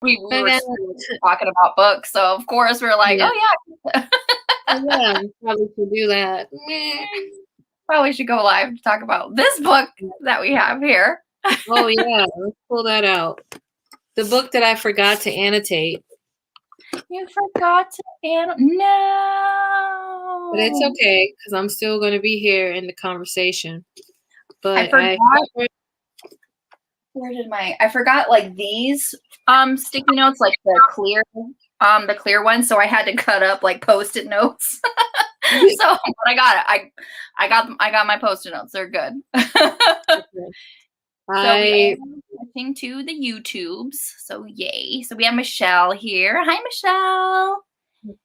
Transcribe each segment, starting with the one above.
we I were got, talking about books, so of course we are like, yeah, oh yeah. yeah, we probably should do that. Meh. Probably should go live to talk about this book that we have here. Oh yeah, let's pull that out. The book that I forgot to annotate. You forgot to But it's no. okay, because I'm still going to be here in the conversation. I But forgot. Where did I forgot like these sticky notes, like the clear ones. So I had to cut up like Post-it notes. So but I got it. I got my Post-it notes. They're good. So we are listening to the YouTubes. So yay. So we have Michelle here. Hi, Michelle.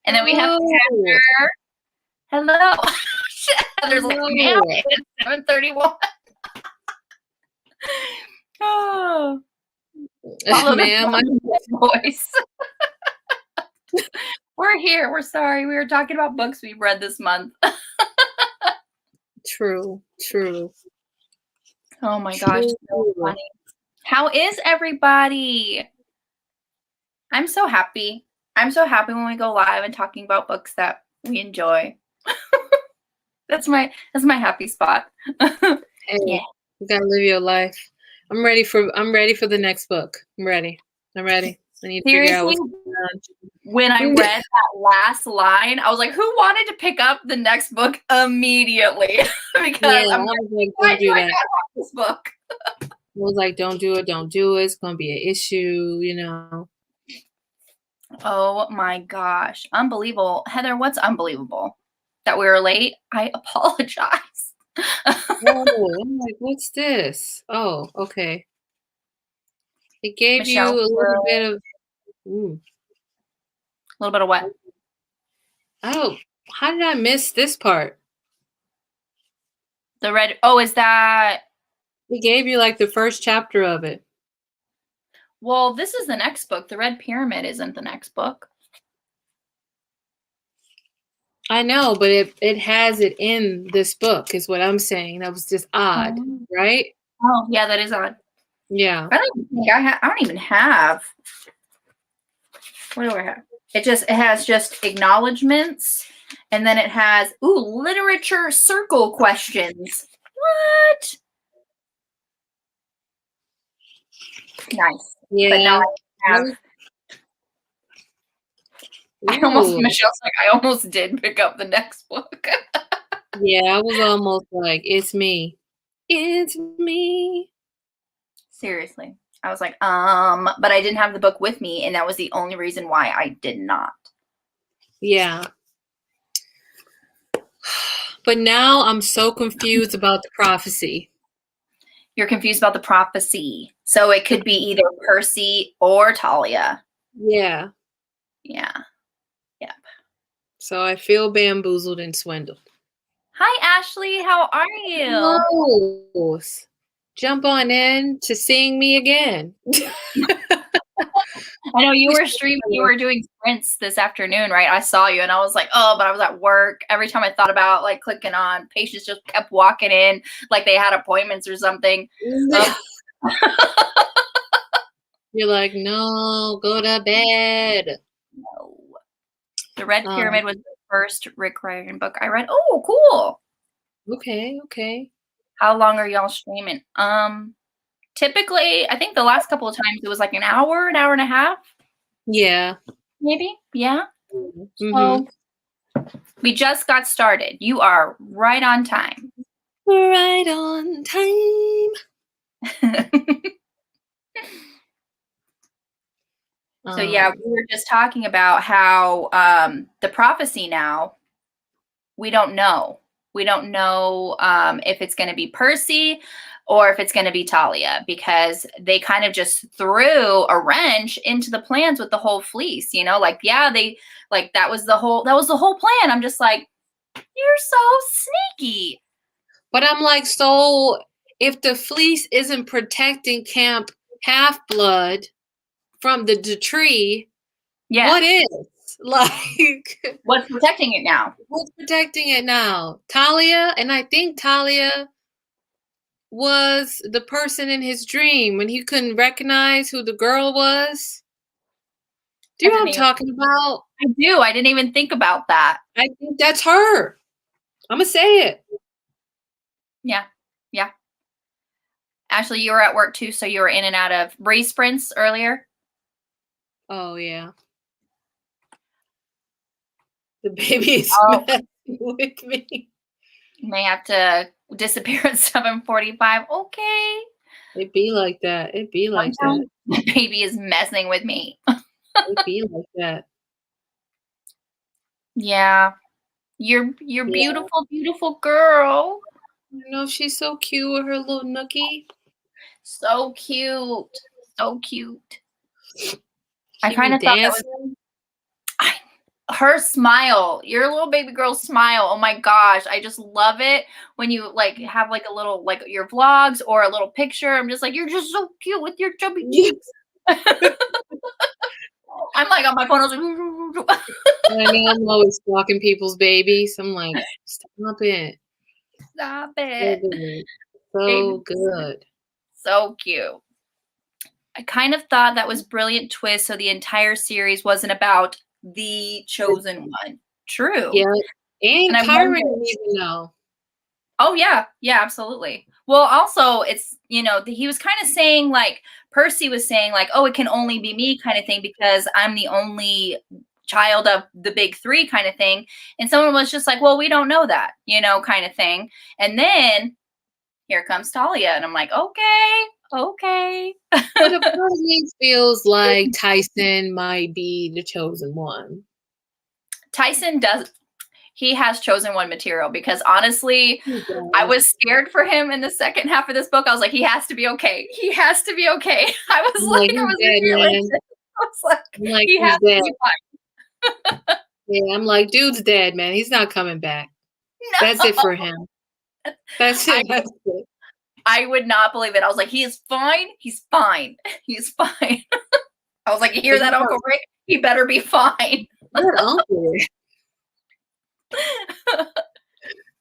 And then we have Heather. Hello. Heather's like, man, it's 7:31. Oh. Ma'am, my voice. We're here. We're sorry. We were talking about books we've read this month. True. Oh my gosh, so funny. How is everybody? I'm so happy. I'm so happy when we go live and talking about books that we enjoy. That's my happy spot. Hey, yeah. You gotta live your life. I'm ready for the next book. I'm ready. I need to figure out what's going on. When I read that last line, I was like, who wanted to pick up the next book immediately? Because I'm like, why do I not have this book? I was like, don't do it. It's going to be an issue, Oh my gosh. Unbelievable. Heather, what's unbelievable? That we were late? I apologize. Oh, I'm like, what's this? Oh, okay. It gave Michelle, you a little bit of... A little bit of what? Oh, how did I miss this part? The red... Oh, is that... It gave you like the first chapter of it. Well, this is the next book. The Red Pyramid isn't the next book. I know, but it has it in this book is what I'm saying. That was just odd, right? Oh, yeah, that is odd. Yeah. I don't think I don't even have... What do I have? It has just acknowledgments, and then it has literature circle questions. What? Nice. Yeah. But now I have. Michelle's like, I almost did pick up the next book. Yeah, I was almost like, it's me. It's me. Seriously. I was like, but I didn't have the book with me, and that was the only reason why I did not. Yeah. But now I'm so confused about the prophecy. You're confused about the prophecy. So it could be either Percy or Talia. Yeah. Yeah. Yep. So I feel bamboozled and swindled. Hi, Ashley. How are you? Hello. Jump on in to seeing me again. I know you were streaming, you were doing sprints this afternoon, right? I saw you and I was like, oh, but I was at work. Every time I thought about like clicking on, patients just kept walking in like they had appointments or something. You're like, no, go to bed. No. The Red Pyramid was the first Rick Riordan book I read. Oh, cool. Okay. How long are y'all streaming? Typically, I think the last couple of times it was like an hour and a half. Yeah. Maybe. Yeah. So we just got started. You are right on time. Right on time. So yeah, we were just talking about how the prophecy now, we don't know. We don't know if it's going to be Percy or if it's going to be Talia, because they kind of just threw a wrench into the plans with the whole fleece, like, yeah, they like, that was the whole plan. I'm just like, you're so sneaky. But I'm like, so if the fleece isn't protecting Camp Half-Blood from the tree, what is? Like, what's protecting it now? What's protecting it now? Talia, and I think Talia was the person in his dream when he couldn't recognize who the girl was. Do you know what I'm talking about? I do. I didn't even think about that. I think that's her. I'm going to say it. Yeah. Yeah. Ashley, you were at work too, so you were in and out of Bree sprints earlier. Oh, yeah. The baby is messing with me. May have to disappear at 7:45. Okay. It be like that. It be like that. The baby is messing with me. It be like that. Yeah. You're beautiful, beautiful girl. You know, she's so cute with her little nookie. So cute. So cute. I She kind be of thought that was dancing. her smile, your little baby girl smile. Oh my gosh. I just love it when you like have like a little like your vlogs or a little picture. I'm just like, you're just so cute with your chubby cheeks. I'm like on my phone. I was like, I know I'm always stalking people's babies. I'm like, stop it. Stop it. So good. So cute. I kind of thought that was brilliant twist. So the entire series wasn't about the chosen one. True. Yeah. And Kyron didn't even know. Oh yeah. Yeah, absolutely. Well, also it's, you know, he was kind of saying like Percy was saying like, oh, it can only be me kind of thing because I'm the only child of the big three kind of thing. And someone was just like, well, we don't know that, you know, kind of thing. And then here comes Talia. And I'm like, okay. But a part of me feels like Tyson might be the chosen one. Tyson he has chosen one material because honestly, I was scared for him in the second half of this book. I was like, he has to be okay. He has to be okay. I was like, I was dead, man. I was like, he has dead. to be fine. Yeah, I'm like, dude's dead, man. He's not coming back. No. That's it for him. That's it. That's it. I would not believe it. I was like, he is fine. He's fine. He's fine. I was like, you hear that, Uncle Rick? He better be fine. Good Uncle Rick.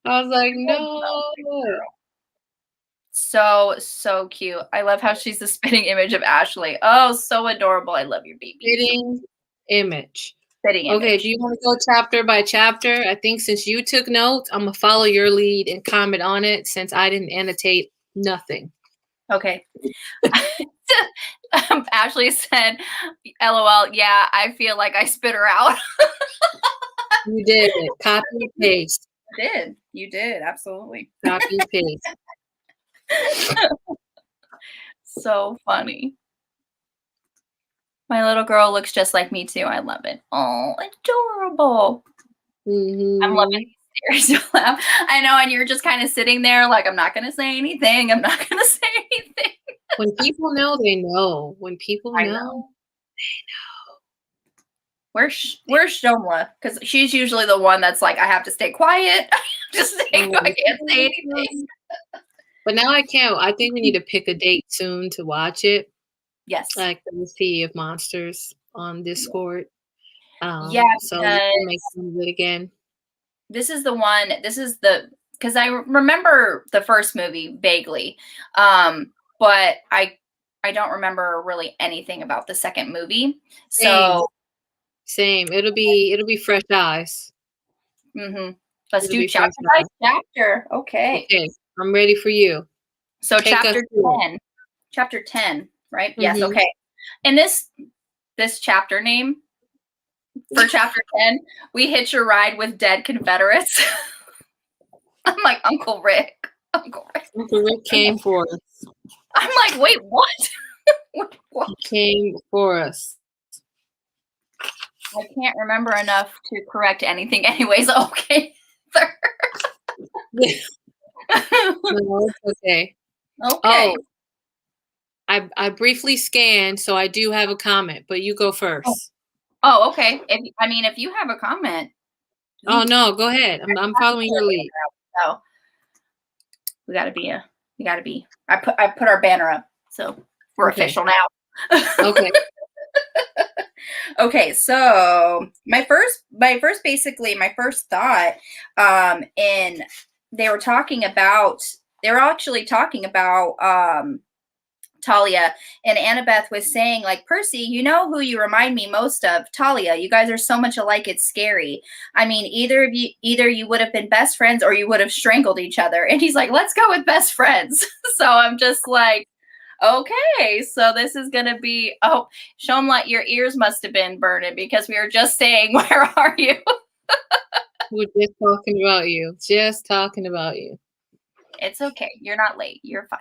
I was like, no. So cute. I love how she's the spitting image of Ashley. Oh, so adorable. I love your baby. Spitting image. Spitting image. Okay, do you want to go chapter by chapter? I think since you took notes, I'm going to follow your lead and comment on it since I didn't annotate nothing. Okay. Ashley said, LOL, yeah, I feel like I spit her out. You did it. Copy and paste. You did. Absolutely. Copy and paste. So funny. My little girl looks just like me too. I love it. Oh, adorable. Mm-hmm. I'm loving these tears. I know, and you're just kind of sitting there like, I'm not going to say anything. I'm not going to say anything. When people know, they know. When people know, they know. Where's Shomla? Because she's usually the one that's like, I have to stay quiet. I can't say anything. But now I can't. I think we need to pick a date soon to watch it. Yes. Like the Sea of Monsters on Discord. Yeah. So we'll make fun of it again. This is because I remember the first movie vaguely. But I don't remember really anything about the second movie. So same. It'll be fresh eyes. Mm-hmm. Let's do chapter by chapter. Okay. Okay. I'm ready for you. So chapter 10. Chapter 10, right? Mm-hmm. Yes, okay. And this chapter name for chapter 10, we hitch a ride with dead Confederates. I'm like, Uncle Rick. Uncle Rick came for us. I'm like, wait, what? What? He came for us. I can't remember enough to correct anything anyways. Okay. No, it's okay. Okay. Oh, I briefly scanned, so I do have a comment, but you go first. Oh, okay. If you have a comment. Oh no, go ahead. I'm following your lead. So we gotta be. I put our banner up, so we're official now. Okay. Okay, so my first thought, and they were actually talking about Talia, and Annabeth was saying, like, Percy, you know who you remind me most of? Talia. You guys are so much alike, it's scary. I mean, either you would have been best friends or you would have strangled each other. And he's like, let's go with best friends. So I'm just like, okay, so this is gonna be, oh, show them like your ears must have been burning because we were just saying, where are you? We're just talking about you. Just talking about you. It's okay. You're not late. You're fine.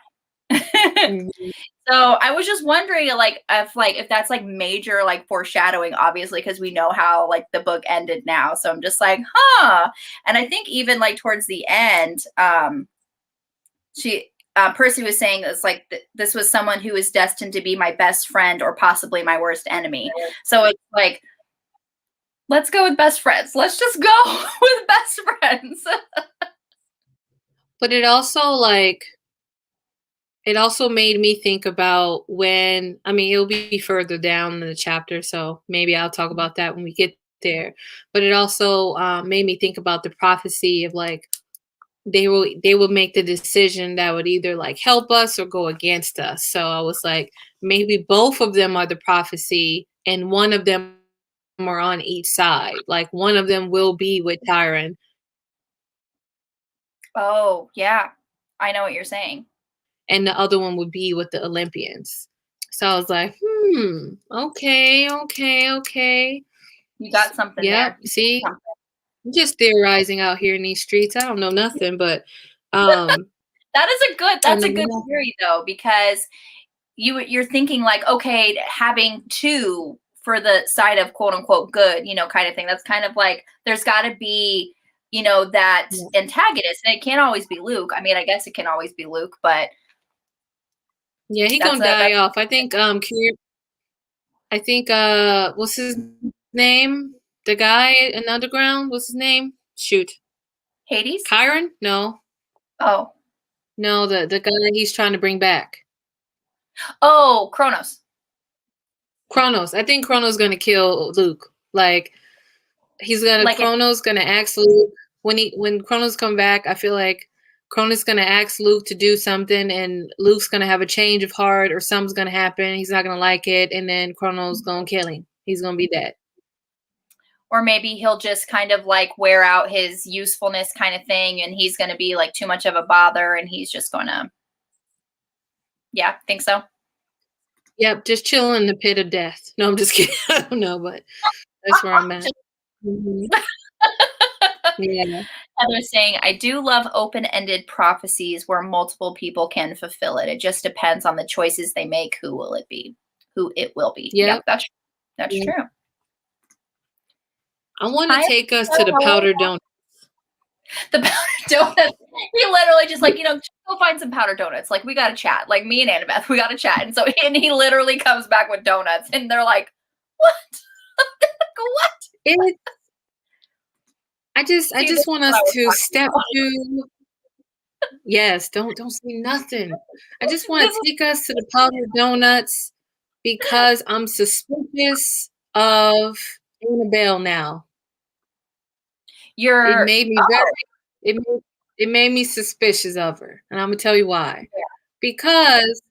Mm-hmm. So I was just wondering, like, if that's like major like foreshadowing, obviously, because we know how like the book ended now. So I'm just like, huh. And I think even like towards the end, Percy was saying it's like this was someone who was destined to be my best friend or possibly my worst enemy. So it's like, let's go with best friends. Let's just go with best friends. But it also made me think about when, I mean, it'll be further down in the chapter, so maybe I'll talk about that when we get there. But it also made me think about the prophecy of like, they will make the decision that would either like help us or go against us. So I was like, maybe both of them are the prophecy and one of them are on each side. Like one of them will be with Tyron. Oh, yeah. I know what you're saying. And the other one would be with the Olympians. So I was like, okay. You got something there. See? I'm just theorizing out here in these streets. I don't know nothing, but that's a good theory though, because you're thinking like, okay, having two for the side of quote unquote good, kind of thing. That's kind of like there's got to be, that antagonist, and it can't always be Luke. I mean, I guess it can always be Luke, but yeah, he gonna die off. I think what's his name? The guy in the underground, what's his name? Shoot. Hades? Chiron? No. Oh. No, the guy he's trying to bring back. Oh, Kronos. I think Kronos gonna kill Luke. Like Kronos gonna ask Luke when Kronos come back, I feel like Kronos gonna ask Luke to do something and Luke's gonna have a change of heart or something's gonna happen. He's not gonna like it, and then Kronos gonna kill him. He's gonna be dead. Or maybe he'll just kind of like wear out his usefulness kind of thing, and he's going to be like too much of a bother, and he's just going to, yeah, think so. Yep, just chill in the pit of death. No, I'm just kidding. I don't know, but that's where I'm at. Mm-hmm. Yeah. Heather's saying, I do love open-ended prophecies where multiple people can fulfill it. It just depends on the choices they make. Who it will be. Yep. Yeah, that's true. I want to take us to the powder donuts. The powder donuts. He literally just like, go find some powder donuts. Like, we got to chat. Like, me and Annabeth, we got to chat. And so he literally comes back with donuts. And they're like, what? What? I just want us to step to. Yes, don't say nothing. I just want to take us to the powder donuts because I'm suspicious of Annabelle now. It made me suspicious of her, and I'm gonna tell you why. Yeah. Because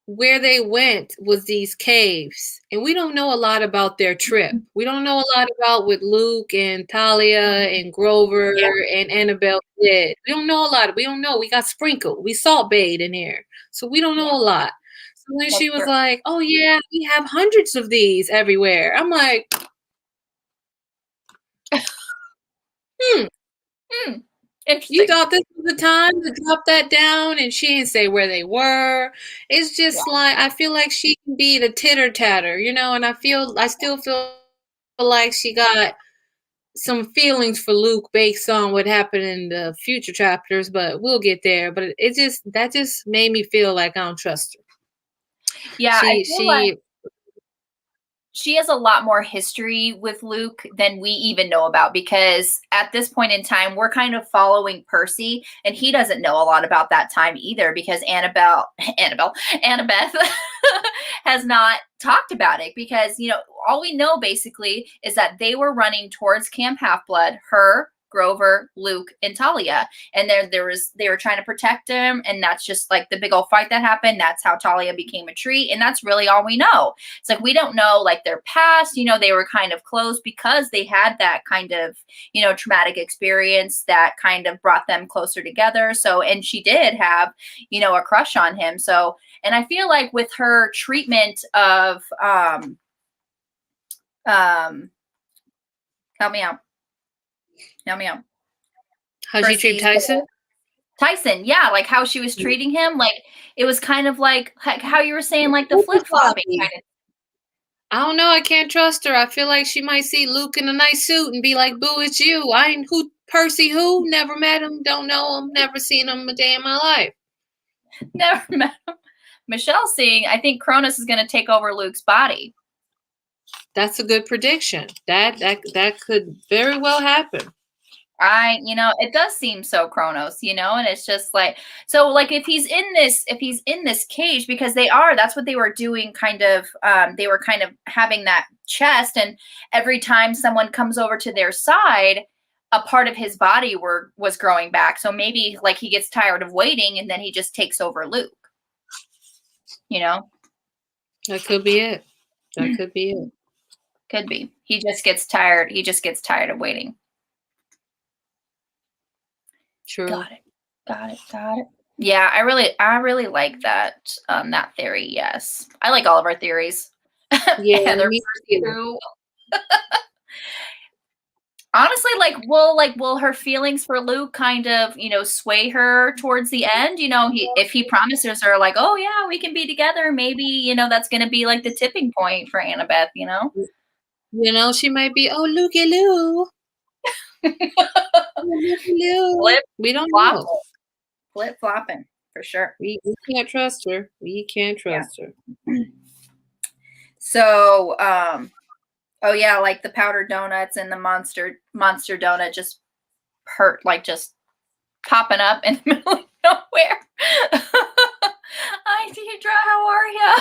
where they went was these caves, and we don't know a lot about their trip. We don't know a lot about what Luke and Talia and Grover and Annabelle did. We don't know a lot. We don't know. We got sprinkled. We salt bathed in here, so we don't know a lot. So when she was like, "Oh yeah, we have hundreds of these everywhere," I'm like, You thought this was the time to drop that down, and she didn't say where they were. It's just like, I feel like she can be the titter tatter, and I still feel like she got some feelings for Luke based on what happened in the future chapters, but we'll get there. But that just made me feel like I don't trust her. Yeah, she has a lot more history with Luke than we even know about, because at this point in time, we're kind of following Percy, and he doesn't know a lot about that time either, because Annabeth has not talked about it, because, all we know basically is that they were running towards Camp Half-Blood, her, Grover, Luke, and Talia. And they were trying to protect him, and that's just like the big old fight that happened. That's how Talia became a tree, and that's really all we know. It's like we don't know like their past. They were kind of close because they had that kind of traumatic experience that kind of brought them closer together. So, and she did have a crush on him. So, and I feel like with her treatment of help me out. How'd you treat Tyson? Tyson, yeah, like how she was treating him, like it was kind of like how you were saying, like the flip-flopping kind of. I don't know. I can't trust her. I feel like she might see Luke in a nice suit and be like, "Boo, it's you. I ain't Percy who? Never met him. Don't know him. Never seen him a day in my life." Never met him. Michelle's seeing, I think Cronus is going to take over Luke's body. That's a good prediction. That could very well happen. It does seem so Kronos, and it's just like, so like if he's in this cage, because that's what they were doing kind of, they were kind of having that chest, and every time someone comes over to their side, a part of his body was growing back. So maybe like he gets tired of waiting and then he just takes over Luke, That could be it. That could be it. Could be. He just gets tired of waiting. True. Got it. Yeah, I really like that that theory. Yes, I like all of our theories. Yeah, Heather, me too. Honestly, will her feelings for Luke kind of sway her towards the end? If he promises her like, oh yeah, we can be together, maybe that's going to be like the tipping point for Annabeth. She might be, oh looky Lou. We don't know. Flip-flopping for sure. We can't trust her. We can't trust her. So, oh yeah, like the powdered donuts and the monster donut just just popping up in the middle of nowhere. Hi, Deidre, how are you?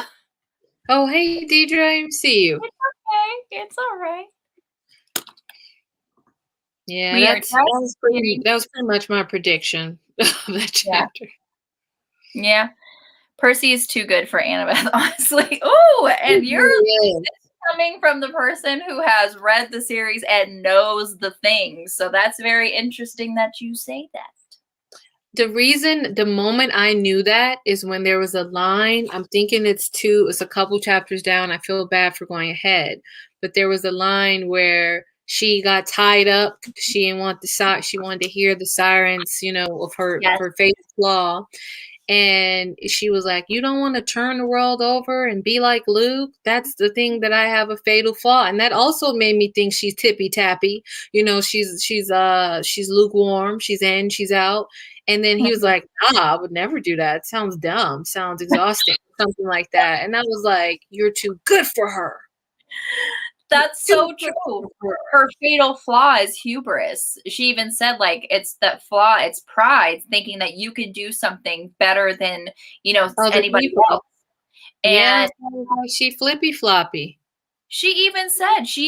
Oh, hey, Deidre, I see you. It's all right. Yeah, that was pretty much my prediction of that chapter. Yeah. Percy is too good for Annabeth, honestly. Oh, and you're coming from the person who has read the series and knows the things. So that's very interesting that you say that. The moment I knew that is when there was a line. I'm thinking it's a couple chapters down. I feel bad for going ahead, but there was a line where she got tied up. She didn't want she wanted to hear the sirens, of her fatal flaw. And she was like, you don't want to turn the world over and be like Luke? That's the thing that I have a fatal flaw. And that also made me think she's tippy-tappy. She's lukewarm. She's in, she's out. And then he was like, nah, I would never do that. It sounds dumb. Sounds exhausting. Something like that. And I was like, you're too good for her. That's so true. Her fatal flaw is hubris. She even said, like, it's that flaw, it's pride, thinking that you could do something better than, anybody else. And she flippy floppy. She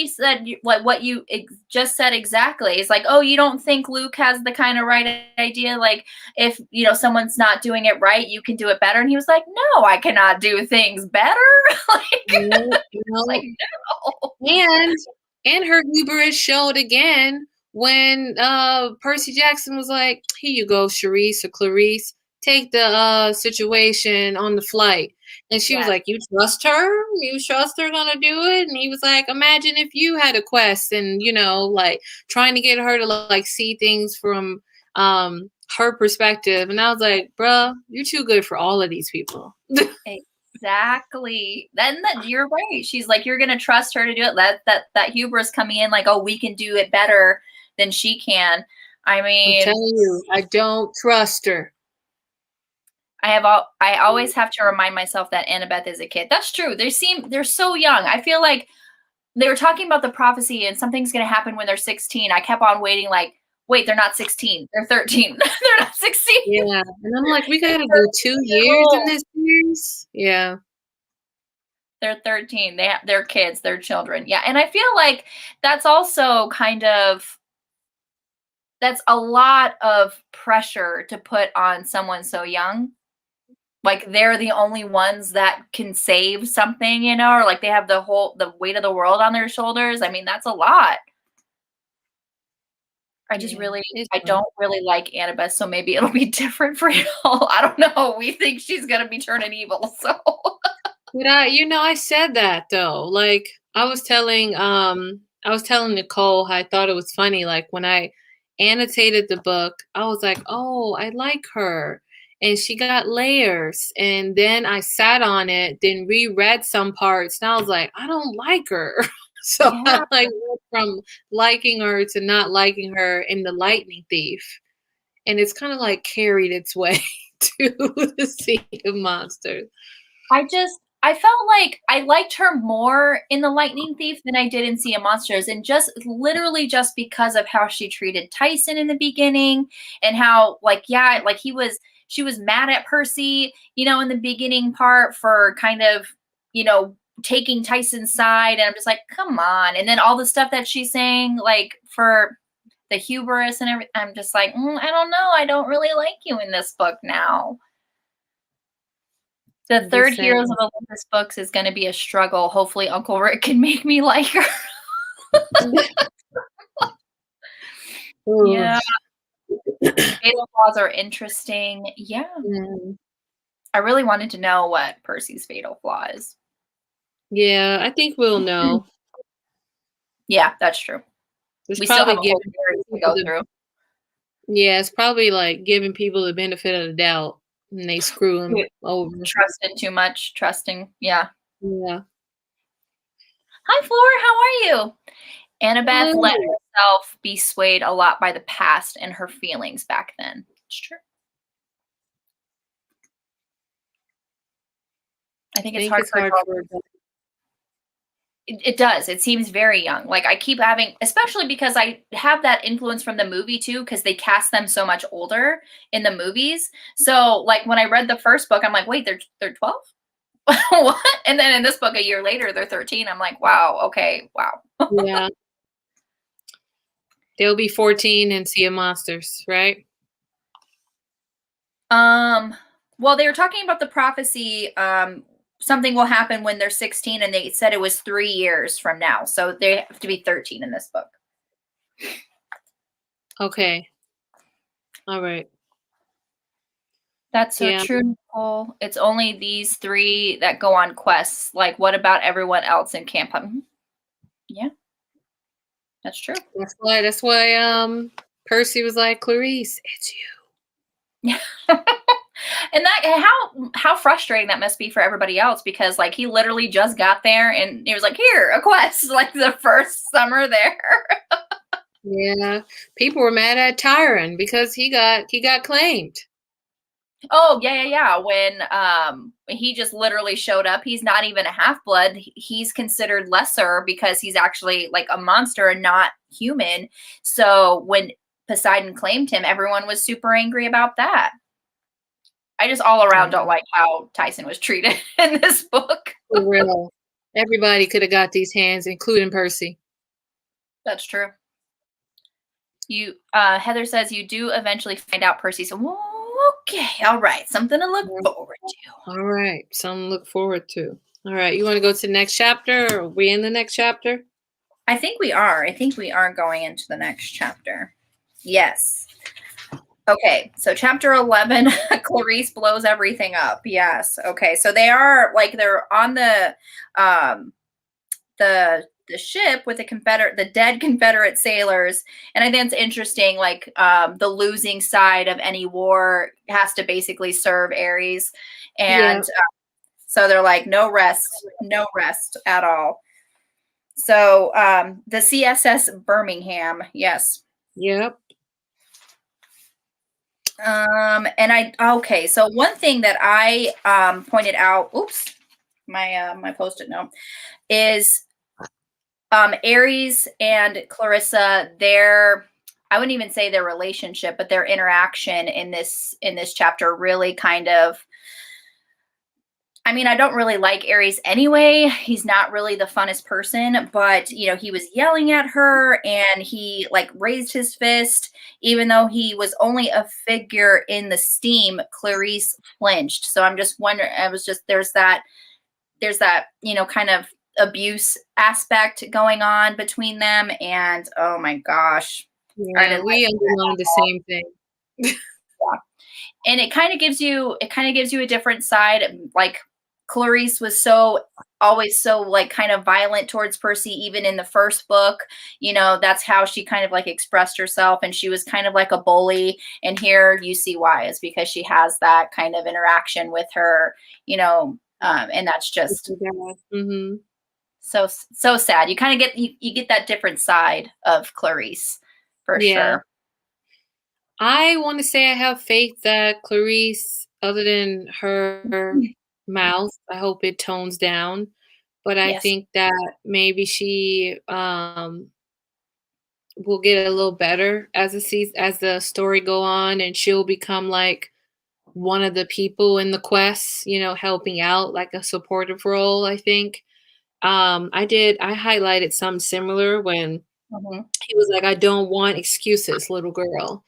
said, like what you just said exactly. It's like, oh, you don't think Luke has the kind of right idea? Like, if, someone's not doing it right, you can do it better. And he was like, no, I cannot do things better. Like, no. And her hubris showed again when Percy Jackson was like, here you go, Charisse or Clarice, take the situation on the flight. And she was like, you trust her? You trust her gonna do it? And he was like, imagine if you had a quest and, like trying to get her to like see things from her perspective. And I was like, bruh, you're too good for all of these people. Exactly. Then you're right. She's like, you're gonna trust her to do it. That hubris coming in like, oh, we can do it better than she can. I mean, I'm telling you, I don't trust her. I always have to remind myself that Annabeth is a kid. That's true. They're so young. I feel like they were talking about the prophecy and something's going to happen when they're 16. I kept on waiting like, wait, they're not 16. They're 13. They're not 16. Yeah. And I'm like, we got to do 2 years in this series. Yeah. They're 13. They're kids. They're children. Yeah. And I feel like that's also kind of that's a lot of pressure to put on someone so young. Like, they're the only ones that can save something, you know, or like they have the weight of the world on their shoulders. I mean, that's a lot. Yeah, it's I fun. don't really like Annabeth, so maybe it'll be different for y'all. I don't know. We think she's gonna be turning evil, so But I said that though. Like I was telling Nicole how I thought it was funny. Like when I annotated the book, I was like, oh, I like her. And she got layers. And then I sat on it, then reread some parts, and I was like, I don't like her. So I yeah. like went from liking her to not liking her in The Lightning Thief. And it's kind of like carried its way to the Sea of Monsters. I felt like I liked her more in The Lightning Thief than I did in Sea of Monsters, and just literally just because of how she treated Tyson in the beginning, and how like, yeah, like she was mad at Percy, you know, in the beginning part for kind of, you know, taking Tyson's side, and I'm just like, come on. And then all the stuff that she's saying, like for the hubris and everything, I'm just like, I don't know, I don't really like you in this book now. The The third Heroes same. of Olympus books is gonna be a struggle. Hopefully, Uncle Rick can make me like her. Ooh. Yeah, fatal flaws are interesting. Yeah, Mm. I really wanted to know what Percy's fatal flaw is. Yeah, I think we'll know. Yeah, that's true. It's We still probably have a whole giving series to people go the through. yeah, it's probably like giving people the benefit of the doubt and they screw them Yeah. over. Trusting too much, trusting. Yeah. Yeah. Hi, Floor. How are you? Annabeth let Hello. herself be swayed a lot by the past and her feelings back then. It's true. I I think it's think hard it's for hard adults. for It does. It seems very young. Like I keep having, especially because I have that influence from the movie too, because they cast them so much older in the movies. So like when I read the first book, I'm like, wait, they're 12? What? And then in this book, a year later, they're 13. I'm like, wow, okay, wow. yeah. They'll be 14 and Sea of Monsters, right? Well, they were talking about the prophecy. Something will happen when they're 16, and they said it was 3 years from now. So they have to be 13 in this book. Okay. All right. That's so Yeah. true, Nicole. It's only these three that go on quests. Like, what about everyone else in camp? Yeah, that's true. That's why Percy was like, Clarice, it's you. And that how frustrating that must be for everybody else, because like he literally just got there and he was like, here, a quest, like the first summer there. Yeah. People were mad at Tyron because he got claimed. Oh, yeah. When he just literally showed up, he's not even a half-blood. He's considered lesser because he's actually like a monster and not human. So when Poseidon claimed him, everyone was super angry about that. I just all around Yeah. don't like how Tyson was treated in this book. For real. Everybody could have got these hands, including Percy. That's true. You Heather says you do eventually find out Percy. So okay, all right, something to look forward to. All right. Something to look forward to. All right. You want to go to the next chapter? Or are we in the next chapter? I think we are. I think we are going into the next chapter. Yes. Okay, so chapter 11, Clarice blows everything up. Yes. Okay, so they're on the ship with the dead Confederate sailors, and I think it's interesting. Like the losing side of any war has to basically serve Ares, Yeah. and so they're like, no rest at all. So the CSS Birmingham, yes. Yep. So one thing that I pointed out, oops, my post-it note, is Ares and Clarissa, I wouldn't even say their relationship, but their interaction in this chapter really kind of I mean, I don't really like Aries anyway. He's not really the funnest person, but he was yelling at her and he like raised his fist, even though he was only a figure in the steam. Clarice flinched. So I'm just wondering. I was just there's that kind of abuse aspect going on between them, and oh my gosh, I Yeah, didn't we like underlined the that. same thing. And it kind of gives you a different side. Like Clarice was so always so like kind of violent towards Percy, even in the first book. That's how she kind of like expressed herself, and she was kind of like a bully. And here you see why, is because she has that kind of interaction with her. And that's just Mm-hmm. so sad. You kind of you get that different side of Clarice for Yeah. sure. I want to say I have faith that Clarice, other than her mouth, I hope it tones down. But I Yes. think that maybe she will get a little better as the story go on, and she'll become like one of the people in the quest, helping out like a supportive role, I think. I highlighted something similar when Hmm. he was like, I don't want excuses, little girl.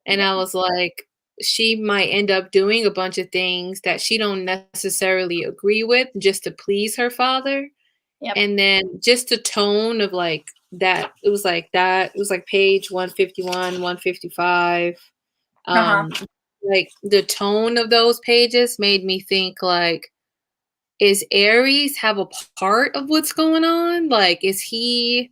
And Yeah. I was like, she might end up doing a bunch of things that she don't necessarily agree with just to please her father. Yep. And then just the tone of like that, it was like page 151, 155. Uh-huh. Like the tone of those pages made me think like, is Aries have a part of what's going on? Like, is he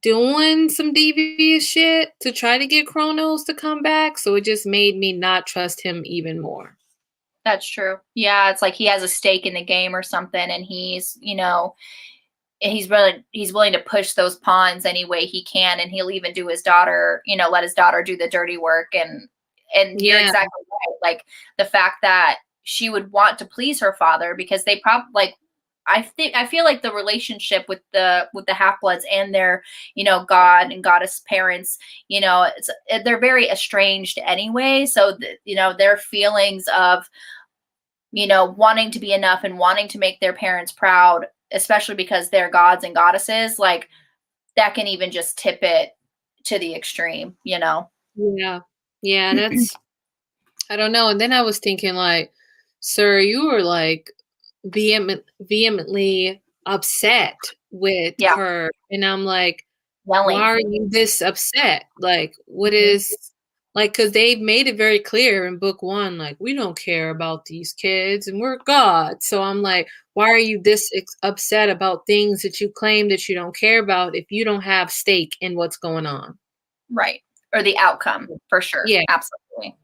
doing some devious shit to try to get Kronos to come back? So it just made me not trust him even more. That's true. Yeah, it's like he has a stake in the game or something, and he's willing to push those pawns any way he can, and he'll even do his daughter, let his daughter do the dirty work. And you're Yeah, exactly right. Like the fact that she would want to please her father, because they probably like I feel like the relationship with the half bloods and their god and goddess parents, they're very estranged anyway. So their feelings of wanting to be enough and wanting to make their parents proud, especially because they're gods and goddesses, like that can even just tip it to the extreme. yeah, yeah. That's I don't know. And then I was thinking like, sir, you were like vehemently upset with Yeah, her, and I'm like, why yelling. are you this upset? Like, what Mhm. is like? Because they made it very clear in book one, like, we don't care about these kids, and we're God. So I'm like, why are you this upset about things that you claim that you don't care about if you don't have stake in what's going on? Right. Or the outcome, for sure. Yeah, Absolutely.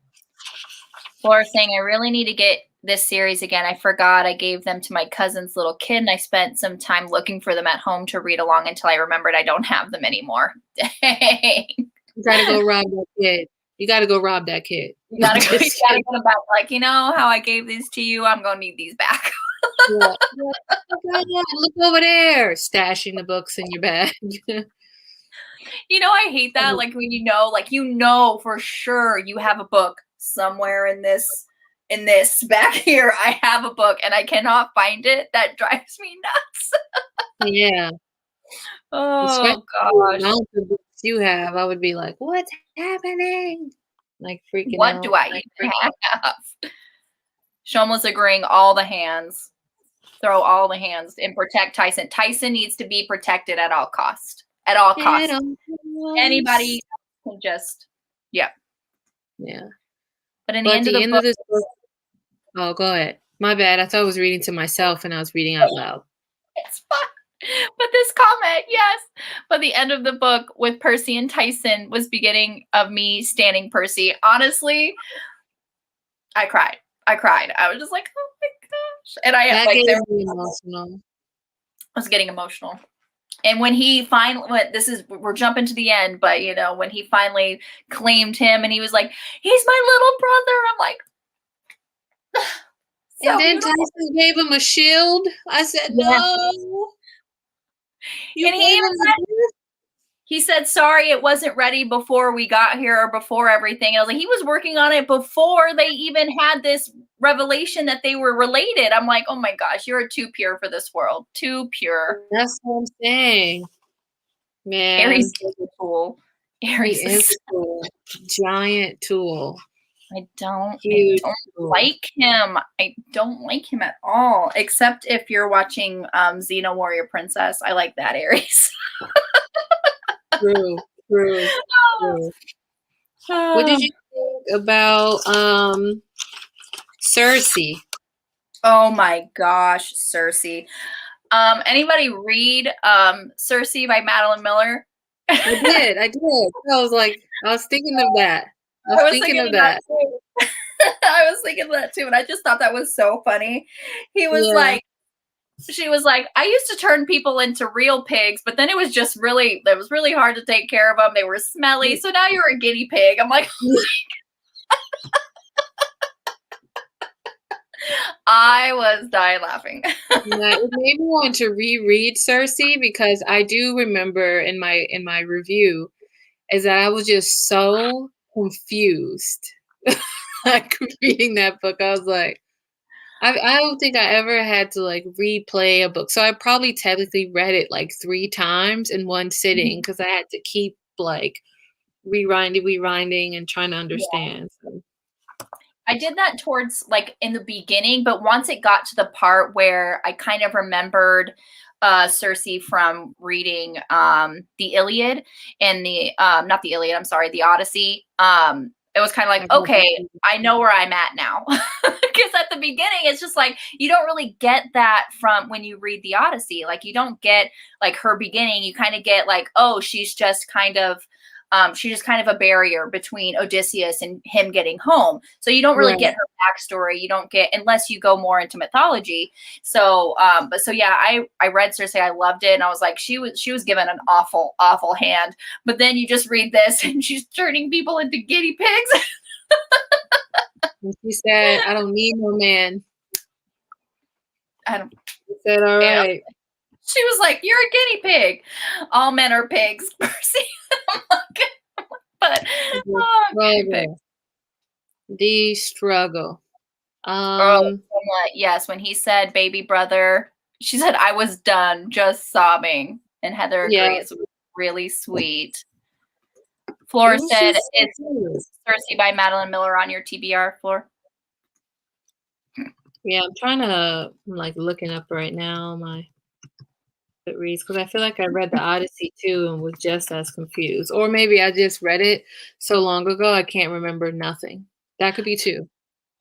Laura saying, I really need to get this series again. I forgot I gave them to my cousin's little kid, and I spent some time looking for them at home to read along until I remembered I don't have them anymore. Dang. you gotta go rob that kid. You gotta go rob that kid. You No, gotta go, you just gotta kidding. go back. Like, how I gave these to you? I'm gonna need these back. Yeah. Oh my God, look over there, stashing the books in your bag. I hate that. Like when like for sure you have a book somewhere in this back here. I have a book and I cannot find it. That drives me nuts. Yeah. Especially Oh the gosh. amount of books you have, I would be like, "What's happening?" Like, freaking What out. do I even have? Shomla's agreeing all the hands. Throw all the hands and protect Tyson. Tyson needs to be protected at all cost. At all Get costs. 'em Anybody close. can just, yeah. Yeah. But in the But end of the the end of book, this book. Oh, go ahead. My bad, I thought I was reading to myself and I was reading out loud. it's fine. But this comment, yes. But the end of the book with Percy and Tyson was beginning of me standing Percy. Honestly, I cried. I was just like, oh my gosh. And I That like gave there me emotional. I was getting emotional. And when he finally we're jumping to the end, but when he finally claimed him and he was like, he's my little brother. I'm like, And so then beautiful. Tyson gave him a shield. I said, Yeah. "No, you And gave him the gift?" he said, sorry, it wasn't ready before we got here or before everything. And I was like, he was working on it before they even had this revelation that they were related. I'm like, oh my gosh, you're too pure for this world. Too pure. That's what I'm saying. Man. Aries is a tool. Aries he is a tool. Giant tool. I don't Tool. like him. I don't like him at all, except if you're watching Xena Warrior Princess. I like that Aries. True. What did you think about Cersei? Oh my gosh, Cersei. Anybody read Cersei by Madeline Miller? I did. I was thinking of that. I was thinking of that. I was thinking of that too, and I just thought that was so funny. He was like, she was like, I used to turn people into real pigs, but then it was really hard to take care of them. They were smelly. So now you're a guinea pig. I'm like, I was dying laughing. Yeah, it made me want to reread Cersei because I do remember in my review is that I was just so confused. Like reading that book. I was like, I don't think I ever had to like replay a book. So I probably technically read it like 3 times in one sitting because I had to keep like rewinding and trying to understand. Yeah. So. I did that towards like in the beginning, but once it got to the part where I kind of remembered Cersei from reading the Iliad and the not the Iliad, I'm sorry, the Odyssey. It was kind of like, okay, I know where I'm at now. Because at the beginning, it's just like, you don't really get that from when you read the Odyssey. Like, you don't get like her beginning. You kind of get like, oh, she's just kind of a barrier between Odysseus and him getting home. So you don't really get her backstory. You don't get, unless you go more into mythology. So, yeah, I read Cersei. I loved it. And I was like, she was given an awful, awful hand. But then you just read this and she's turning people into guinea pigs. And she said, I don't need no man. She said, all right. She was like, you're a guinea pig. All men are pigs, Percy. But the struggle. Yes, when he said baby brother, she said I was done just sobbing, and Heather agrees. It was really sweet. Flora said it's Cersei by Madeline Miller on your TBR, Flora. Yeah, I'm like looking up right now my Goodreads because I feel like I read the Odyssey too and was just as confused. Or maybe I just read it so long ago I can't remember nothing. That could be too.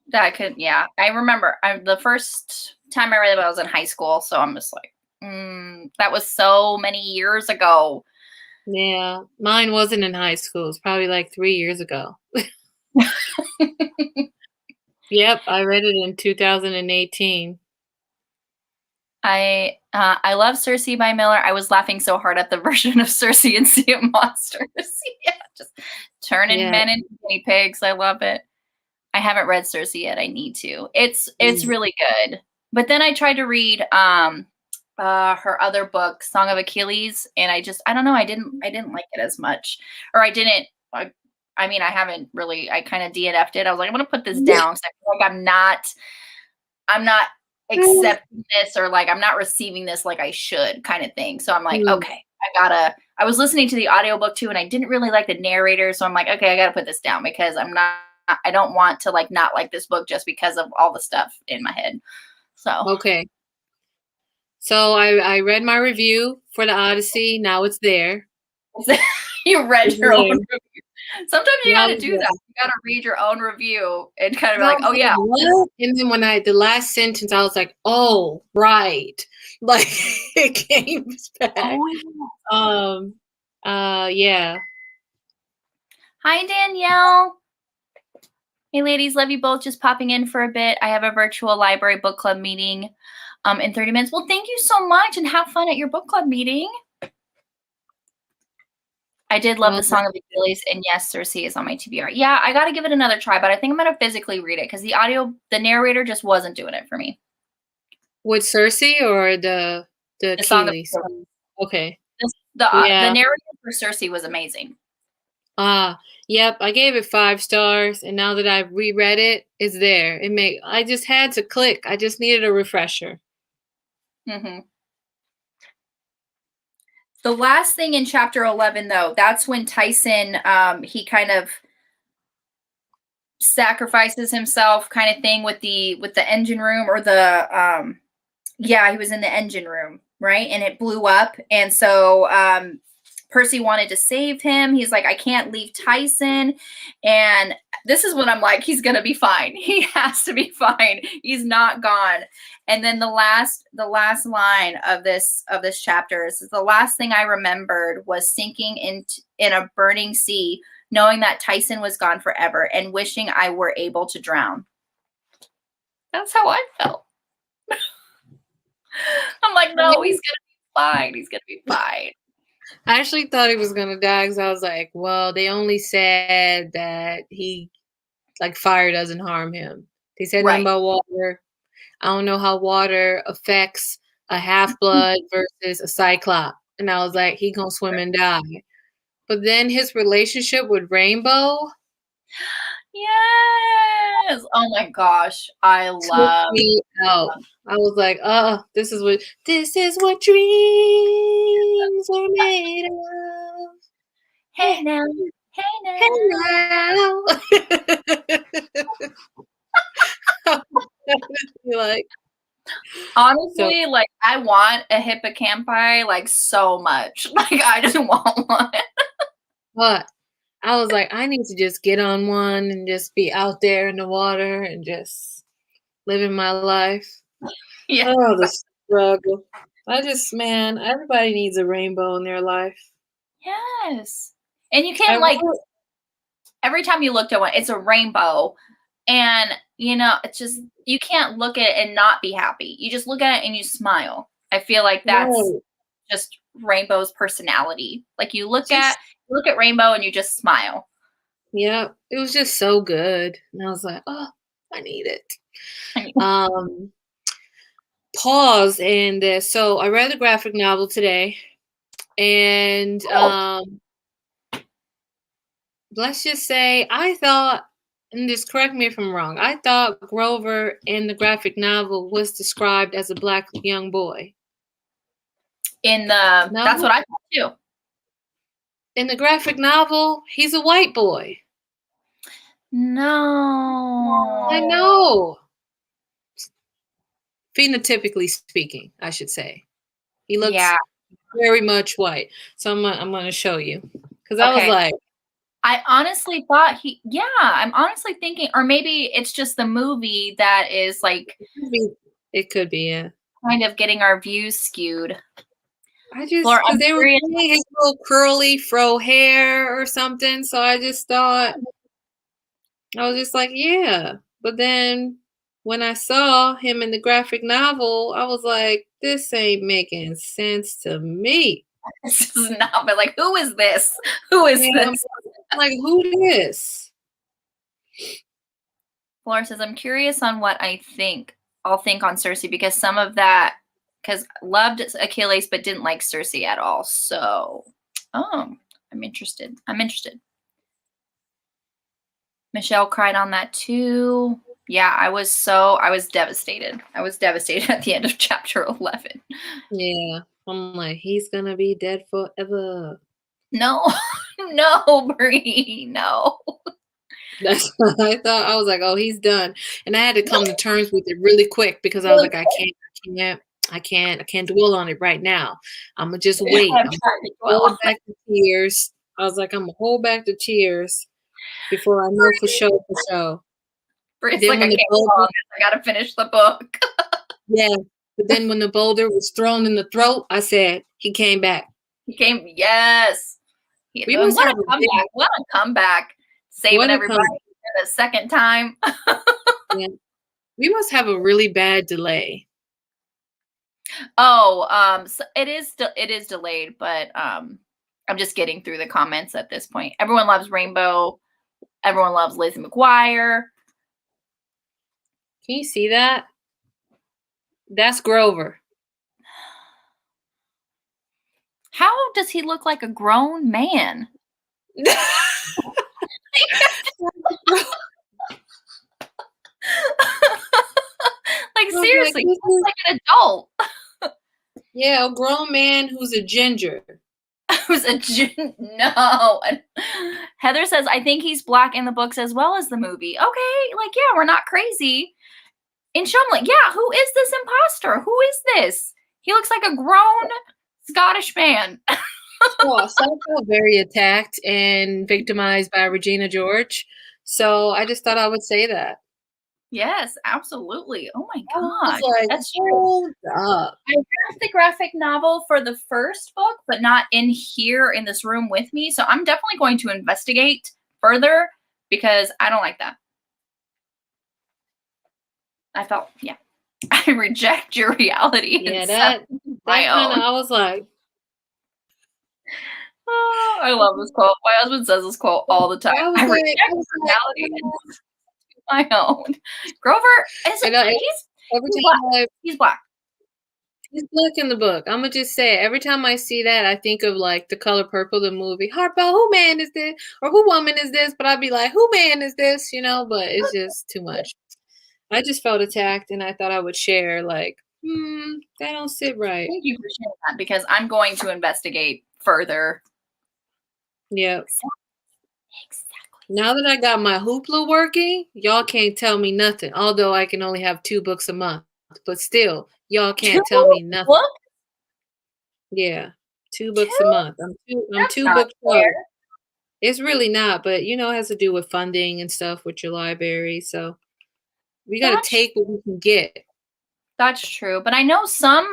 That could, yeah. I remember the first time I read it, I was in high school, so I'm just like, that was so many years ago. Yeah, mine wasn't in high school. It was probably like 3 years ago. Yep, I read it in 2018. I love Cersei by Miller. I was laughing so hard at the version of Cersei in Sea of Monsters. Yeah, just turning men into guinea pigs. I love it. I haven't read Cersei yet. I need to. It's really good. But then I tried to read her other book, Song of Achilles, and I don't know. I didn't like it as much, or I didn't. I mean, I haven't really. I kind of DNF'd it. I was like, I'm gonna put this down because I feel like I'm not accepting this, or like I'm not receiving this like I should, kind of thing. So I'm like, okay, I was listening to the audiobook too, and I didn't really like the narrator. So I'm like, okay, I gotta put this down because I don't want to like not like this book just because of all the stuff in my head. So okay. So I read my review for the Odyssey. Now it's there. You read your own review. Sometimes you got to do that. You got to read your own review and kind of be like, oh yeah. And then when the last sentence, I was like, oh right, like it came back. Yeah. Hi Danielle. Hey ladies, love you both. Just popping in for a bit. I have a virtual library book club meeting in 30 minutes. Well, thank you so much and have fun at your book club meeting. I did love the Song of Achilles, and yes, Cersei is on my TBR. Yeah, I got to give it another try, but I think I'm going to physically read it because the narrator just wasn't doing it for me. With Cersei or the Song of Achilles? Okay. The narrator for for Cersei was amazing. Yep, I gave it 5 stars, and now that I've reread it, it's there. I just had to click. I just needed a refresher. Mm-hmm. The last thing in chapter 11, though, that's when Tyson, he kind of sacrifices himself, kind of thing, with the engine room, or he was in the engine room, right? And it blew up. And so Percy wanted to save him. He's like, I can't leave Tyson. And this is when I'm like, he's going to be fine. He has to be fine. He's not gone. And then the last line of this chapter is, the last thing I remembered was sinking in a burning sea, knowing that Tyson was gone forever and wishing I were able to drown. That's how I felt. I'm like, no, he's going to be fine. He's going to be fine. I actually thought he was going to die because I was like, well, they only said that fire doesn't harm him. They said nothing about water. I don't know how water affects a half-blood versus a cyclop. And I was like, he gonna swim and die. But then his relationship with Rainbow. Yes. Oh my gosh. I love me out. I was like, this is what dreams are made of. Hey now. Like, honestly, like, I want a hippocampi like so much. Like, I just want one. But I was like, I need to just get on one and just be out there in the water and just living my life. Yeah. Oh, the struggle. Everybody needs a rainbow in their life. Yes. And you can't every time you looked at one, it's a rainbow. And, it's just, you can't look at it and not be happy. You just look at it and you smile. I feel like that's just Rainbow's personality. Like, you look at Rainbow and you just smile. Yeah, it was just so good. And I was like, oh, I need it. Pause. And so I read the graphic novel today. And let's just say I thought, and just correct me if I'm wrong, I thought Grover in the graphic novel was described as a black young boy. That's what I thought too. In the graphic novel, he's a white boy. No. I know. Phenotypically speaking, I should say. He looks very much white. So I'm going to show you. Because I was like, I honestly thought I'm honestly thinking, or maybe it's just the movie that is like, it could be, yeah, kind of getting our views skewed. Because they were doing his little curly fro hair or something, so I just thought, I was just like, yeah. But then when I saw him in the graphic novel, I was like, this ain't making sense to me. This is not, but like, who is this? Who is this? I'm like, who this? Flora says, I'm curious on what I'll think on Cersei, because some of that, because loved Achilles but didn't like Cersei at all. So, I'm interested. Michelle cried on that too. Yeah, I was devastated. I was devastated at the end of chapter 11. Yeah, I'm like, he's gonna be dead forever. No, no, Brie, no. That's what I thought. I was like, oh, he's done. And I had to come to terms with it really quick because I was like, I can't dwell on it right now. I'm gonna just wait. I'm gonna hold back the tears. I was like, I'm gonna hold back the tears before I know for sure. Brie's like, I gotta finish the book. Yeah. But then when the boulder was thrown in the throat, I said, he came back. Yes. We must have a comeback. Saving everybody for the second time. Yeah. We must have a really bad delay. Oh, so it is delayed, but I'm just getting through the comments at this point. Everyone loves Rainbow. Everyone loves Lizzie McGuire. Can you see that? That's Grover. How does he look like a grown man? Like, seriously, he looks like an adult. Yeah, a grown man who's a ginger. Who's a no. Heather says, I think he's black in the books as well as the movie. Okay, like, yeah, we're not crazy. And Sean, like, yeah, who is this imposter? Who is this? He looks like a grown Scottish man. Well, so I felt very attacked and victimized by Regina George. So I just thought I would say that. Yes, absolutely. Oh my I was gosh. like, That's hold up. I have the graphic novel for the first book, but not in here in this room with me. So I'm definitely going to investigate further because I don't like that. I felt, yeah, I reject your reality. Yeah, that kind of, I was like, oh, I love this quote. My husband says this quote all the time. I reject reality and my own. Grover is he's black. He's black in the book. I'm gonna just say it. Every time I see that, I think of like The Color Purple, the movie. Harpo, who man is this? Or who woman is this? But I'd be like, who man is this? You know, but it's just too much. I just felt attacked and I thought I would share like, that don't sit right. Thank you for sharing that because I'm going to investigate further. Yep. Exactly. Now that I got my hoopla working, y'all can't tell me nothing. Although I can only have 2 books a month. But still, y'all can't tell me nothing. Yeah. 2 books a month. I'm 2 books short. It's really not, but you know, it has to do with funding and stuff with your library. So we gotta take what we can get. That's true. But I know some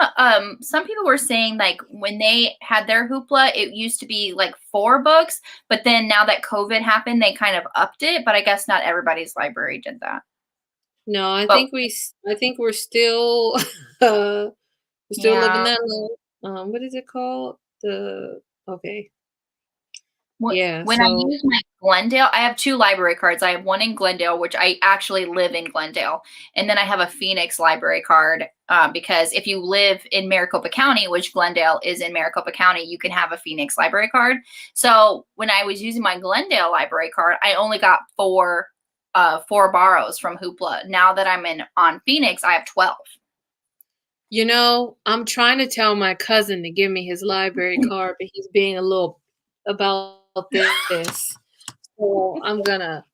people were saying like when they had their hoopla, it used to be like 4 books, but then now that COVID happened, they kind of upped it. But I guess not everybody's library did that. No, I think we're still we're still living that low. What is it called? Okay. When I use my Glendale, I have 2 library cards. I have one in Glendale, which I actually live in Glendale. And then I have a Phoenix library card because if you live in Maricopa County, which Glendale is in Maricopa County, you can have a Phoenix library card. So when I was using my Glendale library card, I only got 4 borrows from Hoopla. Now that I'm on Phoenix, I have 12. You know, I'm trying to tell my cousin to give me his library card, but he's being a little about this. So I'm gonna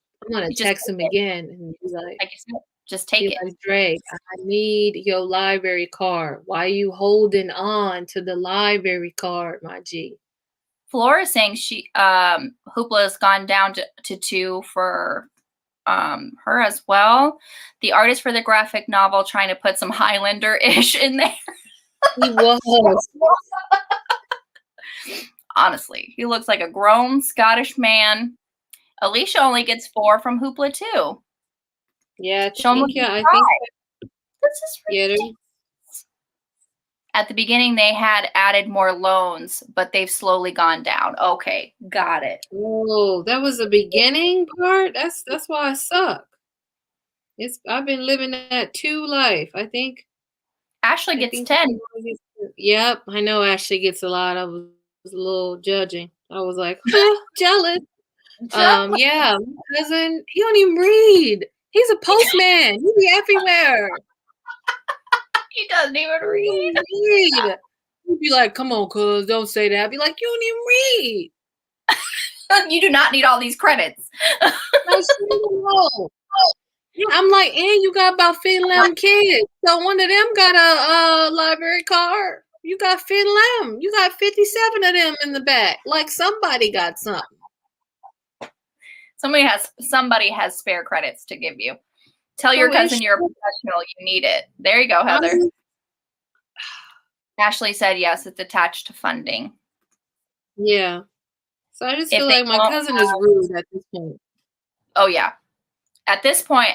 text him again and be like, just take it. Like, Drake, I need your library card. Why are you holding on to the library card, my G? Flora is saying she Hoopla has gone down to 2 for her as well. The artist for the graphic novel trying to put some Highlander-ish in there. He was. Honestly, he looks like a grown Scottish man. Alicia only gets 4 from Hoopla too. Yeah, I think this is ridiculous. At the beginning, they had added more loans, but they've slowly gone down. Okay, got it. Oh, that was the beginning part? That's why I suck. I've been living that 2 life. I think Ashley gets 10. Yep, I know Ashley gets a lot. I was a little judging. I was like, jealous. Yeah, my cousin, he don't even read. He's a postman. He be everywhere. He doesn't even read. He'd be like, come on, cuz, don't say that. I'd be like, you don't even read. You do not need all these credits. I'm like, and you got about 11 kids. So one of them got a library card. You got 11. You got 57 of them in the back. Like somebody got something. Somebody has spare credits to give you. Tell your cousin you're a professional. You need it. There you go, Heather. Ashley said yes, it's attached to funding. Yeah. So I just feel like my cousin is rude at this point. Oh yeah. At this point,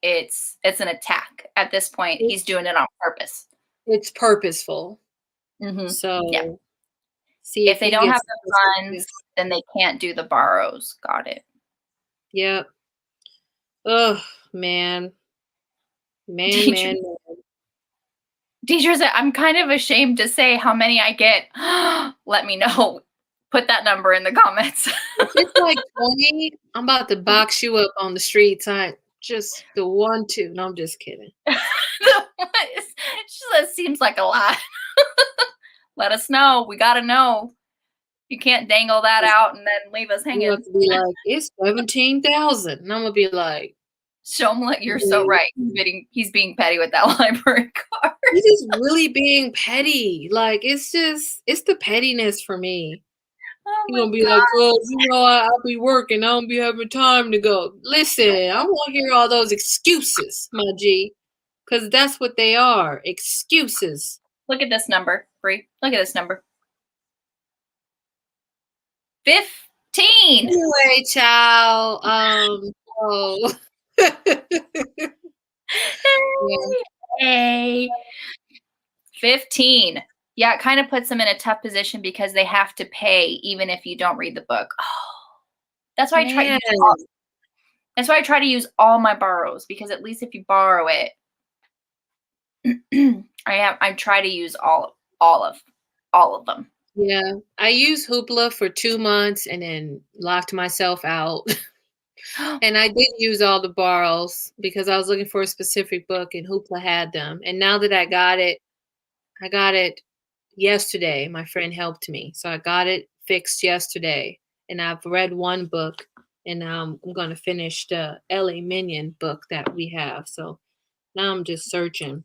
it's an attack. At this point, he's doing it on purpose. It's purposeful. Mm-hmm. So yeah. See if they don't have the funds, then they can't do the borrows. Got it. Yep. Oh man. Man. Teachers, I'm kind of ashamed to say how many I get. Let me know. Put that number in the comments. If it's like 20, I'm about to box you up on the streets. Just the 1, 2. No, I'm just kidding. That seems like a lot. Let us know. We got to know. You can't dangle that out and then leave us You hanging. have to be like, it's 17,000. And I'm gonna be like, Show him you're so right. He's being petty with that library card. He's just really being petty. Like, it's the pettiness for me. Oh You're gonna be like, well, I'll be working. I don't be having time to go. Listen, I don't want to hear all those excuses, my G. Because that's what they are. Excuses. Look at this number, Bree. Look at this number. 15. Anyway, child. Oh. Hey. 15. Yeah, it kind of puts them in a tough position because they have to pay even if you don't read the book. Oh, that's why that's why I try to use all my borrows, because at least if you borrow it, I try to use all of them. Yeah, I used Hoopla for 2 months and then locked myself out. And I did use all the borrows because I was looking for a specific book and Hoopla had them. And now that I got it yesterday. My friend helped me. So I got it fixed yesterday. And I've read one book and now I'm going to finish the L.A. Minion book that we have. So now I'm just searching.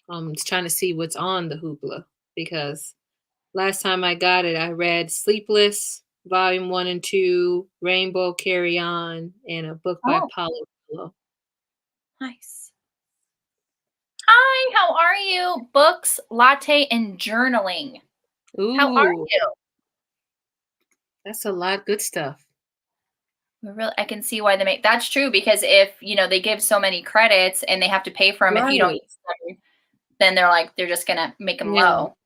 Just trying to see what's on the Hoopla because last time I got it, I read Sleepless, Volume 1 and 2, Rainbow Carry On, and a book by Paulo. Nice. Hi, how are you? Books, latte, and journaling. Ooh, how are you? That's a lot of good stuff. I can see why they make that's true, because if they give so many credits and they have to pay for them if you don't use them, then they're just gonna make them low.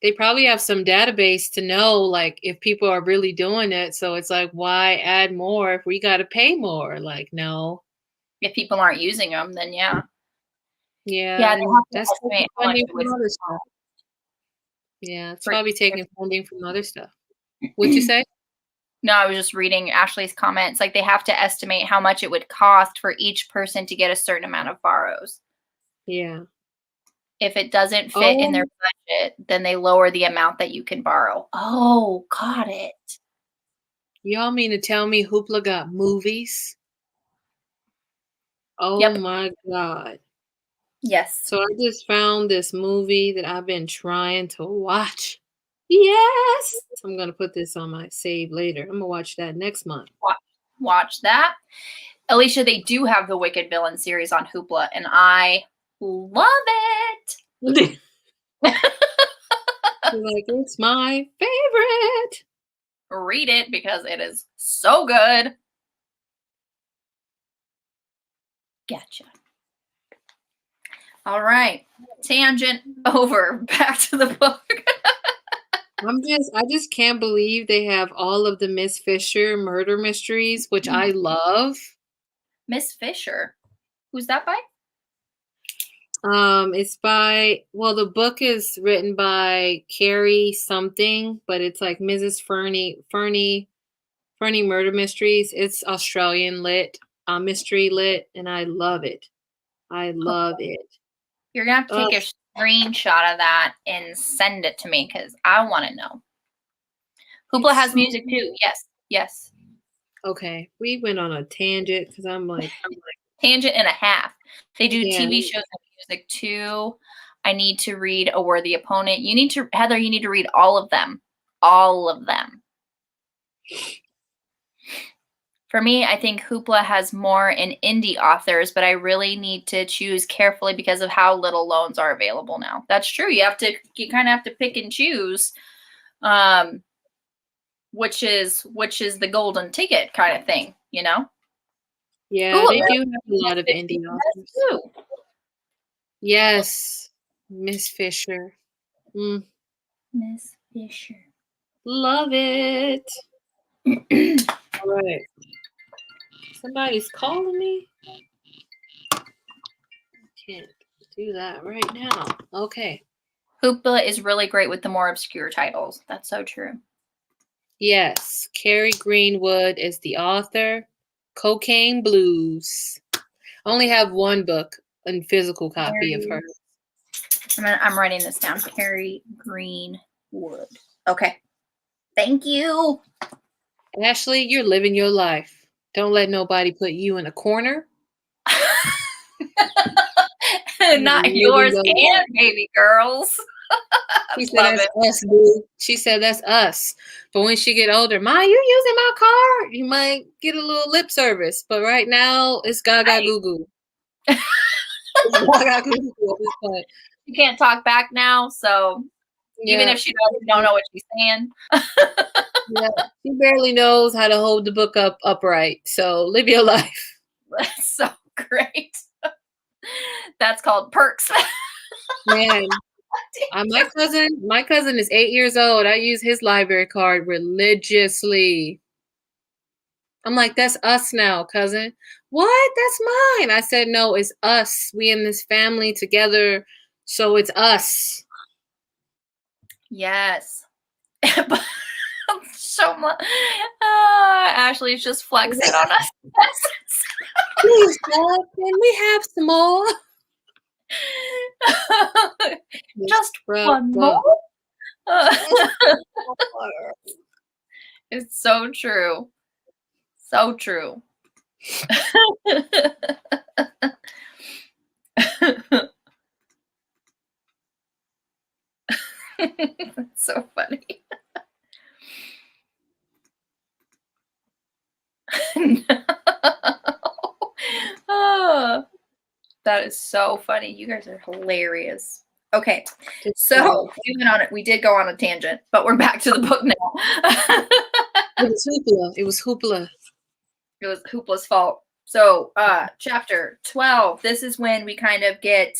They probably have some database to know like if people are really doing it. So it's like, why add more if we got to pay more? Like, no. If people aren't using them, then yeah. Yeah, that's funding from other stuff. Yeah, it's probably taking funding from other stuff. What'd you say? No, I was just reading Ashley's comments. Like, they have to estimate how much it would cost for each person to get a certain amount of borrows. Yeah. If it doesn't fit in their budget, then they lower the amount that you can borrow. Oh, got it. Y'all mean to tell me Hoopla got movies? Oh Yep. my God. Yes. So I just found this movie that I've been trying to watch. Yes. I'm going to put this on my save later. I'm going to watch that next month. Watch that. Alicia, they do have the Wicked Villain series on Hoopla, and I love it. Like, it's my favorite. Read it because it is so good. Gotcha. All right. Tangent over. Back to the book. I just can't believe they have all of the Miss Fisher murder mysteries, which I love. Miss Fisher. Who's that by? It's by, well, the book is written by Carrie something, but it's like Mrs. Fernie Murder Mysteries. It's Australian mystery lit, and I love it. I love it. You're gonna have to take a screenshot of that and send it to me because I want to know. Hoopla has music too. Yes. Okay, we went on a tangent because I'm like tangent and a half. They do TV shows and music too. I need to read A Worthy Opponent. Heather, you need to read all of them. All of them. For me, I think Hoopla has more in indie authors, but I really need to choose carefully because of how little loans are available now. That's true. You kind of have to pick and choose, which is the golden ticket kind of thing, Yeah, they do have a lot of indie authors. Too. Yes, Miss Fisher. Miss Fisher. Love it. All right. Somebody's calling me. I can't do that right now. Okay. Hoopla is really great with the more obscure titles. That's so true. Yes, Carrie Greenwood is the author. Cocaine Blues. I only have one book, a physical copy of her. I'm writing this down. Carrie Greenwood. Okay. Thank you. Ashley, you're living your life. Don't let nobody put you in a corner. Not yours and baby girls. She said, that's us, dude. She said, that's us. But when she get older, Ma, you using my car? You might get a little lip service. But right now, it's gaga goo goo. You can't talk back now, so even if she don't know what she's saying. Yeah, she barely knows how to hold the book up upright. So live your life. That's so great. That's called perks. Man, my cousin is 8 years old. I use his library card religiously. I'm like, that's us now, cousin. What? That's mine. I said, no, it's us. We in this family together. So it's us. Yes. So much. Ashley's just flexing on us. Please, God, can we have some more? Just one more. It's so true. So true. That's so funny. No. Oh, that is so funny. You guys are hilarious. Okay, so we did go on a tangent, but we're back to the book now. It was Hoopla. It was Hoopla. It was Hoopla's fault. So, chapter 12. This is when we kind of get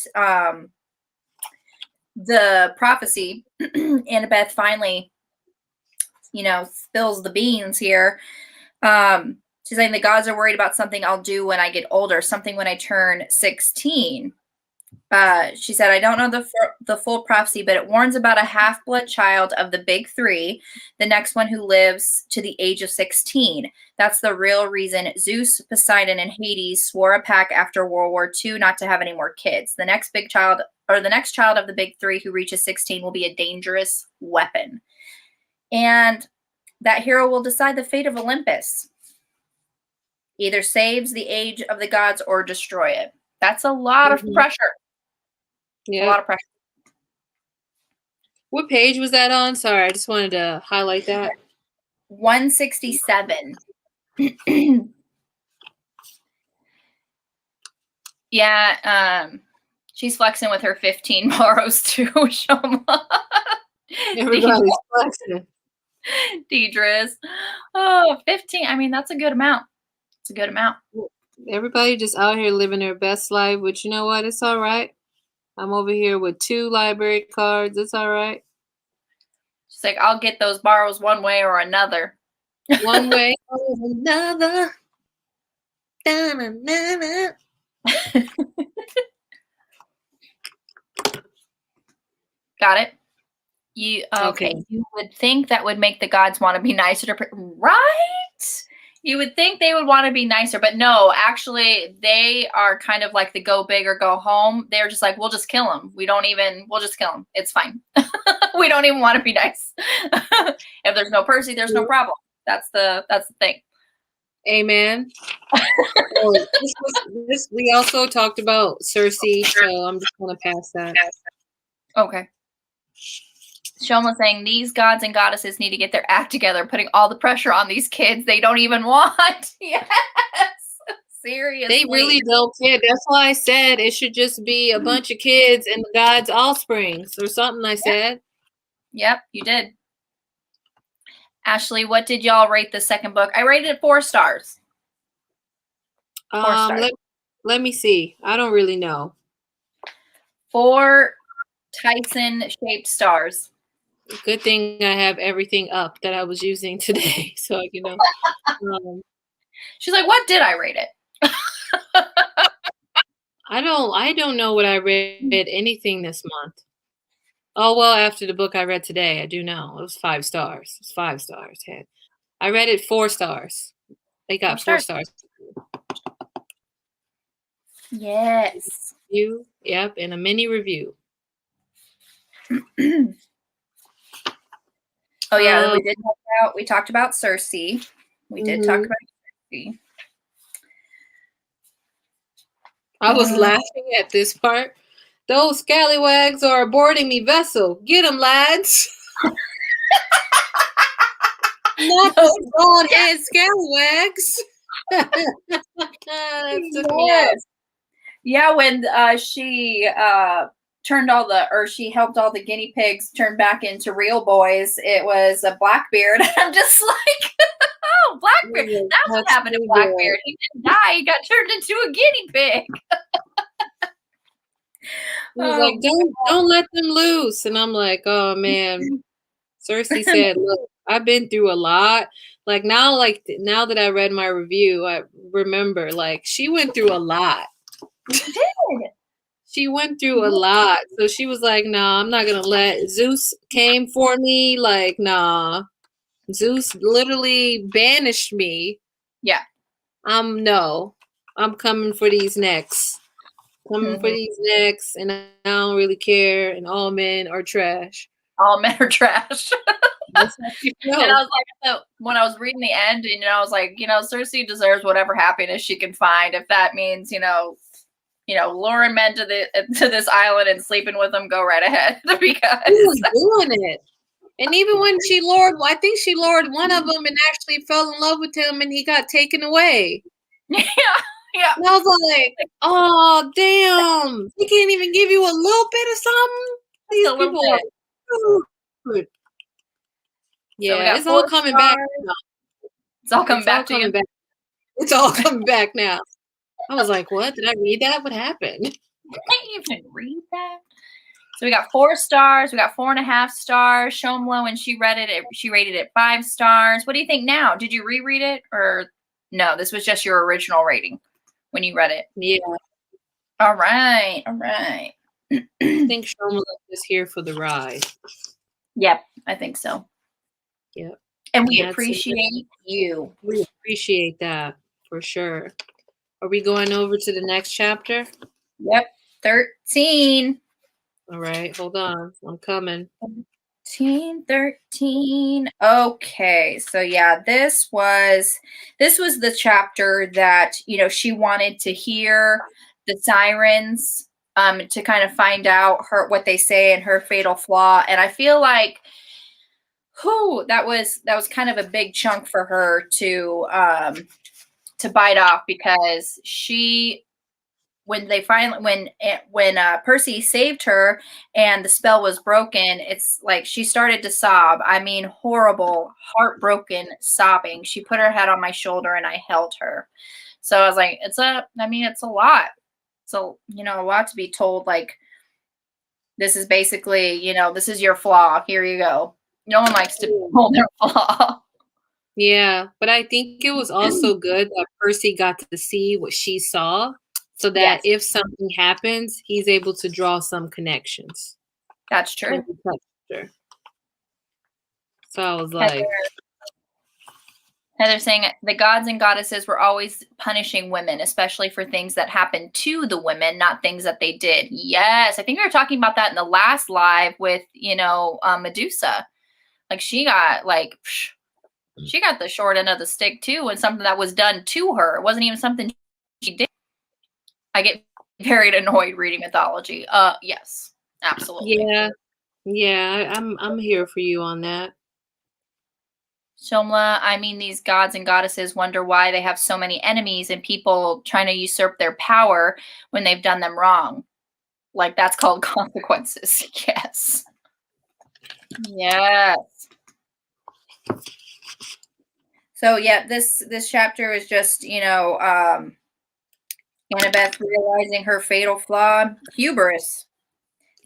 the prophecy. Annabeth finally, spills the beans here. She's saying the gods are worried about something I'll do when I get older, something when I turn 16. She said, I don't know the full prophecy, but it warns about a half-blood child of the big three, the next one who lives to the age of 16. That's the real reason Zeus, Poseidon, and Hades swore a pact after World War II not to have any more kids. The next child of the big three who reaches 16 will be a dangerous weapon. And that hero will decide the fate of Olympus. Either saves the age of the gods or destroy it. That's a lot of pressure. Yeah. A lot of pressure. What page was that on? Sorry, I just wanted to highlight that. 167. Yeah, she's flexing with her 15 borrows too. Everybody's flexing. Deidre's. Oh, 15. I mean, that's a good amount. It's a good amount. Everybody just out here living their best life, but you know what? It's all right. I'm over here with 2 library cards. It's all right. She's like, I'll get those borrows one way or another. One way or another. Da-na-na-na. Got it? Okay. You would think that would make the gods want to be nicer to right? You would think they would want to be nicer, but no, actually they are kind of like the go big or go home. They're just like, we'll just kill them. We'll just kill them. It's fine. We don't even want to be nice. If there's no Percy, there's no problem. That's the thing. Amen. We also talked about Cersei, so I'm just going to pass that. Okay. Shoma saying these gods and goddesses need to get their act together, putting all the pressure on these kids they don't even want. Yes. Seriously. They really don't care. That's why I said it should just be a bunch of kids and the gods' offsprings or something I said. Yep, you did. Ashley, what did y'all rate the second book? I rated it 4 stars. 4 stars. Let me see. I don't really know. 4 Tyson-shaped stars. Good thing I have everything up that I was using today, so She's like, "What did I rate it?" I don't know what I read anything this month. Oh well, after the book I read today, I do know. It was 5 stars. It's 5 stars. Hey. I read it 4 stars. They Four got 4 stars. stars. Yes. Review. Yep, and a mini review. Oh yeah, we talked about Cersei. We did talk about Cersei. I was laughing at this part. Those scallywags are boarding me vessel. Get them, lads. Not the bald-head scallywags. That took me out. Yeah, when she she helped all the guinea pigs turn back into real boys, it was a Blackbeard. I'm just like, oh, Blackbeard. That's what happened to Blackbeard. He didn't die. He got turned into a guinea pig. He was like, don't let them loose. And I'm like, oh man. Cersei said, look, I've been through a lot. Like now that I read my review, I remember like she went through a lot. She did. She went through a lot. So she was like, nah, I'm not gonna let Zeus came for me. Like, nah. Zeus literally banished me. Yeah. No. I'm coming for these necks. Coming for these necks, and I don't really care, and all men are trash. All men are trash. That's how she felt. And I was like, so when I was reading the end, and I was like, Cersei deserves whatever happiness she can find. If that means, luring men to this island and sleeping with them, go right ahead. Because she was doing it. And even when I think she lured one of them and actually fell in love with him, and he got taken away. Yeah. Yeah. And I was like, oh damn, he can't even give you a little bit of something. These people are good. Yeah, it's all coming back now. It's all coming back to you. It's all coming back now. I was like, what? Did I read that? What happened? Did I even read that? So we got 4 stars. We got 4.5 stars. Shomla, when she read it, she rated it 5 stars. What do you think now? Did you reread it or no? This was just your original rating when you read it. Yeah. All right. All right. I think Shomla is here for the ride. Yep, I think so. Yep. And we appreciate you. We appreciate that for sure. Are we going over to the next chapter? Yep. 13. All right, hold on. I'm coming. 13. Okay. So yeah, this was the chapter that, she wanted to hear the sirens to kind of find out what they say and her fatal flaw. And I feel like that was kind of a big chunk for her to bite off, because when Percy saved her and the spell was broken, it's like she started to sob. I mean, horrible, heartbroken sobbing. She put her head on my shoulder and I held her. So I was like, it's a lot. So, a lot to be told. Like, this is basically, this is your flaw. Here you go. No one likes to be told their flaw. Yeah, but I think it was also good that Percy got to see what she saw, so that if something happens, he's able to draw some connections. That's true. So I was like, Heather saying the gods and goddesses were always punishing women, especially for things that happened to the women, not things that they did. Yes, I think we were talking about that in the last live with, Medusa. Like she got the short end of the stick too, and something that was done to her. It wasn't even something she did. I get very annoyed reading mythology. Yes, absolutely. Yeah, I'm here for you on that. Shomla, I mean, these gods and goddesses wonder why they have so many enemies and people trying to usurp their power when they've done them wrong. Like, that's called consequences. Yes. Yes. So, yeah, this chapter is just, Annabeth realizing her fatal flaw, hubris.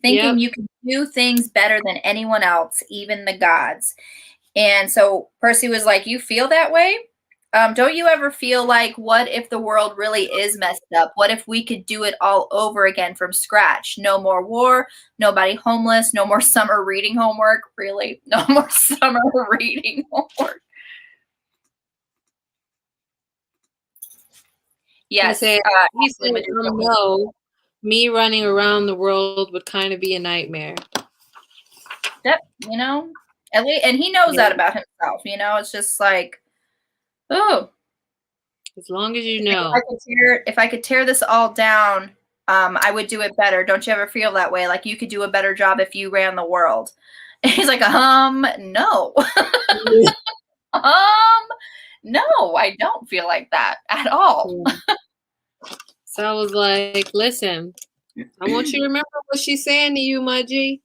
Thinking you can do things better than anyone else, even the gods. And so Percy was like, you feel that way? don't you ever feel like, what if the world really is messed up? What if we could do it all over again from scratch? No more war, nobody homeless, no more summer reading homework. Really? No more summer reading homework. Yes. He said, no, me running around the world would kind of be a nightmare. Yep, you know, at least, and he knows that about himself. You know, it's just like, oh, as long as you know, if I could tear this all down, I would do it better. Don't you ever feel that way? Like you could do a better job if you ran the world. And he's like, no, no, I don't feel like that at all. So I was like, listen, I want you to remember what she's saying to you, my G.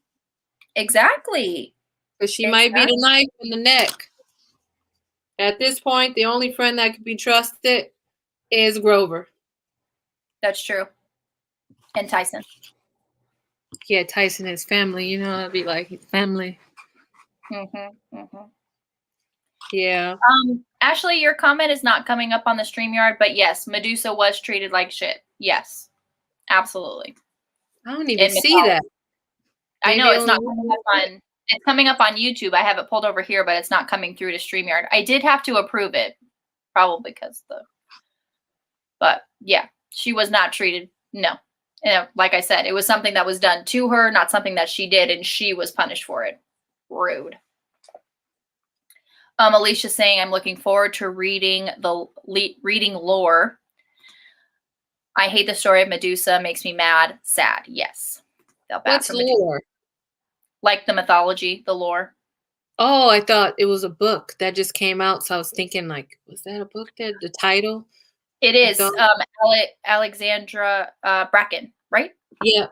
Exactly. Because she might be the knife in the neck. At this point, the only friend that could be trusted is Grover. That's true. And Tyson. Yeah, Tyson is family. You know, I'd be like, his family. Yeah. Ashley, your comment is not coming up on the StreamYard, but yes, Medusa was treated like shit. Yes, absolutely. I don't even see that. I know it's not coming up on. It's coming up on YouTube. I have it pulled over here, but it's not coming through to StreamYard. I did have to approve it, probably because But yeah, she was not treated. No, like I said, it was something that was done to her, not something that she did, and she was punished for it. Rude. Alicia's saying, I'm looking forward to reading lore. I hate the story of Medusa. Makes me mad. Sad. Yes. What's lore? Like the mythology, the lore. Oh, I thought it was a book that just came out. So I was thinking, like, was that a book? The title? It is. Alexandra Bracken, right? Yeah.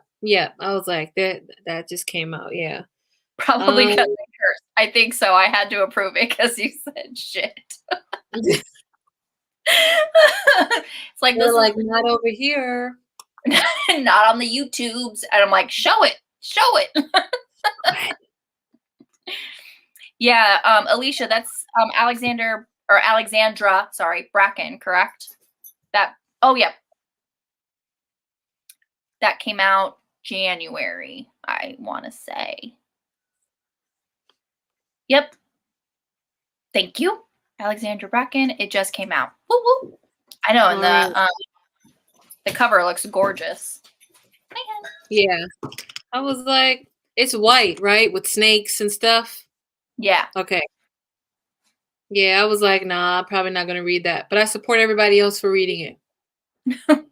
I was like, that just came out. Yeah. Probably because I cursed. I think so. I had to approve it because you said shit. It's like, they're like, not over here. Not on the YouTubes. And I'm like, show it. Yeah, Alicia, that's Alexandra, Bracken, correct? Yeah. That came out January, I want to say. Yep. Thank you, Alexandra Bracken. It just came out. Woo woo. I know, and the cover looks gorgeous. Yeah. I was like, it's white, right? With snakes and stuff. Yeah. Okay. Yeah, I was like, nah, I'm probably not going to read that. But I support everybody else for reading it.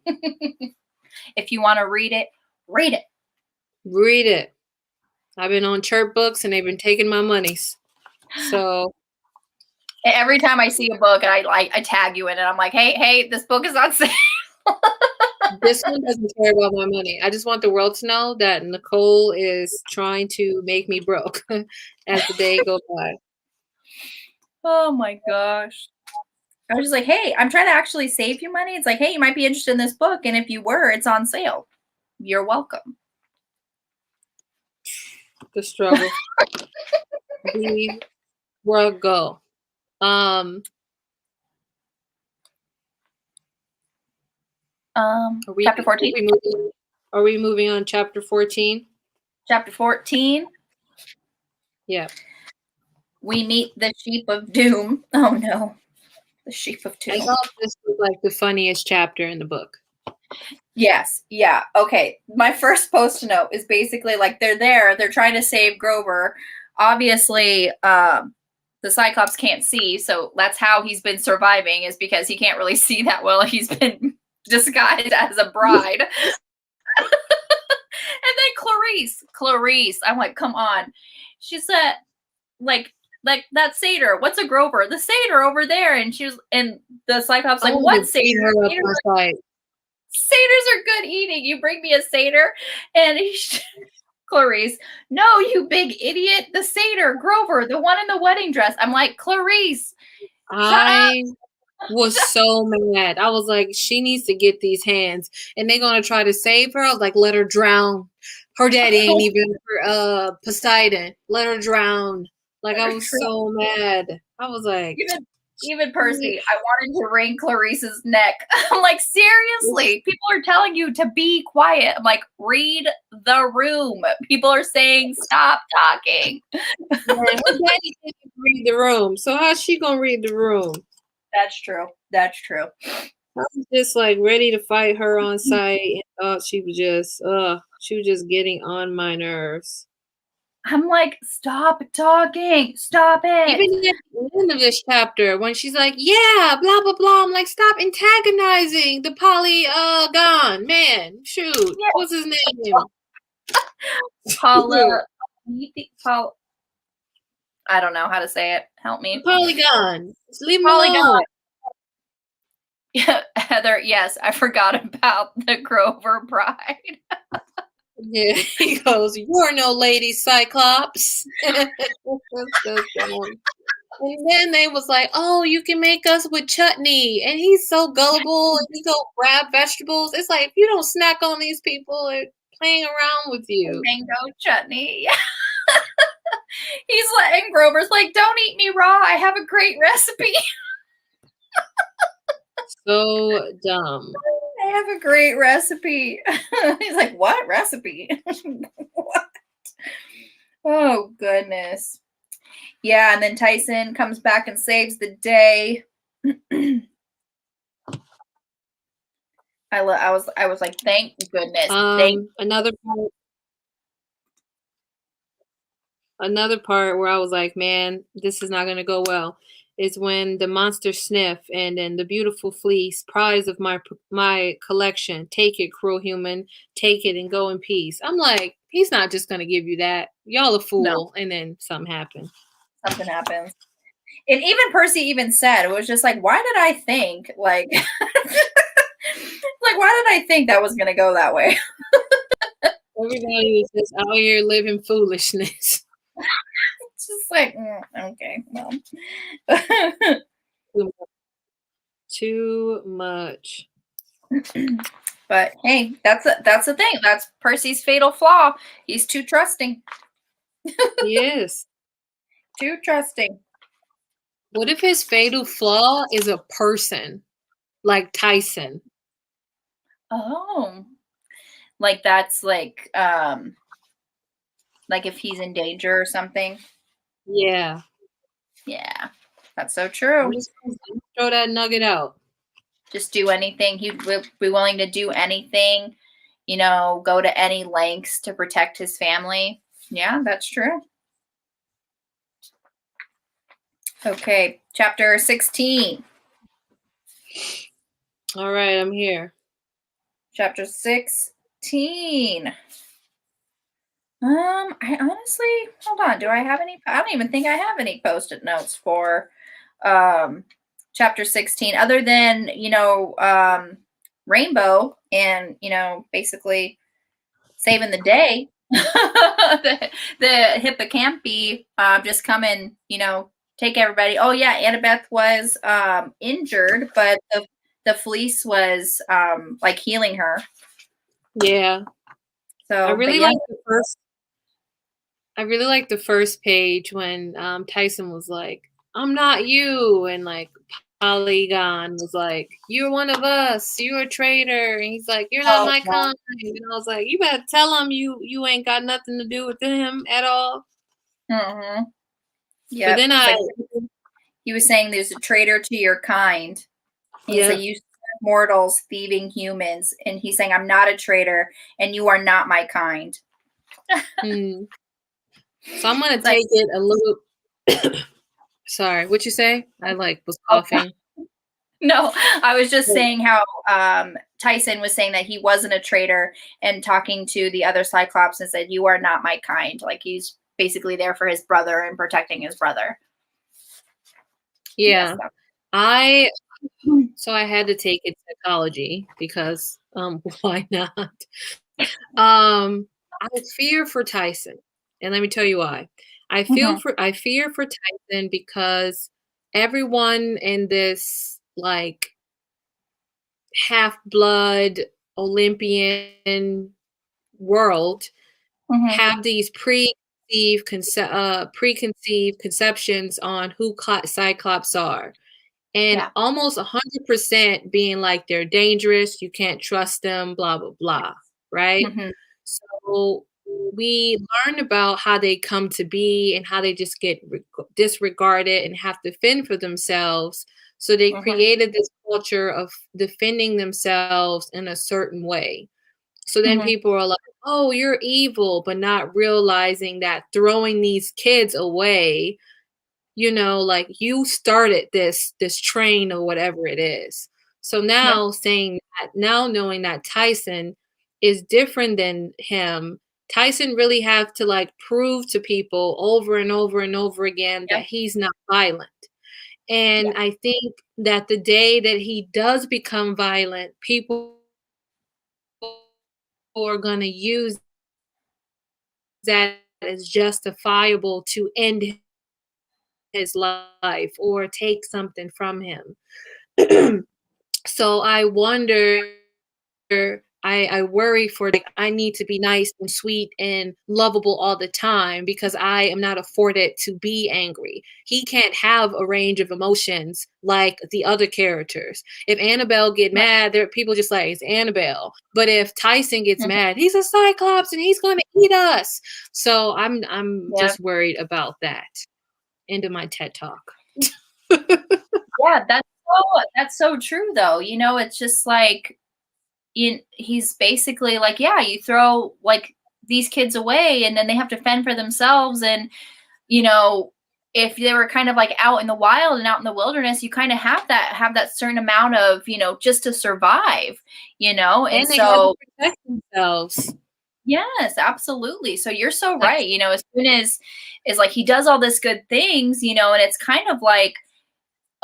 If you want to read it, read it. Read it. I've been on Chirp Books and they've been taking my monies. So every time I see a book and I tag you in it, I'm like, hey, this book is on sale. This one doesn't care about my money. I just want the world to know that Nicole is trying to make me broke as the day goes by. Oh my gosh. I was just like, hey, I'm trying to actually save you money. It's like, hey, you might be interested in this book. And if you were, it's on sale. You're welcome. The struggle. The struggle. Chapter 14. Are we moving on chapter 14? Chapter 14. Yeah. We meet the Sheep of Doom. Oh no. The Sheep of Doom. I thought this was like the funniest chapter in the book. Yes. Yeah. Okay. My first post note is basically like they're trying to save Grover. Obviously, the Cyclops can't see, so that's how he's been surviving, is because he can't really see that well. He's been disguised as a bride. And then Clarice, I'm like, come on. She said, like that satyr. What's a Grover? The satyr over there. And the Cyclops like, what satyr? Satyrs are good eating. You bring me a satyr? And Clarice, no, you big idiot. The satyr, Grover, the one in the wedding dress. I'm like, Clarice, I was so mad. I was like, she needs to get these hands. And they're going to try to save her. I was like, let her drown. Her daddy ain't even Poseidon. Let her drown. Like, I was so mad. I was like, Even Percy, I wanted to wring Clarice's neck. I'm like, seriously, people are telling you to be quiet. I'm like, read the room. People are saying, stop talking. Man, her daddy didn't read the room, so how's she gonna read the room? That's true. That's true. I was just like ready to fight her on sight and thought she was just getting on my nerves. I'm like, stop talking. Stop it. Even at the end of this chapter, when she's like, yeah, blah blah blah, I'm like, stop antagonizing the polygon man. Shoot. Yeah. What's his name? Paula. I don't know how to say it. Help me. Polygon. Just leave him alone. Yeah, Heather, yes, I forgot about the Grover Bride. Yeah, he goes, you're no lady, Cyclops. And then they was like, oh, you can make us with chutney. And he's so gullible and he go grab vegetables. It's like, if you don't snack on these people, they're playing around with you. Mango chutney. He's letting Grover's like, don't eat me raw. I have a great recipe. So dumb. I have a great recipe. He's like, what recipe? What? Oh, goodness. Yeah, and then Tyson comes back and saves the day. I was like, thank goodness. Another part where I was like, man, this is not gonna go well is when the monster sniff and then the beautiful fleece, prize of my collection. Take it, cruel human. Take it and go in peace. I'm like, he's not just gonna give you that. Y'all a fool. No. And then something happens. Something happens. And even Percy even said, it was just like, why did I think like like why did I think that was gonna go that way? Everybody was just out here living foolishness. It's just like, okay, well. Too much. But hey, that's the thing. That's Percy's fatal flaw. He's too trusting. He is. Too trusting. What if his fatal flaw is a person like Tyson? Oh. Like that's like if he's in danger or something. Yeah. Yeah. That's so true. Just throw that nugget out. Just do anything. He would be willing to do anything, go to any lengths to protect his family. Yeah, that's true. Okay, chapter 16. All right, I'm here. Chapter 16. I honestly, hold on. Do I have any? I don't even think I have any post-it notes for chapter 16 other than, Rainbow and, basically saving the day. the hippocampi just come and, take everybody. Oh yeah, Annabeth was injured, but the fleece was like healing her. Yeah. So I really like the first page when Tyson was like, I'm not you, and like Polygon was like, you're one of us, you're a traitor, and he's like, you're not my kind. And I was like, you better tell him you ain't got nothing to do with him at all. Mm-hmm. Yeah. But then he was saying there's a traitor to your kind. He's like, you mortals thieving humans, and he's saying, I'm not a traitor, and you are not my kind. So I'm gonna take it a little. Sorry, what you say? I was coughing. No, I was just saying how Tyson was saying that he wasn't a traitor and talking to the other Cyclops and said, you are not my kind. Like he's basically there for his brother and protecting his brother. Yeah. So I had to take it psychology because why not? I fear for Tyson. And let me tell you why. I fear for Tyson because everyone in this like half-blood Olympian world have these preconceived conceptions on who Cyclops are. and Yeah. almost 100% being like they're dangerous, you can't trust them, blah, blah, blah, right? Mhm. So we learn about how they come to be and how they just get disregarded and have to fend for themselves. So they Mhm. created this culture of defending themselves in a certain way. So then Mhm. people are like, oh, you're evil, but not realizing that throwing these kids away, like you started this train or whatever it is. So Yeah. now saying that, now knowing that Tyson is different than him, Tyson really have to like prove to people over and over and over again Yeah. that he's not violent. Yeah. And I think that the day that he does become violent, people are going to use that as justifiable to end his life or take something from him. So I wonder, I worry for like I need to be nice and sweet and lovable all the time because I am not afforded to be angry. He can't have a range of emotions like the other characters. If Annabelle get Right. mad, there people just like it's Annabelle. But if Tyson gets Mhm. mad, he's a Cyclops and he's going to eat us. So I'm Yeah. just worried about that. End of my TED talk. Yeah, that's so true though. It's just like he's basically like, yeah, you throw like these kids away and then they have to fend for themselves. And, you know, if they were kind of like out in the wild and out in the wilderness, you kind of have that certain amount of, just to survive, and And they had to so protect themselves. yes, absolutely. So you're so That's right. As soon as is like he does all this good things, and it's kind of like,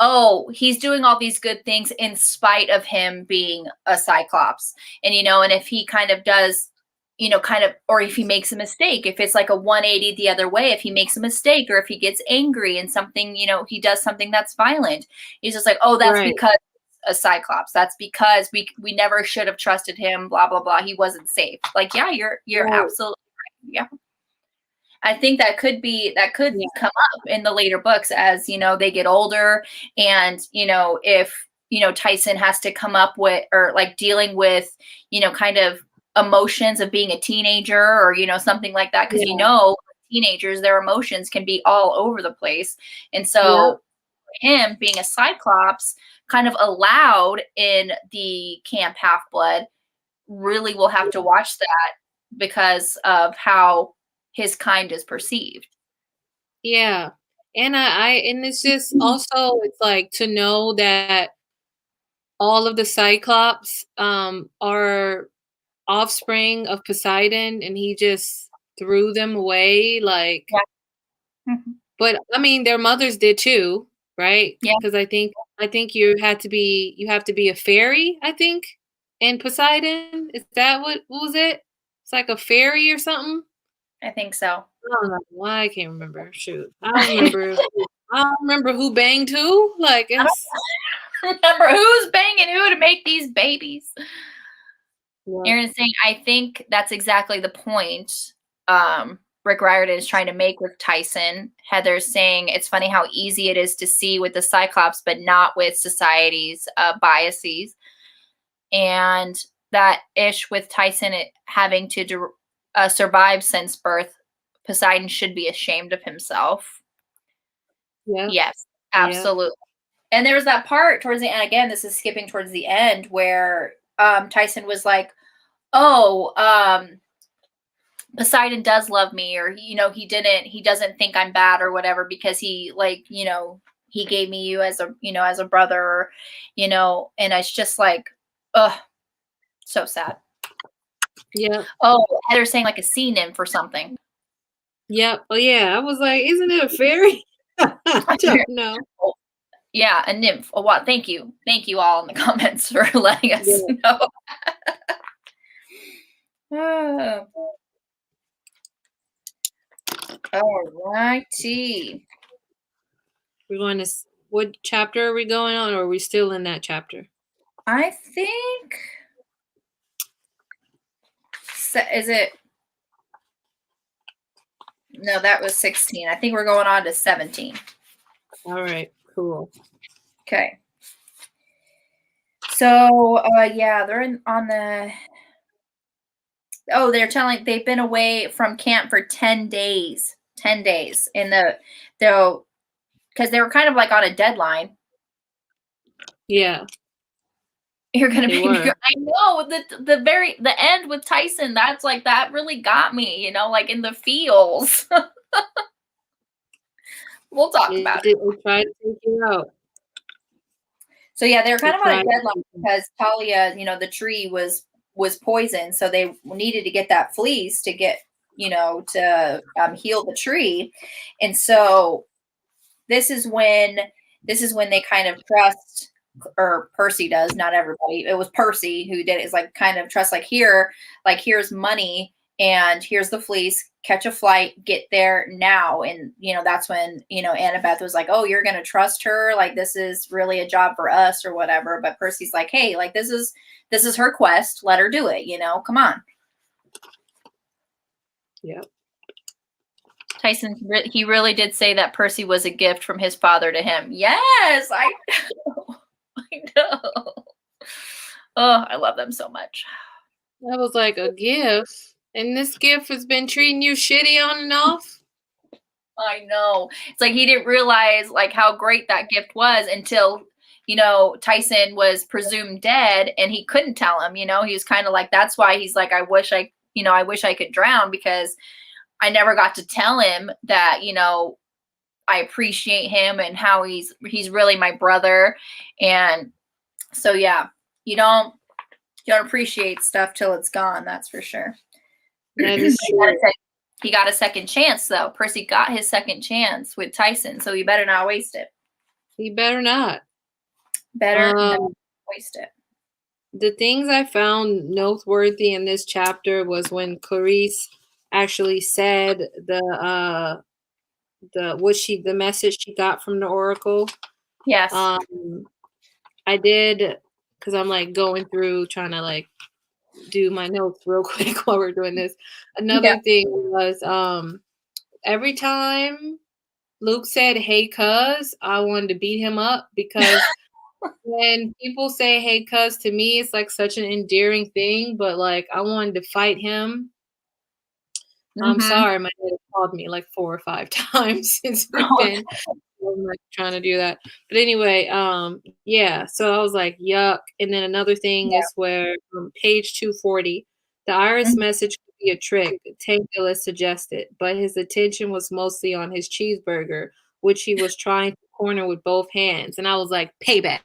oh, he's doing all these good things in spite of him being a Cyclops. And if he kind of does, or if he makes a mistake, if it's like a 180 the other way, if he makes a mistake or if he gets angry and something, he does something that's violent, he's just like, oh, that's right. because a Cyclops. That's because we never should have trusted him, blah, blah, blah. He wasn't safe. Like, yeah, you're Right. absolutely right. Yeah. I think that could Yeah. come up in the later books as, they get older and, if, Tyson has to come up with or like dealing with, kind of emotions of being a teenager or, something like that. Cause Yeah. teenagers, their emotions can be all over the place. And Yep. so him being a Cyclops kind of allowed in the Camp Half-Blood, really will have to watch that because of how his kind is perceived. Yeah. And and it's just also it's like to know that all of the Cyclops are offspring of Poseidon and he just threw them away like Yeah. Mhm. but I mean their mothers did too, right? Yeah, Cuz I think you have to be a fairy, I think. And Poseidon, is that what was it? It's like a fairy or something? I think so. I don't know why I can't remember. Shoot. I don't remember who banged who. Like I it's don't remember who's banging who to make these babies. yeah. Aaron's saying, I think that's exactly the point Rick Riordan is trying to make with Tyson. Heather's saying it's funny how easy it is to see with the Cyclops, but not with society's biases. And that ish with Tyson having to survive since birth, Poseidon should be ashamed of himself. Yeah. Yes, Yeah. absolutely. And there was that part towards the end. Again, this is skipping towards the end where Tyson was like, "Oh, Poseidon does love me," or he doesn't think I'm bad or whatever because he like he gave me you as a brother, and it's just like, ugh, so sad. Yeah. Oh, Heather's saying like a sea nymph or something. Yeah. Oh yeah. I was like, isn't it a fairy? I don't know. Yeah, a nymph. Oh, wow. Thank you all in the comments for letting us Yeah. know. Oh, all righty. We're going to what chapter are we going on or are we still in that chapter? I think is it no, that was 16. I think we're going on to 17. All right. Cool. Okay. So, yeah, they're on the. Oh, they've been away from camp for 10 days. 10 days in because they were kind of like on a deadline. Yeah. You're gonna They make me were. go. I know the end with Tyson. That's like that really got me. Like in the feels. We'll talk about it. They tried to take you out. So yeah, they were kind They of on a tried. deadline because Talia, the tree was poisoned, so they needed to get that fleece to get to heal the tree, and so this is when they kind of trust, or Percy does, not everybody. It was Percy who did it. Is like kind of trust, like here's money and here's the fleece. Catch a flight, get there now. And that's when Annabeth was like, "Oh, you're gonna trust her? Like this is really a job for us or whatever." But Percy's like, "Hey, like this is her quest. Let her do it. Come on." Yeah. Tyson, he really did say that Percy was a gift from his father to him. Yes, I know. I know. Oh, I love them so much. That was like a gift. And this gift has been treating you shitty on and off? I know. It's like he didn't realize like how great that gift was until, Tyson was presumed dead and he couldn't tell him, he was kind of like, that's why he's like, I wish I could drown because I never got to tell him that, I appreciate him and how he's really my brother. And so, yeah, you don't appreciate stuff till it's gone. That's for sure. That is true. He got a second chance, though. Percy got his second chance with Tyson, so he better not waste it. He better not. Better not waste it. The things I found noteworthy in this chapter was when Clarice actually said the message she got from the Oracle. Yes. I did, because I'm like going through trying to like do my notes real quick while we're doing this. Another thing was every time Luke said, "Hey, cuz," I wanted to beat him up because when people say, "Hey, cuz," to me, it's like such an endearing thing, but like I wanted to fight him. I'm sorry, my dad called me like 4 or 5 times since we've been like trying to do that. But anyway, yeah, so I was like, yuck. And then another thing is where page 240, the iris message could be a trick, Tangula suggested, but his attention was mostly on his cheeseburger, which he was trying to corner with both hands. And I was like, payback.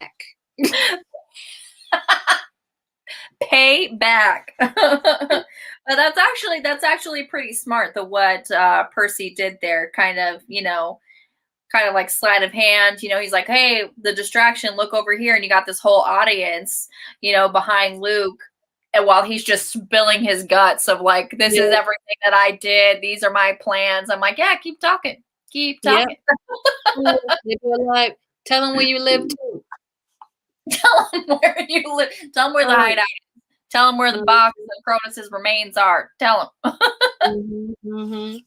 Payback. But that's actually pretty smart, what Percy did there. Kind of like sleight of hand. He's like, hey, the distraction, look over here, and you got this whole audience behind Luke, and while he's just spilling his guts of like, this is everything that I did, these are my plans. I'm like, yeah, keep talking. Yep. Like, tell him where you live too. Tell him where you live. Tell him where the hideout is. Tell him where the box of Cronus's remains are. Tell him.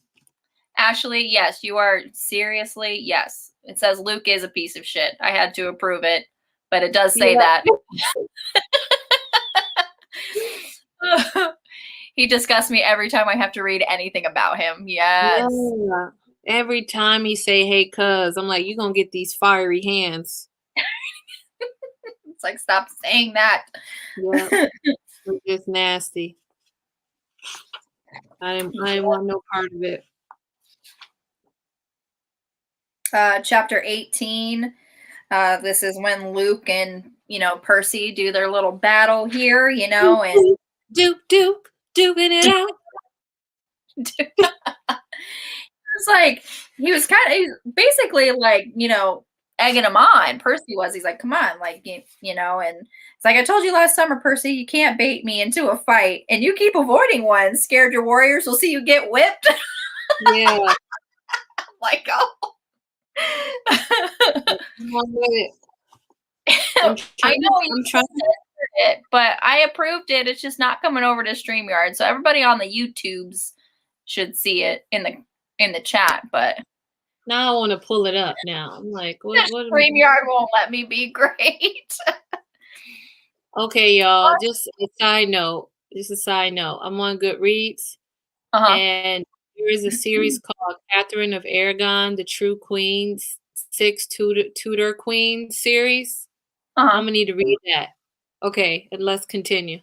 Ashley, yes, you are seriously, yes. It says Luke is a piece of shit. I had to approve it, but it does say that. He disgusts me every time I have to read anything about him. Yes. Yeah. Every time he say, "Hey, cuz," I'm like, you're going to get these fiery hands. It's like, stop saying that. Yeah. It's just nasty. I didn't want no part of it. Chapter 18. This is when Luke and Percy do their little battle here, and duking it out. It's like he was basically like egging him on. Percy was. He's like, come on, like and it's like, I told you last summer, Percy, you can't bait me into a fight, and you keep avoiding one. Scared your warriors will see you get whipped. Yeah. Like, oh. I know I'm trying it, but I approved it. It's just not coming over to StreamYard. So everybody on the YouTubes should see it in the chat, but Now I want to pull it up now. I'm like, what StreamYard won't let me be great. Okay, y'all, just a side note. Just a side note. I'm on Goodreads, and there is a series called Catherine of Aragon, the True Queens, 6 Tudor Queens series. I'm gonna need to read that. Okay, and let's continue.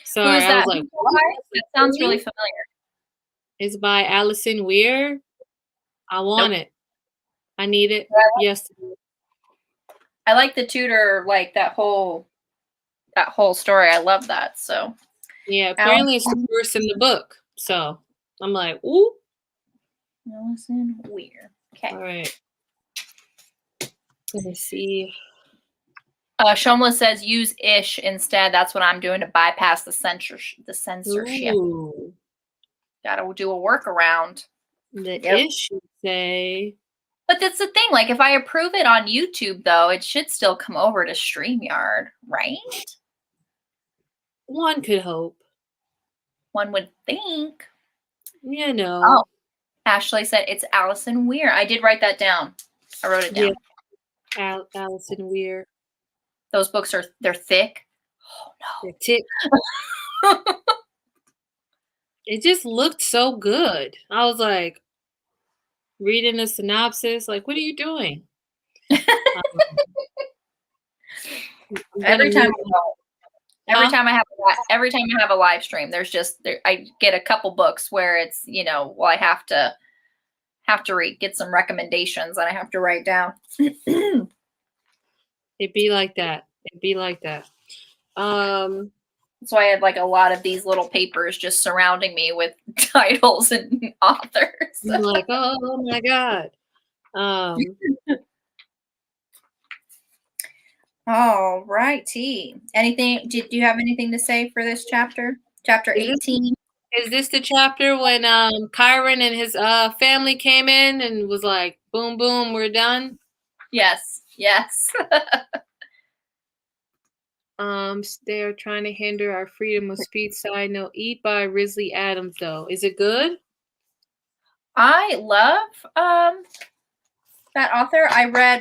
Sorry, Who's I was that? like, That sounds really familiar. It's by Alison Weir. I want it. I need it. Yes. I like the Tudor, like that whole story. I love that. So yeah, apparently it's worse in the book. So I'm like, ooh. Alison Weir. Okay. All right. Let me see. Shomla says use ish instead. That's what I'm doing to bypass the censorship. Ooh. Gotta do a workaround. The ish you say. But that's the thing. Like if I approve it on YouTube, though, it should still come over to StreamYard, right? One could hope. One would think. You know. Oh, Ashley said it's Alison Weir. I did write that down. I wrote it down. Yeah. Alison Weir. Those books they're thick. Oh no. They're thick. It just looked so good. I was like reading the synopsis, like, what are you doing? Every time I have a live stream, there's just I get a couple books where it's, well, I have to read, get some recommendations and I have to write down. It'd be like that. So I had like a lot of these little papers just surrounding me with titles and authors. I'm like, oh my God. All righty. Anything? Do you have anything to say for this chapter? Chapter 18. Is this the chapter when Kyron and his family came in and was like, boom, boom, we're done? Yes. They're trying to hinder our freedom of speech. Side note, Eat by Risley Adams, though. Is it good? I love that author.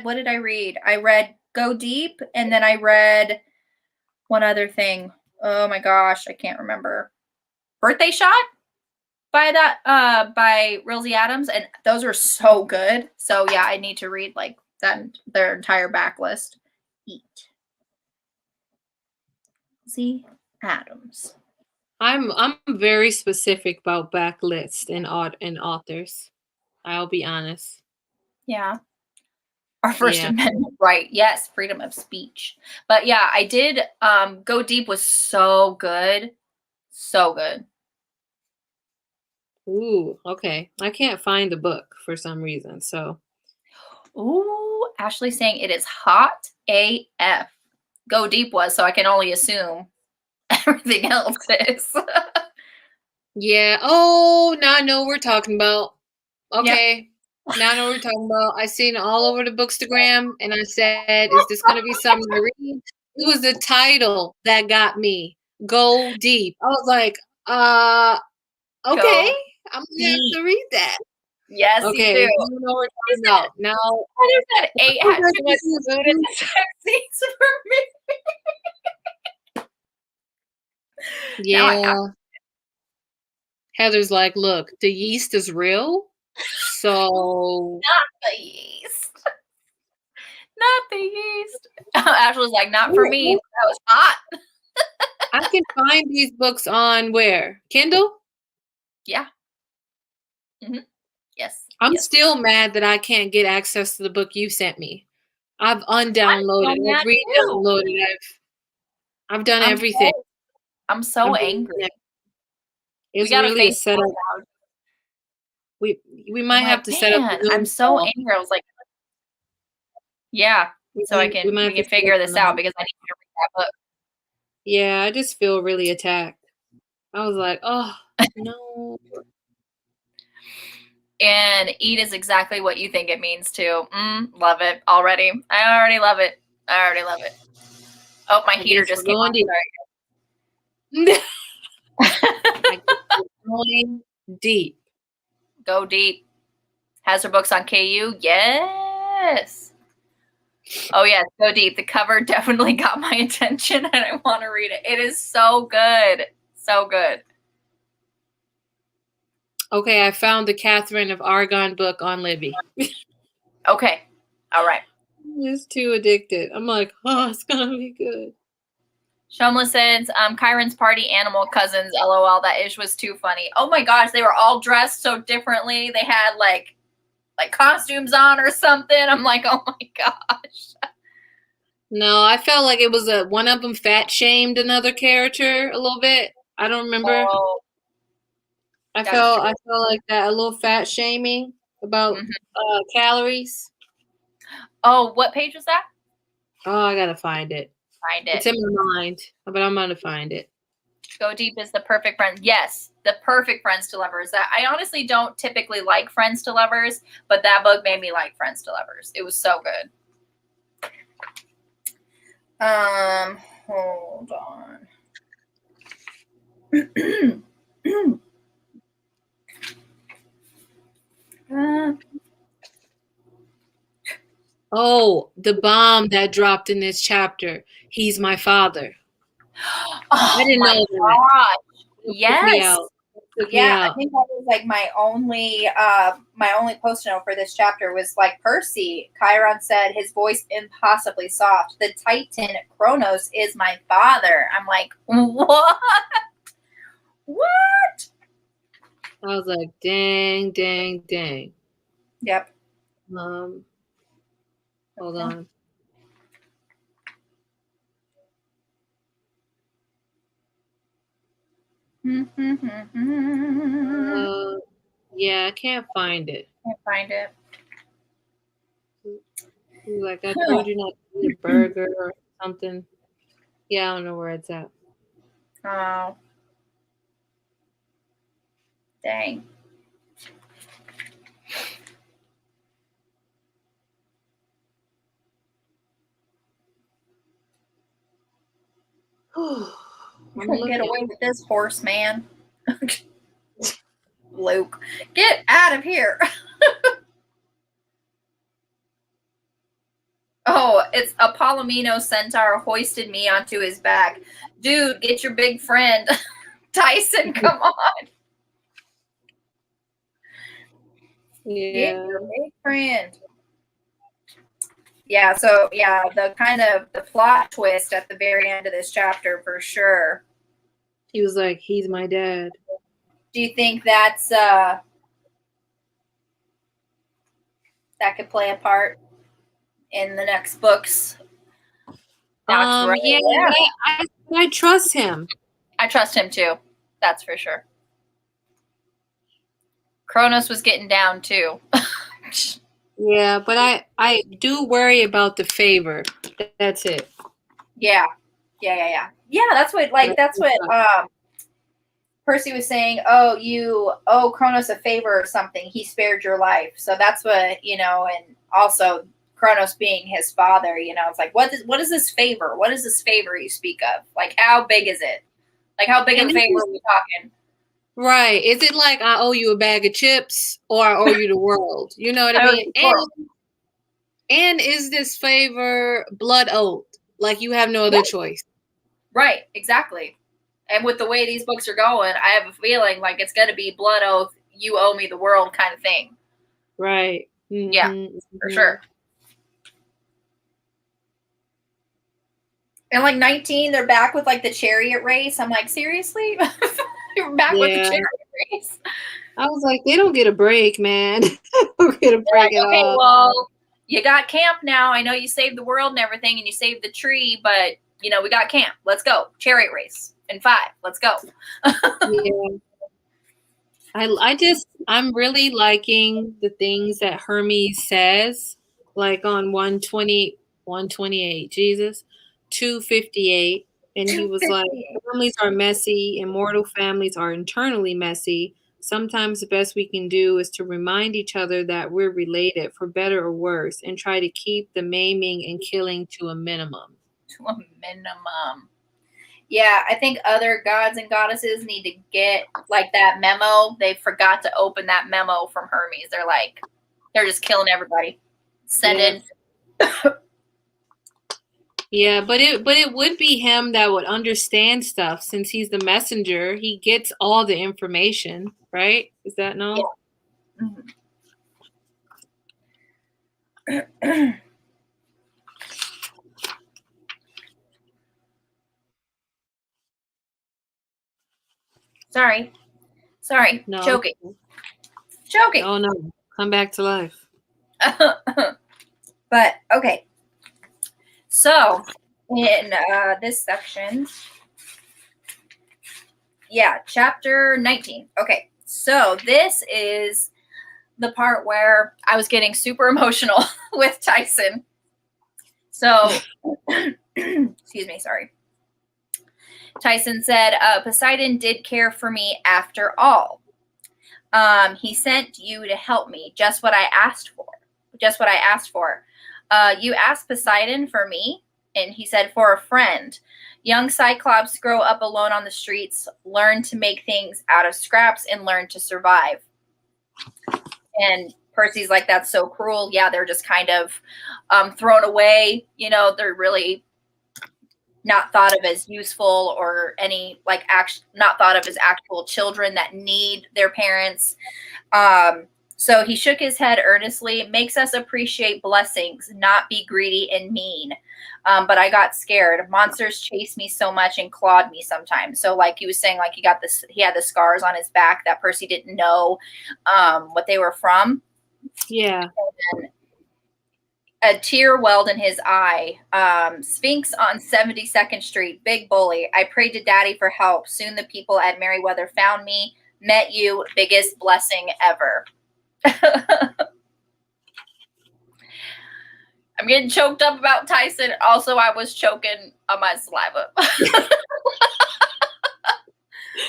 What did I read? I read Go Deep, and then I read one other thing. Oh my gosh, I can't remember. Birthday Shot by Risley Adams, and those are so good. So yeah, I need to read like their entire backlist. Eat. Risley Adams. I'm very specific about backlist and authors. I'll be honest. Yeah. Our First Amendment right. Yes, freedom of speech. But yeah, I did Go Deep was so good. So good. Ooh, okay. I can't find the book for some reason, so. Ooh, Ashley's saying it is hot AF. Go Deep was, so I can only assume everything else is. Yeah. Oh, now I know what we're talking about. Okay. Yep. Now I know what we're talking about. I seen it all over the Bookstagram, and I said, is this going to be something I read? It was the title that got me. Go Deep. I was like, okay. I'm going to have to read that. Yes, okay, you do. You know what we're talking about. Now, what is that? 8 had too much food in the seats for me. Yeah. Heather's like, look, the yeast is real. So not the yeast. Not the yeast. Ashley was like, not for me. That was hot. I can find these books on where? Kindle? Yeah. Mm-hmm. Yes. I'm still mad that I can't get access to the book you sent me. I've undownloaded, I've re-downloaded, I've done everything. I'm so angry. It's really a setup. We might have to set up. I'm so angry. I was like, yeah. So we can figure this out because I need to read that book. Yeah, I just feel really attacked. I was like, oh no. And eat is exactly what you think it means too. Love it already. I already love it. Oh, my heater just came on. Going deep. Go deep. Has her books on KU? Yes. Oh, yes. Go deep. The cover definitely got my attention, and I want to read it. It is so good. So good. Okay, I found the Catherine of Aragon book on Libby. Okay. All right. I'm just too addicted. I'm like, oh, it's going to be good. Shomla says, Kyron's party animal cousins, LOL. That ish was too funny. Oh my gosh, they were all dressed so differently. They had like costumes on or something. I'm like, oh my gosh. No, I felt like it was one of them fat shamed another character a little bit. I don't remember. Oh, I felt like that, a little fat shaming about calories. Oh, what page was that? Oh, I gotta find it. Find it. It's in my mind, but I'm gonna find it. Go Deep is the perfect friend. Yes, the perfect friends to lovers. I honestly don't typically like friends to lovers, but that book made me like friends to lovers. It was so good. Hold on. Oh, the bomb that dropped in this chapter. He's my father. Oh, I didn't know that. Gosh. Yes. Yeah, I think that was like my only post note for this chapter was like Percy. Chiron said his voice impossibly soft. The Titan Kronos is my father. I'm like, what? What? I was like, dang, dang, dang. Yep. Hold on. Yeah, I can't find it. Can't find it. Like I told you not to eat a burger or something. Yeah, I don't know where it's at. Oh. Dang. Couldn't get away with this horse, man. Luke, get out of here. Oh, it's a Palomino centaur hoisted me onto his back. Dude, get your big friend. Tyson, come on. Yeah. Get your big friend. Yeah, so yeah, the kind of the plot twist at the very end of this chapter for sure. He was like, he's my dad. Do you think that's that could play a part in the next books? That's right. Yeah. I trust him. I trust him too. That's for sure. Kronos was getting down too. Yeah, but I do worry about the favor. That's it. Yeah, that's what Percy was saying. Oh, you owe Kronos a favor or something. He spared your life. So that's what, and also Kronos being his father, it's like, what is this favor? What is this favor you speak of? Like, how big is it? Like, how big of a favor are we talking? Right. Is it like I owe you a bag of chips or I owe you the world? You know what I mean? And is this favor blood oath? Like you have no other choice. Right, exactly. And with the way these books are going, I have a feeling like it's going to be blood oath, you owe me the world kind of thing. Right. Mm-hmm. Yeah, for sure. And like 19, they're back with like the chariot race. I'm like, seriously? You're back with the chariot race? I was like, they don't get a break, man. They don't get a break at all. Well, you got camp now. I know you saved the world and everything, and you saved the tree, but we got camp. Let's go. Chariot race in 5. Let's go. Yeah. I'm really liking the things that Hermes says, like on 120, 128, Jesus, 258. And he was like, families are messy, immortal families are internally messy. Sometimes the best we can do is to remind each other that we're related, for better or worse, and try to keep the maiming and killing to a minimum. To a minimum. Yeah, I think other gods and goddesses need to get like that memo. They forgot to open that memo from Hermes. They're like, They're just killing everybody. Sending. Yeah, but it would be him that would understand stuff since he's the messenger. He gets all the information, right? Is that no? Yeah. Mm-hmm. Sorry. No. Choking. Oh no. Come back to life. But okay. So in this section, chapter 19. Okay. So this is the part where I was getting super emotional with Tyson. So excuse me, sorry. Tyson said, Poseidon did care for me after all. He sent you to help me, just what I asked for. You asked Poseidon for me? And he said, for a friend. Young Cyclops grow up alone on the streets, learn to make things out of scraps, and learn to survive. And Percy's like, that's so cruel. Yeah, they're just kind of thrown away. You know, they're really not thought of as useful or any not thought of as actual children that need their parents. So he shook his head earnestly. Makes us appreciate blessings, not be greedy and mean. But I got scared. Monsters chased me so much and clawed me sometimes. So like he was saying, like he had the scars on his back that Percy didn't know what they were from. Yeah. And a tear welled in his eye. Sphinx on 72nd Street, big bully. I prayed to Daddy for help. Soon the people at Merryweather found me, met you, biggest blessing ever. I'm getting choked up about Tyson. Also, I was choking on my saliva.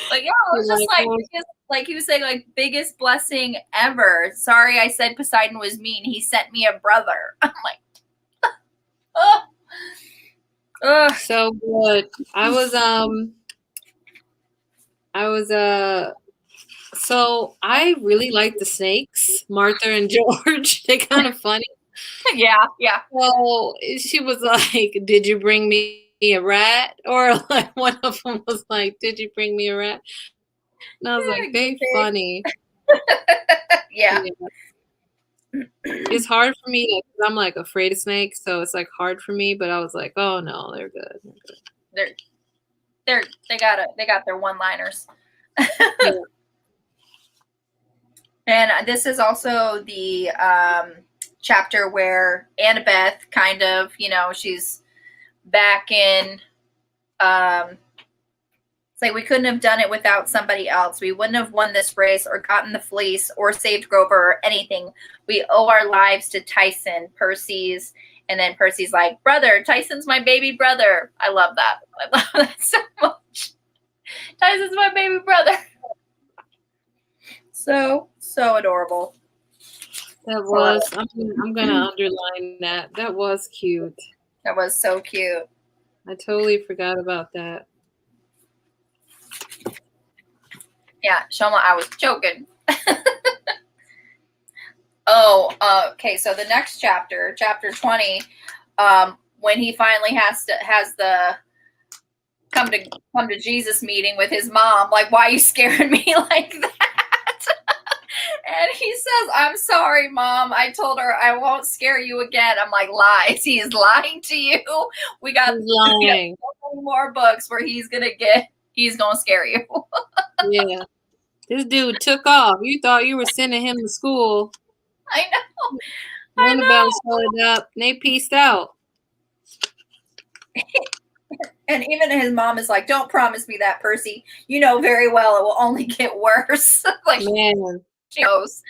Like, it was just like he was saying, like, biggest blessing ever. Sorry, I said Poseidon was mean. He sent me a brother. I'm like, so good. So I really like the snakes, Martha and George. They're kind of funny. Yeah. So she was like, did you bring me a rat? Or like one of them was like, did you bring me a rat? And I was like, they funny. Yeah. It's hard for me because I'm like afraid of snakes, so it's like hard for me. But I was like, oh no, they're good. They got their one-liners. Yeah. And this is also the chapter where Annabeth kind of, she's back in. It's like we couldn't have done it without somebody else. We wouldn't have won this race or gotten the fleece or saved Grover or anything. We owe our lives to Tyson, Percy's. And then Percy's like, brother, Tyson's my baby brother. I love that. I love that so much. Tyson's my baby brother. So adorable. That was, I'm going to underline that. That was cute. That was so cute. I totally forgot about that. Yeah, Shoma, I was joking. Okay. So the next chapter, chapter 20, when he finally has the come to Jesus meeting with his mom, like, why are you scaring me like that? And he says, I'm sorry, Mom. I told her I won't scare you again. I'm like, lies. He is lying to you. We got more books where he's going to scare you. Yeah. This dude took off. You thought you were sending him to school. I know. Annabelle showed up and they peaced out. And even his mom is like, don't promise me that, Percy. You know very well it will only get worse. Like, man. She knows.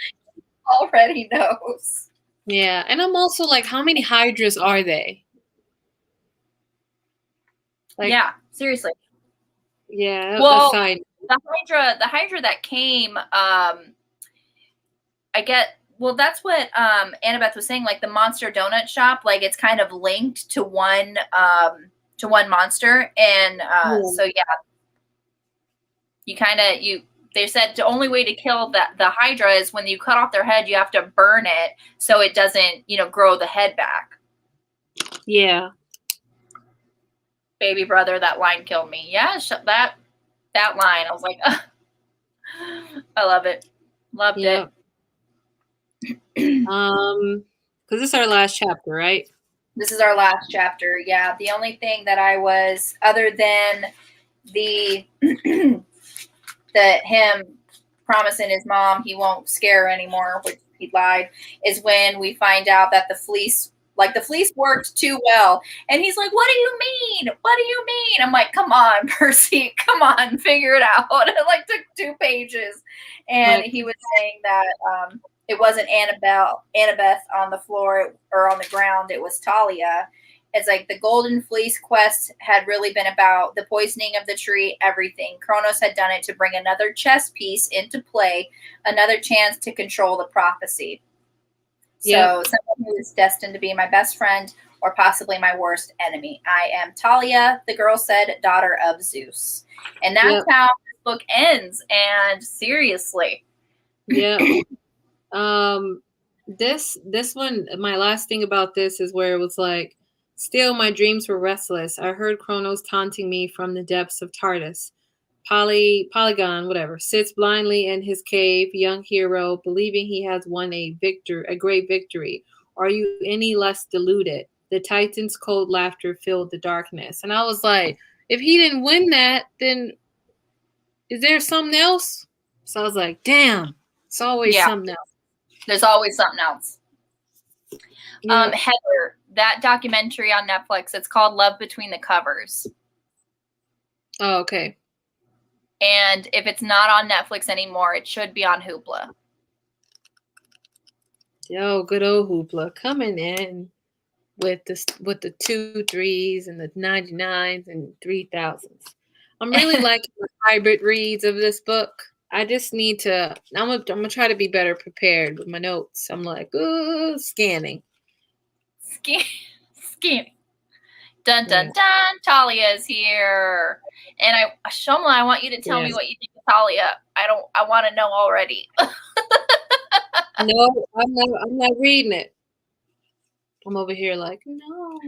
Already knows. Yeah. And I'm also like, how many hydras are they? Like, yeah, seriously. Yeah. Well, the hydra that came, that's what Annabeth was saying, like the monster donut shop, like it's kind of linked to one monster. And so yeah, They said the only way to kill the Hydra is when you cut off their head, you have to burn it so it doesn't, grow the head back. Yeah. Baby brother, that line killed me. Yeah, that line. I was like, ugh. I love it. Loved it. Because this is our last chapter, right? This is our last chapter. Yeah. The only thing that I was, other than that him promising his mom he won't scare her anymore, which he lied, is when we find out that the fleece worked too well. And he's like, what do you mean? What do you mean? I'm like, come on, Percy, come on, figure it out. It took 2 pages. And he was saying that it wasn't Annabeth on the floor or on the ground. It was Talia. It's like the Golden Fleece quest had really been about the poisoning of the tree, everything. Kronos had done it to bring another chess piece into play, another chance to control the prophecy. So someone who is destined to be my best friend or possibly my worst enemy. I am Talia, the girl said, daughter of Zeus. And that's how this book ends. And seriously. Yeah. This one, my last thing about this is where it was like, still my dreams were restless. I heard Kronos taunting me from the depths of Tartarus. Polygon, whatever, sits blindly in his cave, young hero, believing he has won a great victory. Are you any less deluded? The Titan's cold laughter filled the darkness. And I was like, if he didn't win that, then is there something else? So I was like, damn, it's always something else. There's always something else. Yeah. Heather, that documentary on Netflix, it's called Love Between the Covers. Oh, okay. And if it's not on Netflix anymore, it should be on Hoopla. Yo, good old Hoopla coming in with the 2 3s and the 99s and 3000s. I'm really liking the hybrid reads of this book. I just need to. I'm gonna try to be better prepared with my notes. I'm like, ooh, scanning. Scanning. Dun dun dun. Talia is here, and Shomla, I want you to tell me what you think of Talia. I want to know already. No, I'm not reading it. I'm over here like, no.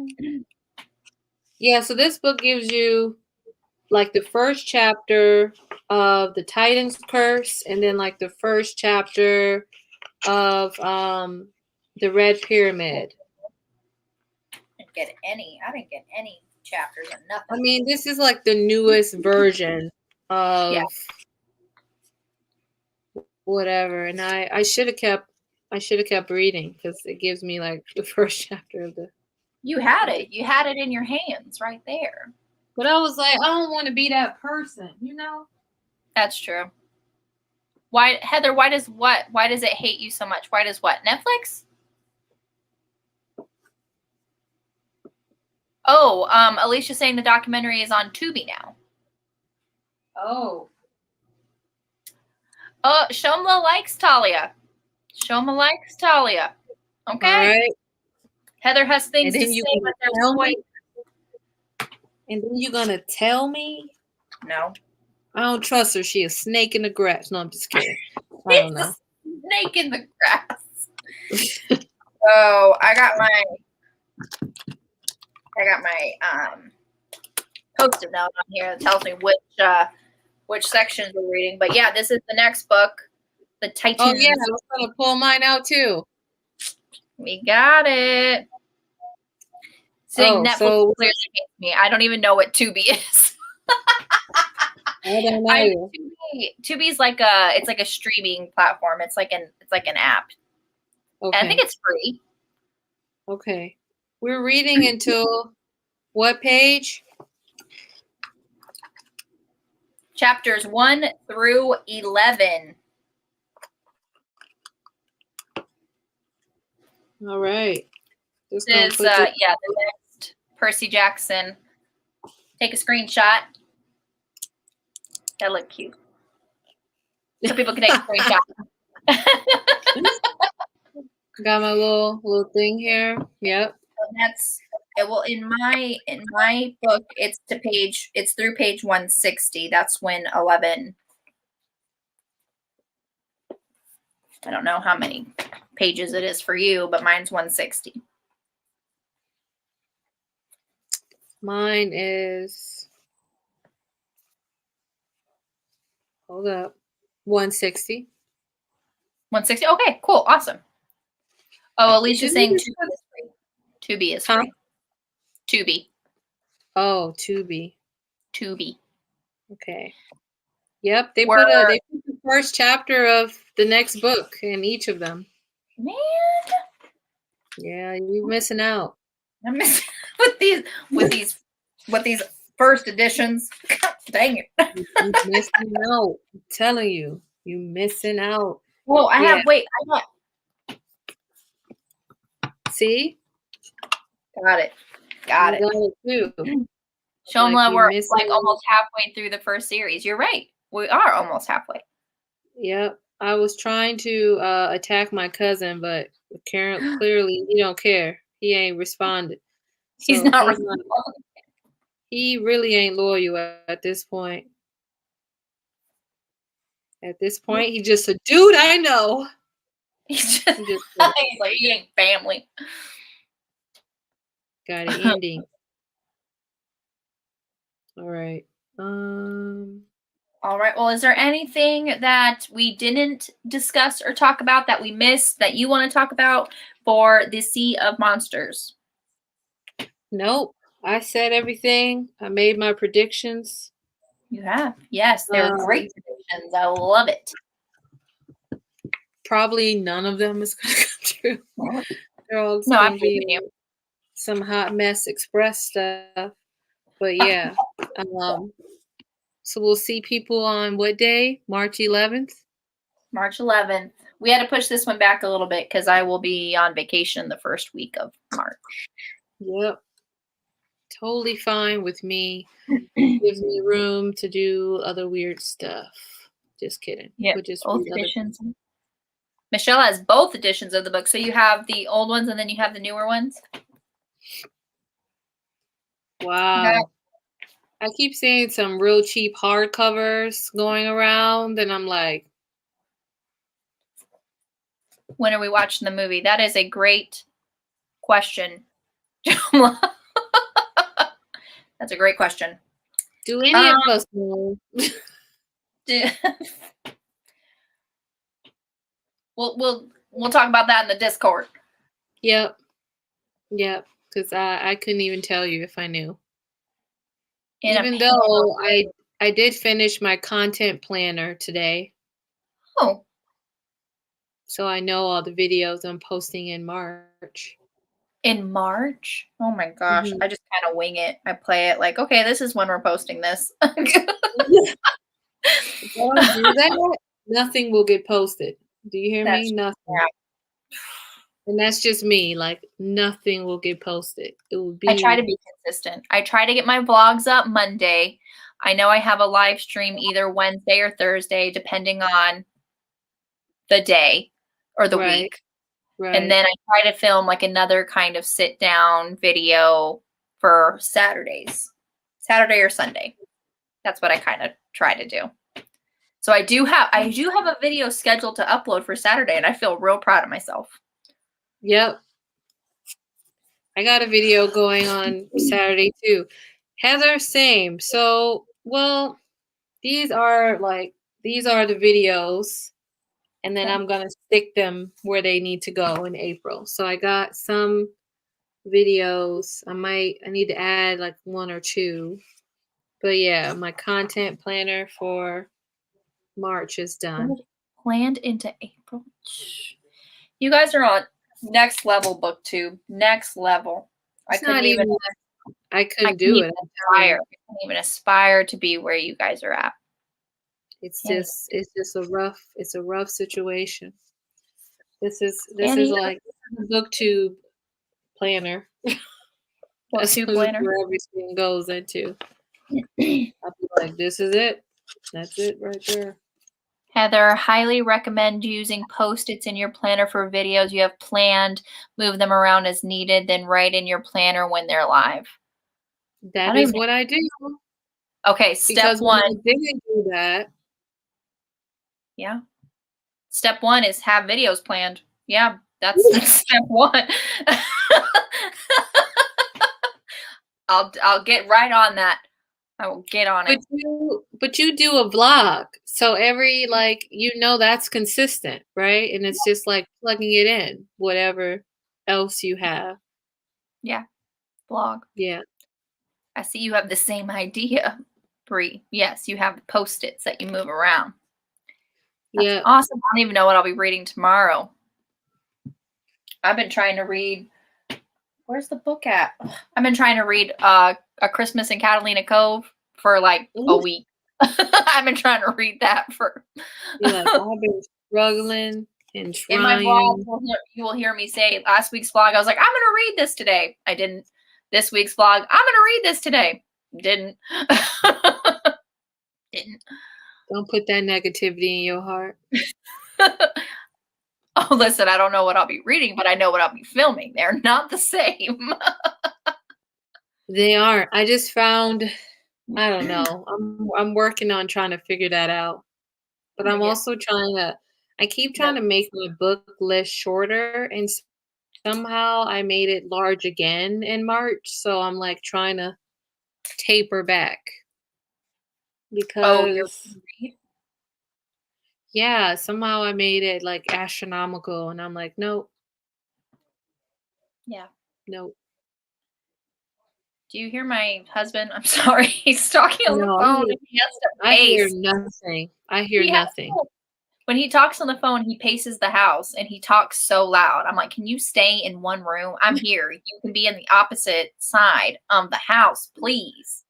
Yeah, so this book gives you like the first chapter of the Titan's Curse, and then like the first chapter of the Red Pyramid. I didn't get any chapters or nothing. I mean, this is like the newest version of whatever, and I should have kept reading because it gives me like the first chapter of the. You had it in your hands right there. But I was like, I don't want to be that person, you know? That's true. Why, Heather, why does it hate you so much? Why does what? Netflix? Oh, Alicia's saying the documentary is on Tubi now. Oh. Shomla likes Talia. Okay. All right. Heather has things to say, but there's no way. And then you're gonna tell me? No. I don't trust her. She a snake in the grass. No, I'm just kidding. I don't know. Snake in the grass. So I got my post-it note on here that tells me which sections we're reading. But yeah, this is the next book, The Titans. Oh yeah, I was gonna pull mine out too. We got it. Netflix clearly hates me. I don't even know what Tubi is. I don't know. Tubi's like a streaming platform. It's like an app. Okay. And I think it's free. Okay. We're reading until what page? Chapters 1 through 11. All right. This is the next Percy Jackson. Take a screenshot. That look cute. So people can take a screenshot. Got my little thing here. Yep. In my book it's through page 160. That's when 11 I don't know how many pages it is for you, but mine's 160. Mine is, hold up, 160. 160. Okay, cool, awesome. Oh, Alicia's saying Isn't Tubi is free. Tubi is Huh? free. Tubi. Oh, Tubi. Tubi. Okay. Yep, they We're, put the first chapter of the next book in each of them. man, Yeah, you're missing out. I'm missing with these first editions. Dang it. You missing out. I'm telling you, you missing out. Well, I Yeah. have I got See? got it. Got it. You got it too. Shomla, Like, we're missing like almost halfway through the first series. You're right. We are almost halfway. Yep. I was trying to attack my cousin, but clearly he don't care. He ain't responded. He's So not responding. he really ain't loyal at this point. At this point, he's just a dude I know. He's just He just he's like, he ain't family. got an ending. All right. All right. Well, is there anything that we didn't discuss or talk about that we missed that you want to talk about for the Sea of Monsters? Nope. I said everything. I made my predictions. You have. Yes, they're great predictions. I love it. Probably none of them is going to come true. They're all No, I'm going to be some hot mess express stuff. But yeah. So we'll see people on what day? March 11th? March 11th. We had to push this one back a little bit because I will be on vacation the first week of March. Yep. Totally fine with me. Gives me room to do other weird stuff. Just kidding. Yeah, Just both editions. Michelle has both editions of the book. So you have the old ones and then you have the newer ones? Wow. I keep seeing some real cheap hardcovers going around, and I'm like, when are we watching the movie? That is a great question. That's a great question. Do any of us know? We'll talk about that in the Discord. Yep. Because I couldn't even tell you if I knew. Even though I did finish my content planner today. Oh. So I know all the videos I'm posting in March. In March? Oh my gosh. Mm-hmm. I just kind of wing it. I play it like, okay, this is when we're posting this. If I don't do that, nothing will get posted. Do you hear me? Nothing. Yeah. And that's just me. Like, nothing will get posted. It will be. I try to be consistent. I try to get my vlogs up Monday. I know I have a live stream either Wednesday or Thursday, depending on the day or the week. Right. And then I try to film like another kind of sit down video for Saturday or Sunday. That's what I kind of try to do. So I do have a video scheduled to upload for Saturday, and I feel real proud of myself. Yep. I got a video going on Saturday too. Heather, same. So, well, these are the videos, and then I'm going to stick them where they need to go in April. So I got some videos. I need to add like one or two. But yeah, my content planner for March is done. Planned into April. You guys are on next level, BookTube. Next level. I couldn't even do it. I couldn't even aspire to be where you guys are at. It's just a rough situation. This is like a BookTube planner. BookTube planner. Where everything goes into. I'll be like, this is it. That's it right there. Heather, highly recommend using Post-its in your planner for videos you have planned. Move them around as needed, then write in your planner when they're live. That is what I do. Okay, step one. When I didn't do that. Yeah. Step 1 is have videos planned. Yeah, that's step 1. I'll get right on that. I will get on it. But you do a vlog, so every that's consistent, right? And it's just like plugging it in, whatever else you have. Yeah, vlog. Yeah. I see you have the same idea, Bree. Yes, you have Post-its that you move around. That's Yeah. awesome. I don't even know what I'll be reading tomorrow. I've been trying to read. Where's the book at? I've been trying to read A Christmas in Catalina Cove for like a week. I've been trying to read that for. You're like, I've been struggling and In my trying. vlog, you will hear me say last week's vlog, I was like, I'm going to read this today. I didn't. This week's vlog, I'm going to read this today. Didn't. Didn't. Don't put that negativity in your heart. Oh, listen, I don't know what I'll be reading, but I know what I'll be filming. They're not the same. They aren't. I just found, I don't know. I'm working on trying to figure that out. But I'm also I keep trying to make my book list shorter, and somehow I made it large again in March. So I'm like trying to taper back Oh, you're because yeah, somehow I made it like astronomical, and I'm like, nope, yeah. nope. Do you hear my husband? I'm sorry. He's talking on the No, phone and he has to I hear pace. nothing. I hear He has nothing. to. When he talks on the phone, he paces the house and he talks so loud. I'm like, can you stay in one room? I'm here. You can be in the opposite side of the house, please.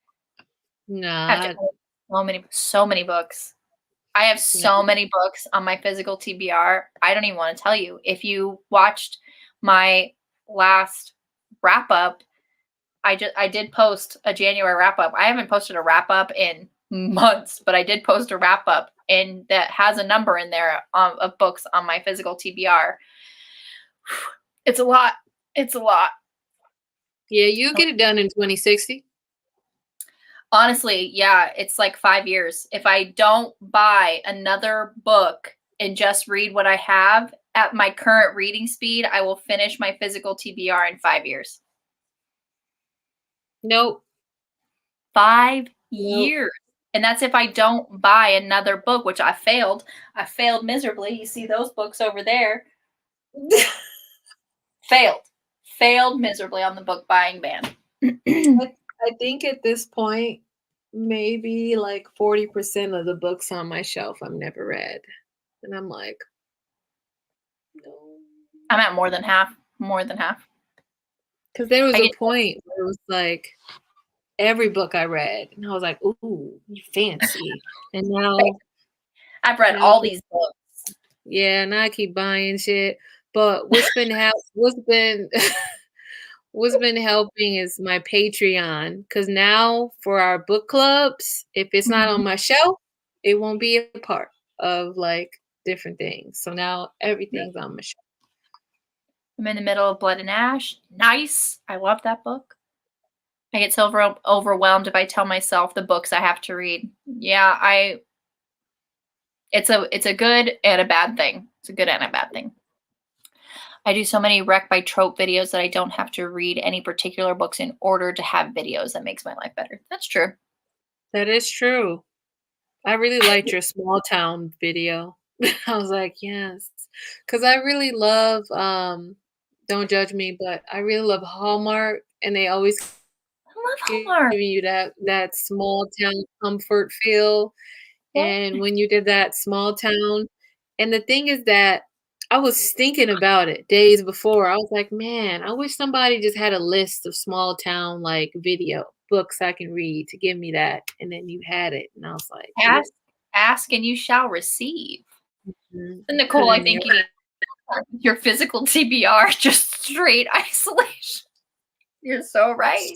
I have Nah, to so many books. I have so many books on my physical TBR. I don't even want to tell you. If you watched my last wrap up, I did post a January wrap up. I haven't posted a wrap up in months, but I did post a wrap up and that has a number in there of books on my physical TBR. It's a lot. It's a lot. yeah, you get it done in 2060. Honestly, yeah, it's like 5 years. If I don't buy another book and just read what I have at my current reading speed, I will finish my physical TBR in 5 years. Nope. 5 Nope. years. And that's if I don't buy another book, which I failed. I failed miserably. You see those books over there. Failed miserably on the book buying ban. I think at this point, maybe like 40% of the books on my shelf I've never read. And I'm like, no. I'm at more than half. More than half. Because there was a point where it was like every book I read, and I was like, ooh, you fancy. And now I've read all these books. Yeah, and I keep buying shit. But what's been what's been helping is my Patreon. Because now for our book clubs, if it's not on my shelf, it won't be a part of like different things. So now everything's on my shelf. I'm in the middle of Blood and Ash. Nice. I love that book. I get so overwhelmed if I tell myself the books I have to read. Yeah, it's a good and a bad thing. It's a good and a bad thing. I do so many wreck by trope videos that I don't have to read any particular books in order to have videos. That makes my life better. That's true. That is true. I really liked your small town video. I was like, yes. Because I really love, don't judge me, but I really love Hallmark. And they always I love giving Hallmark. you that small town comfort feel. And when you did that small town, and the thing is that I was thinking about it days before. I was like, man, I wish somebody just had a list of small town like video books I can read to give me that. And then you had it. And I was like, Ask and you shall receive. mm-hmm. Nicole, I think you need your physical TBR, just straight isolation. You're so right.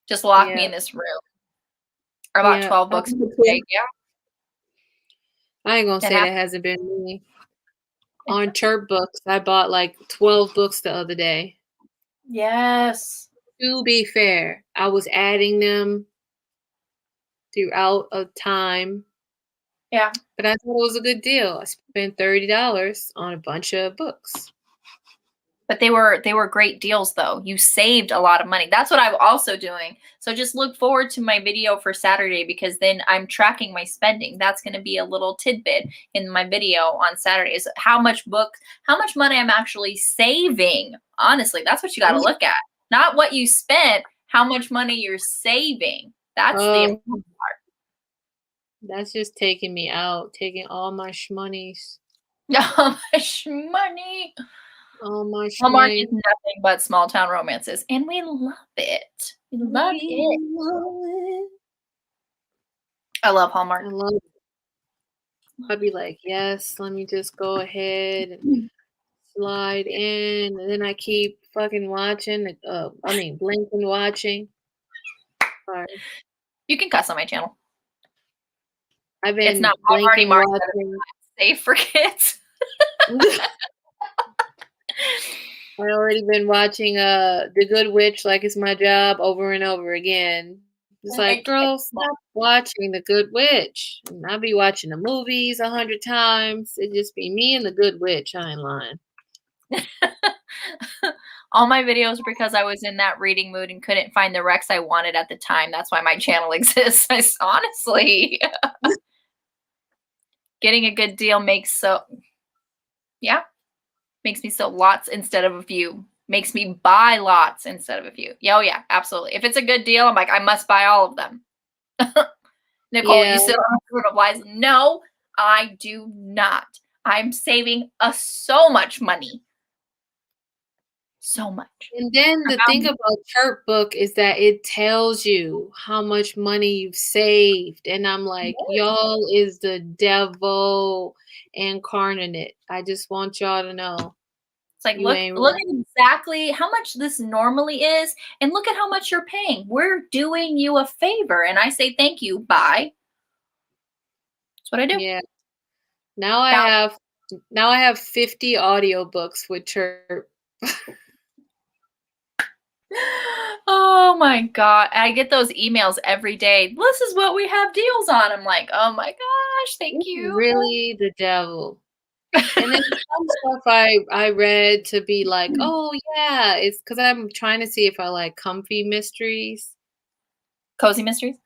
Just lock me in this room. I bought 12 books today. Yeah. I ain't gonna say that hasn't been me. On Chirp Books, I bought like 12 books the other day. Yes. To be fair, I was adding them throughout a time. Yeah. But I thought it was a good deal. I spent $30 on a bunch of books. But they were great deals though. You saved a lot of money. That's what I'm also doing. So just look forward to my video for Saturday, because then I'm tracking my spending. That's going to be a little tidbit in my video on Saturday, is how much money I'm actually saving. Honestly, that's what you got to look at. Not what you spent, how much money you're saving. That's the Oh, important that's just taking me out, taking all my shmoneys. part. How much money? All my Hallmark is shmoney. nothing but small town romances, and we love it. We love it. I love Hallmark. I love it. I'd be like, yes, let me just go ahead and slide in, and then I keep fucking watching. Blinking watching. Sorry. You can cuss on my channel. I've It's been not. I've already blinking marked that it's watching. not safe for kids. I already been watching The Good Witch like it's my job over and over again. It's I like, can't. girl, stop watching The Good Witch. And I'll be watching the movies 100 times. It just be me and The Good Witch. I ain't lying. All my videos are because I was in that reading mood and couldn't find the Rex I wanted at the time. That's why my channel exists. Honestly, getting a good deal makes me so lots instead of a few. Makes me buy lots instead of a few. Yeah, oh yeah, absolutely. If it's a good deal, I'm like, I must buy all of them. Nicole, Yeah. you sit on a sort of lies. No, I do not. I'm saving so much money. So much. And then the thing about Chirp Book is that it tells you how much money you've saved. And I'm like, y'all is the devil incarnate. I just want y'all to know. It's like, You look ain't at right. exactly how much this normally is, and look at how much you're paying. We're doing you a favor, and I say thank you. Bye. That's what I do. Yeah. Now I have 50 audiobooks with Chirp. Oh my God. I get those emails every day. This is what we have deals on. I'm like, oh my gosh, thank It's you. really the devil. And then some stuff I read to be like, oh yeah, it's because I'm trying to see if I like comfy mysteries. Cozy mysteries.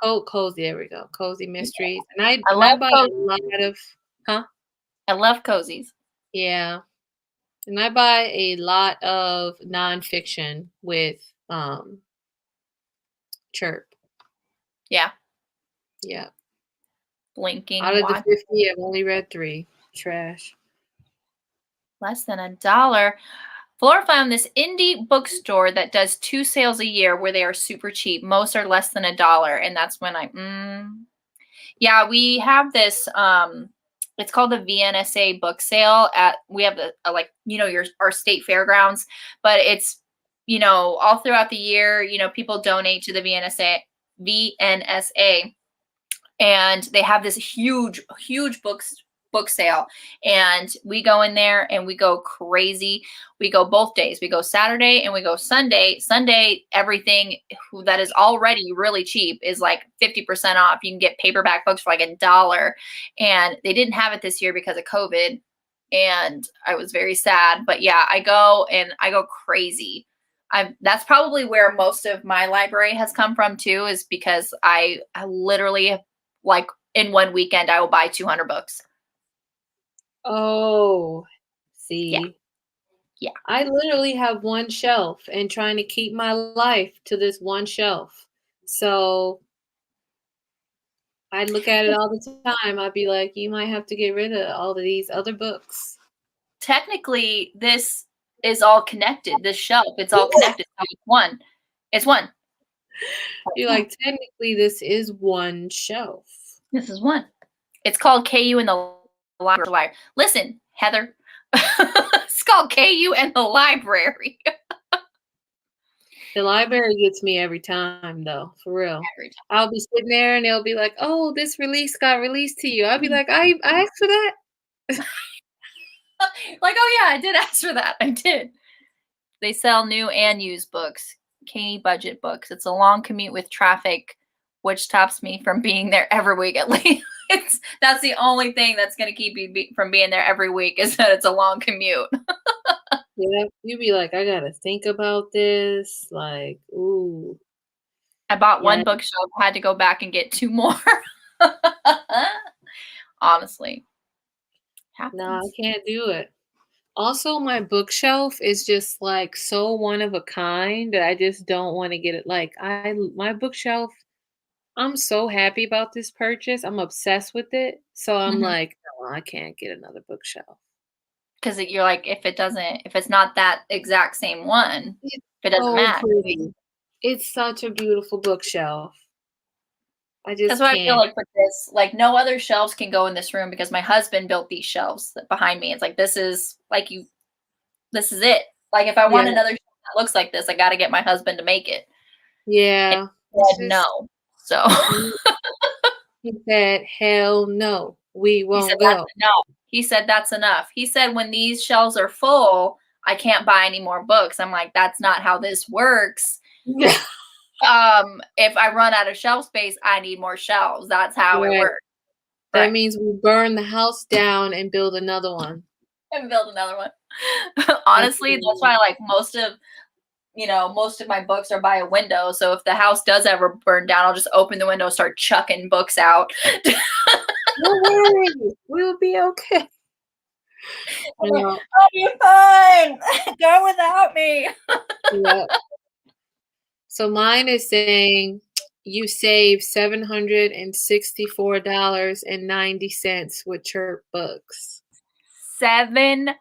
So, cozy, there we go. Cozy mysteries. And I I love buy cozy. a lot of I love cozies. yeah. And I buy a lot of nonfiction with Chirp. Yeah. Yeah. Blinking. Out of the Watch. 50, I've only read 3. Trash. Less than $1. Flora found this indie bookstore that does 2 sales a year where they are super cheap. Most are less than $1. And that's when yeah, we have this, it's called the VNSA book sale we have our state fairgrounds, but it's, all throughout the year, people donate to the VNSA, and they have this huge book sale, and we go in there and we go crazy. We go both days. We go Saturday and we go Sunday. Everything that is already really cheap is like 50% off. You can get paperback books for like $1, and they didn't have it this year because of COVID, and I was very sad. But yeah, I go crazy. That's probably where most of my library has come from too, is because I literally, like, in one weekend I will buy 200 books. Oh, Yeah. see. Yeah. I literally have one shelf and trying to keep my life to this one shelf. So I look at it all the time. I'd be like, you might have to get rid of all of these other books. Technically, this is all connected. This shelf, it's all connected. So it's one. It's one. You're like, technically, this is one shelf. This is one. It's called KU in the library. Listen, Heather. It's called KU and the library. The library gets me every time, though, for real. Every time. I'll be sitting there and they'll be like, oh, this release got released to you. I'll be like, I asked for that. Like, oh yeah, I did ask for that. I did. They sell new and used books. K budget books. It's a long commute with traffic, which stops me from being there every week at least. That's the only thing that's going to keep you from being there every week is that it's a long commute. Yeah, you be like, I gotta think about this. Like, ooh, I bought yeah, one bookshelf, had to go back and get 2 more. Honestly, no, I happens. can't do it. Also, my bookshelf is just like so one of a kind that I just don't want to get it. Like, my bookshelf, I'm so happy about this purchase. I'm obsessed with it. So I'm Mhm. like, no, I can't get another bookshelf. 'Cause you're like, if it's not that exact same one, It's if it doesn't so match. pretty. It's such a beautiful bookshelf. I That's just what I feel can't. like with this. Like, no other shelves can go in this room because my husband built these shelves behind me. It's like, this is it. Like, if I want Yeah, another shelf that looks like this, I gotta get my husband to make it. And yeah. he It's said just no. So he said, hell no, we he said, won't "That's go. enough." He said, "That's enough." He said, "When these shelves are full, I can't buy any more books." I'm like, "That's not how this works. If I run out of shelf space, I need more shelves. That's how it Right. works." That Right. means we burn the house down and build another one. And build another one. That's Honestly, what that's it is. why like most of my books are by a window. So if the house does ever burn down, I'll just open the window, start chucking books out. Don't worry, we'll be okay. I'm like, No, "I'll be fine. Go without me." yeah. So mine is saying you save $764.90 with Chirp Books. 700.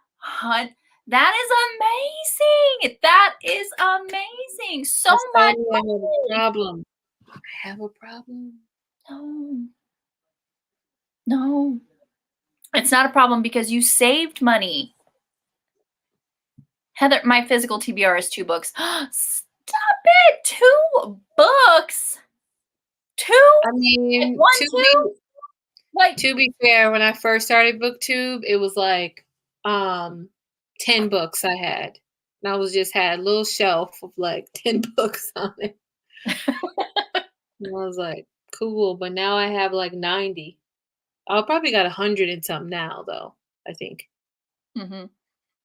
That is amazing. That is amazing. So I much told you I have a money. problem. I have a problem. No, no. It's not a problem because you saved money. Heather, my physical TBR is 2 books. Stop it. 2 books. 2? I Like mean, 1, 2? Like, to be fair, when I first started BookTube, it was like um 10 books I had. And I was just had a little shelf of like 10 books on it. And I was like, cool, but now I have like 90. I probably got 100 and something now though, I think. mhm.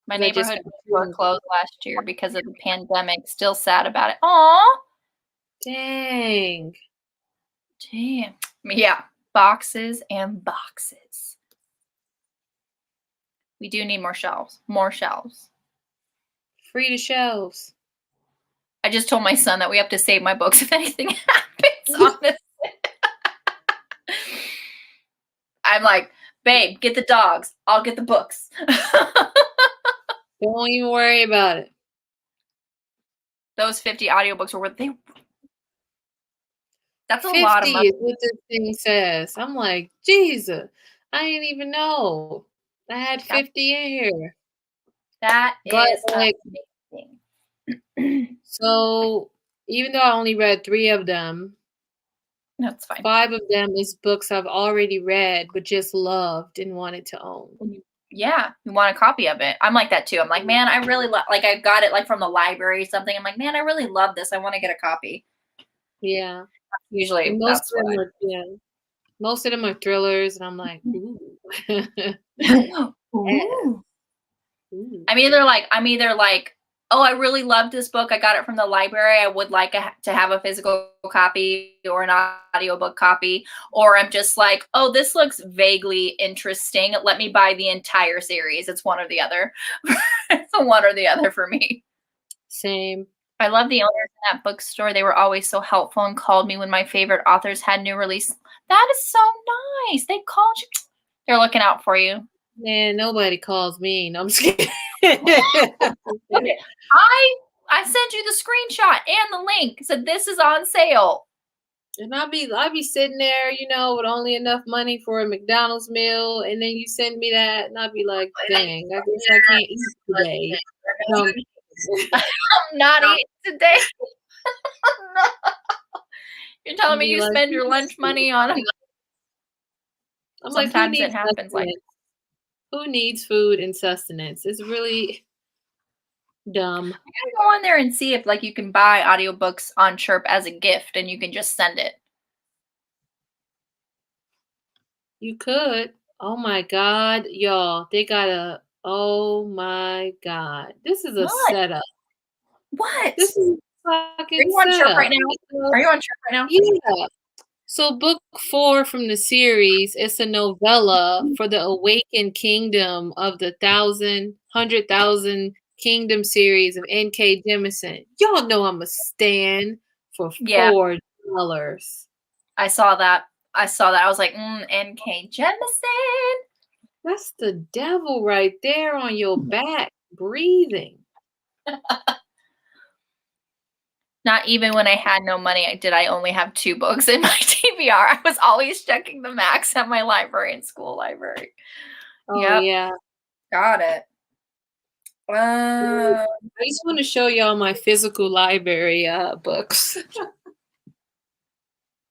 My 'Cause I just neighborhood got bookstore 2. closed last year because of the pandemic. Still sad about it. Aw. Dang. Damn. Yeah, boxes and boxes. We do need more shelves. More shelves. Free to shelves. I just told my son that we have to save my books if anything happens on this. I'm like, babe, get the dogs. I'll get the books. Don't even worry about it. Those 50 audiobooks were worth they that's a lot of 50 money. is what this thing says. I'm like, Jesus, I didn't even know. I had Yep. 50 in here. That But is like, amazing. so even though I only read 3 of them, That's fine. 5 of them is books I've already read but just loved and wanted to own. Yeah, you want a copy of it. I'm like that too. I'm like, man, I really like I got it like from the library or something. I'm like, man, I really love this. I want to get a copy. Yeah. Usually And most that's of what them are, yeah. Most of them are thrillers and I'm like, I ooh. Yeah. Ooh. Ooh. I'm either like, oh, I really love this book. I got it from the library. I would like to have a physical copy or an audiobook copy. Or I'm just like, oh, this looks vaguely interesting. Let me buy the entire series. It's one or the other. It's a one or the other for me. Same. I love the owners in that bookstore. They were always so helpful and called me when my favorite authors had new release. That is so nice. They called you. They're looking out for you. Man, nobody calls me. No, I'm just kidding. Okay. I sent you the screenshot and the link. Said this is on sale. And I'll be sitting there, with only enough money for a McDonald's meal, and then you send me that, and I'll be like, dang, I guess I can't eat today. Um, I'm not eating today. No. You're telling I'll me be you like, spend your lunch money on I'm like, who sometimes it needs happens like sustenance? Who needs food and sustenance? It's really dumb. I gotta go on there and see if like you can buy audiobooks on Chirp as a gift and you can just send it. You could. Oh my god, y'all. They got a oh my god. This is a What? setup. What? This is a Are fucking you on Chirp right setup. now? Are you on Chirp right now? Yeah. So book 4 from the series, it's a novella for the awakened kingdom of the 100,000 Kingdom series of N.K. Jemisin. Y'all know I'm a stan for Yeah, $4. I saw that. I was like, N.K. Jemisin. That's the devil right there on your back, breathing. Not even when I had no money, I only have 2 books in my TBR. I was always checking the max at my library and school library. Oh, Yep, yeah. got it. I just want to show y'all my physical library books.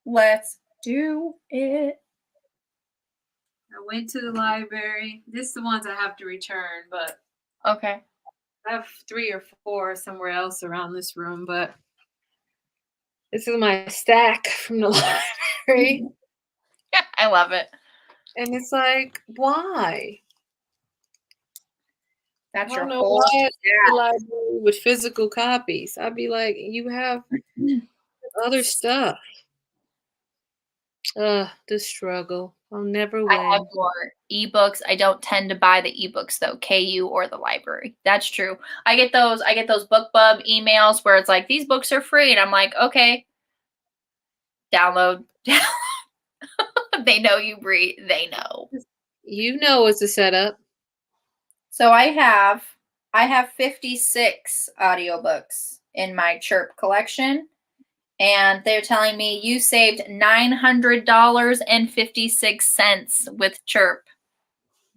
Let's do it. I went to the library. This is the ones I have to return, but Okay. I have 3 or 4 somewhere else around this room, but this is my stack from the library. Yeah, I love it. And it's like, why? That's I your don't know whole why the stack. library with physical copies. I'd be like, you have other stuff. The struggle. I'll never I have win. more ebooks. I don't tend to buy the ebooks though, KU or the library. That's true. I get those BookBub emails where it's like, these books are free, and I'm like, okay, download. They know you breathe. They know. You know it's a setup. So I have 56 audiobooks in my Chirp collection, and they're telling me you saved $900.56 with Chirp.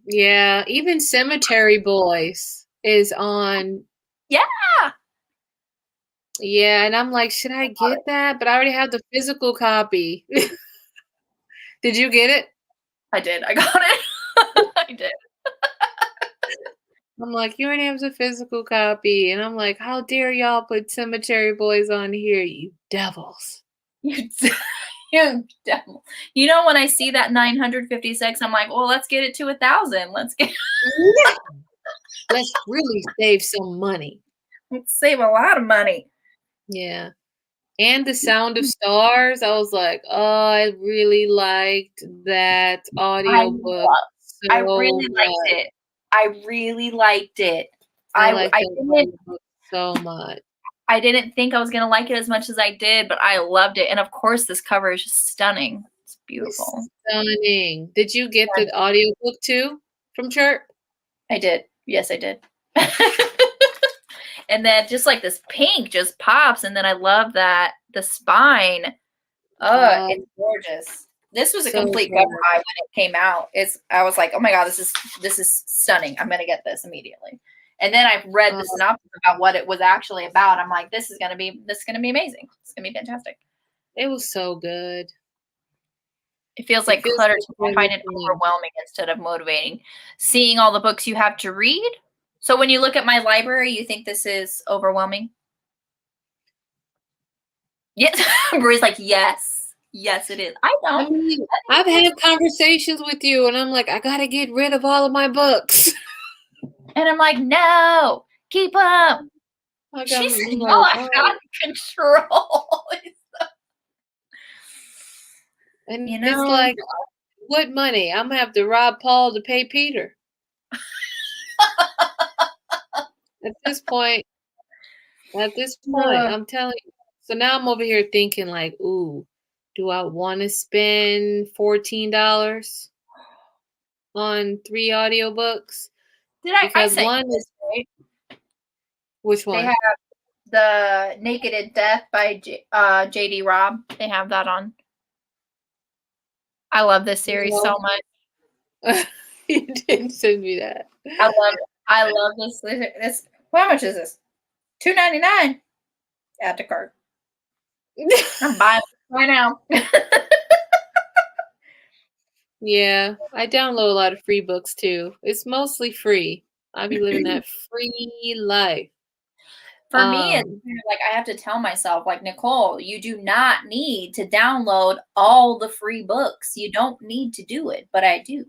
Yeah, even Cemetery Boys is on. Yeah. Yeah, and I'm like, should I get that? But I already have the physical copy. Did you get it? I did. I got it. I did. I'm like, you already have the physical copy. And I'm like, how dare y'all put Cemetery Boys on here, you devils. You devil. You know, when I see that 956, I'm like, well, let's get it to 1,000. Let's really save some money. let's save a lot of money. Yeah. And The Sound of Stars, I was like, oh, I really liked that audiobook I so really liked much. it. I really liked it. I liked that audiobook so much. I didn't think I was gonna like it as much as I did, but I loved it. And of course, this cover is just stunning. It's beautiful. It's stunning. Did you get the audiobook too from Chirp? I did. Yes, I did. And then just like this pink just pops, and then I love that the spine. Oh, it's gorgeous. This was a complete cover high when it came out. I was like, oh my god, this is stunning. I'm gonna get this immediately. And then I read the synopsis about what it was actually about. I'm like, this is gonna be amazing. It's gonna be fantastic. It was so good. It feels like clutter to me. I find it overwhelming instead of motivating. Seeing all the books you have to read. So when you look at my library, you think this is overwhelming? Yes. Bree's like, yes. Yes, it is. I don't. I mean, I've had conversations with you, and I'm like, I gotta get rid of all of my books. And I'm like, no, keep them. She said, no, I got control. And you know, it's like, what money? I'm gonna have to rob Paul to pay Peter. At this point, I'm telling you. So now I'm over here thinking like, ooh, do I want to spend $14 on 3 audiobooks? Because one is right? Which one? They have the Naked in Death by J.D. Robb. They have that on. I love this series so much. You didn't send me that. I love this. This. How much is this? $2.99. Add to cart. I'm buying it right now. Yeah, I download a lot of free books too. It's mostly free. I be living that free life. For me, it's kind of like I have to tell myself, like, Nicole, you do not need to download all the free books. You don't need to do it, but I do.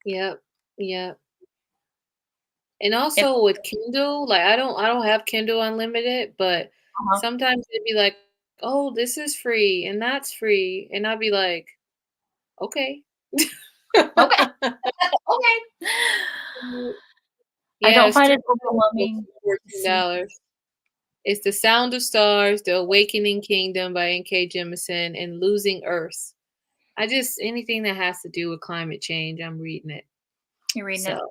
Yep. Yep. And If also with Kindle, like I don't have Kindle Unlimited, but uh-huh. sometimes it'd be like, "Oh, this is free and that's free." And I'd be like, "Okay." Okay, okay. I Yeah, don't it's find 3 it books overwhelming for to see. $14. It's The Sound of Stars, The Awakening Kingdom by N.K. Jemisin, and Losing Earth. I just anything that has to do with climate change, I'm reading it. You're reading it. So,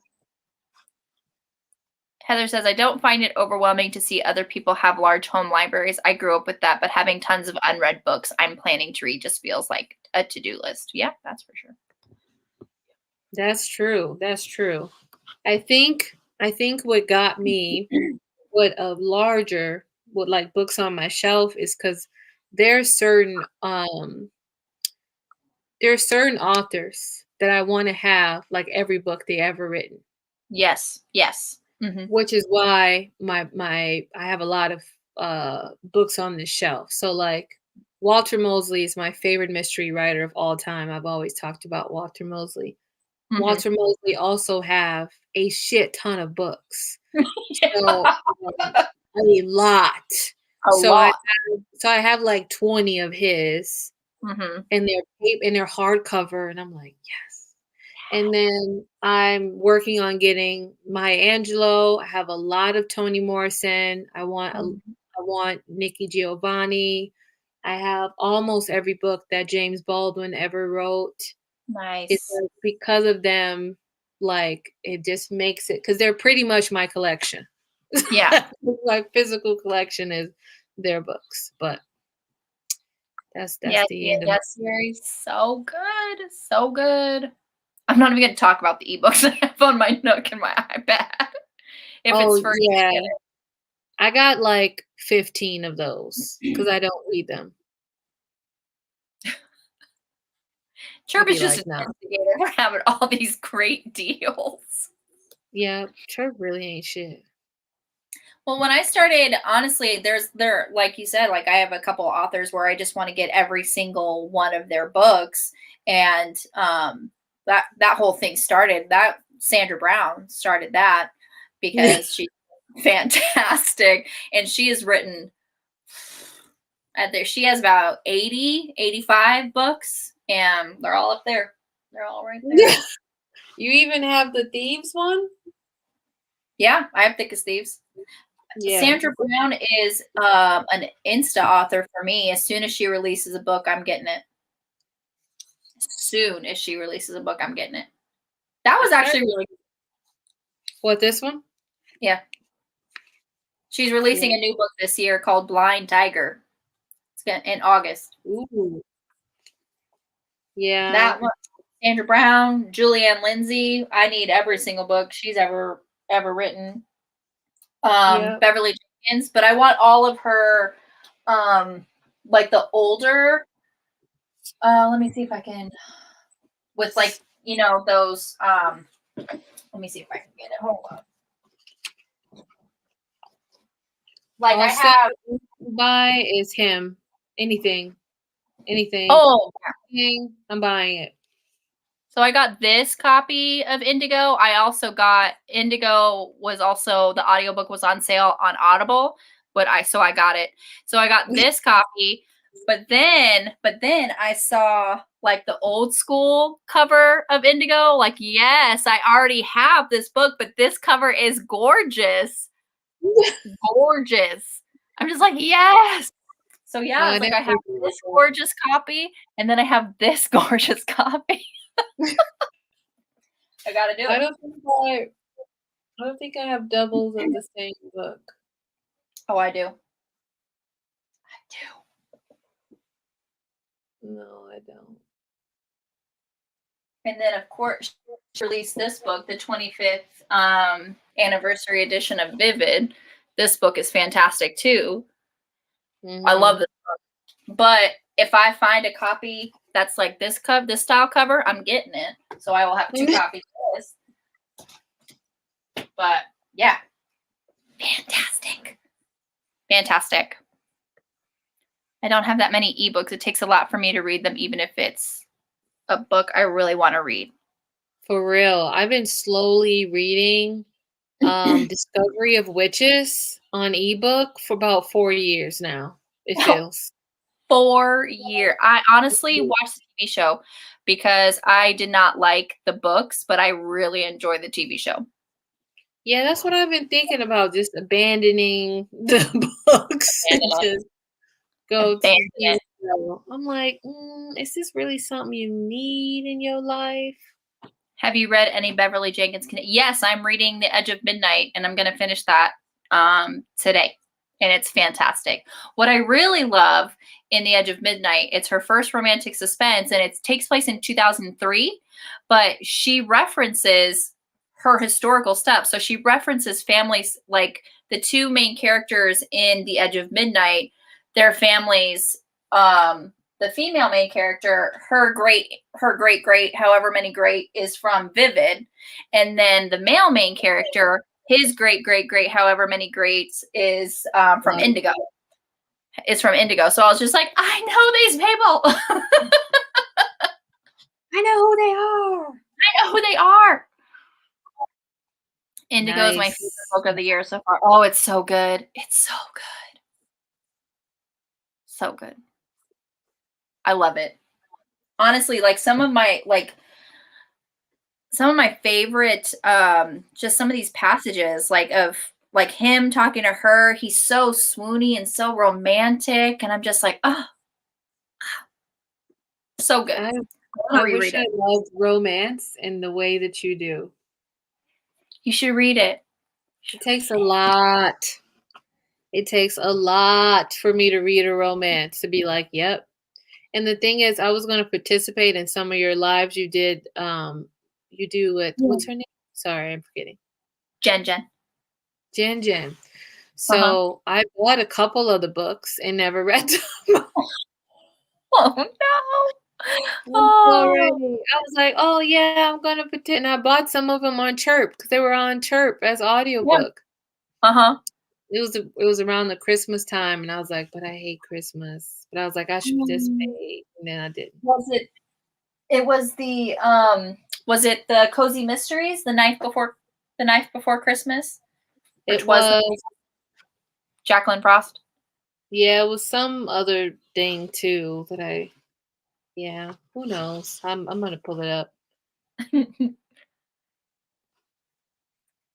Heather says, I don't find it overwhelming to see other people have large home libraries. I grew up with that, but having tons of unread books I'm planning to read just feels like a to-do list. Yeah, that's for sure. that's true, that's true. I think what got me with a larger with, like, books on my shelf is because there's certain, there are certain authors that I wanna have, like, every book they ever written. Yes, yes. Mhm. Which is why I have a lot of, books on this shelf. So, like, Walter Mosley is my favorite mystery writer of all time. I've always talked about Walter Mosley. Mhm. Walter Mosley also have a shit ton of books. So, Yeah. a lot. A So I lot. I have, like, 20 of his, Mhm. and they're hardcover, and I'm like, "Yes." And then I'm working on getting Maya Angelou. I have a lot of Toni Morrison. Mhm. I want Nikki Giovanni. I have almost every book that James Baldwin ever wrote. It's Nice. like because of them, like it just makes it because they're pretty much my collection. Yeah. My physical collection is their books, but that's Yeah, the yeah, end of that series. So good. So good. I'm not even gonna talk about the ebooks I have on my Nook and my iPad. If Oh it's free, I yeah. get I got like 15 of those because it. I don't read them. I'd Chirp is be just like, an "No." instigator for having all these great deals. Yeah, Chirp really ain't shit. Well, when I started, honestly, there like you said, like I have a couple authors where I just want to get every single one of their books, and that whole thing started. That Sandra Brown started that because she's fantastic, and she has written. She has about 80, 85 books, and they're all up there. They're all right there. You even have the Thieves one? Yeah, I have Thick as Thieves. Yeah. Sandra Brown is an Insta author for me. As soon as she releases a book, I'm getting it. As soon as she releases a book, I'm getting it. That I was actually started really what, this one? yeah. She's Yeah. releasing a new book this year called Blind Tiger. It's gonna in August. Ooh. Yeah. That one, Sandra Brown, Julianne Lindsay. I need every single book she's ever written. Yeah. Beverly Jenkins, but I want all of her, like the older. Let me see if I can with like those. Let me see if I can get it. Hold on. Like All I set have. buy is him. Anything. Anything. Oh, Anything, I'm buying it. so I got this copy of Indigo. I also got Indigo was also the audiobook was on sale on Audible, but I got it. So I got this copy, but then I saw like the old school cover of Indigo. Like, yes, I already have this book, but this cover is gorgeous. Gorgeous. I'm just like, yes. So yeah, it's like That's I have this adorable. gorgeous copy and then I have this gorgeous copy. I gotta do I it. don't think I I don't think I have doubles of the same book. Oh, I do. I do. No, I don't. And then, of course, she released this book, the 25th anniversary edition of Vivid. This book is fantastic too. I love Mhm. this book. But if I find a copy that's like this style cover, I'm getting it. So I will have two copies of this. But yeah, Fantastic. Fantastic. I don't have that many ebooks. It takes a lot for me to read them, even if it's a book I really want to read. For real. I've been slowly reading Discovery of Witches on ebook for about 4 years now. It feels. 4 years. I honestly watched the TV show because I did not like the books, but I really enjoyed the TV show. Yeah, that's what I've been thinking about, just abandoning the books and just go to the show. I'm like, is this really something you need in your life? Have you read any Beverly Jenkins? Yes, I'm reading The Edge of Midnight, and I'm going to finish that today, and it's fantastic. What I really love in The Edge of Midnight, it's her first romantic suspense, and it takes place in 2003, but she references her historical stuff. So she references families, like the two main characters in The Edge of Midnight, their families, the female main character, her great, however many great, is from Vivid. And then the male main character, his great, however many greats, is from Indigo. It's from Indigo. So I was just like, I know these people. I know who they are. I know who they are. Indigo is my favorite book of the year so far. Oh, it's so good. It's so good. So good. I love it. Honestly, like some of my favorite, just some of these passages, of him talking to her, he's so swoony and so romantic, and I'm just like, oh, so good. I wish I loved romance in the way that you do. You should read it. It takes a lot. It takes a lot for me to read a romance to be like, yep. And the thing is, I was going to participate in some of your lives you did. You do with, what's her name? Sorry, I'm forgetting. Jen. So I bought a couple of the books and never read them. Oh no. I was like, oh yeah, I'm gonna pretend. And I bought some of them on Chirp because they were on Chirp as audiobook. Yeah. It was around the Christmas time, and I was like, but I hate Christmas. But I was like, I should participate, and then I didn't. Was it the Cozy Mysteries, the Night Before Christmas? Which was Jacqueline Frost. Yeah, it was some other thing too that who knows? I'm gonna pull it up.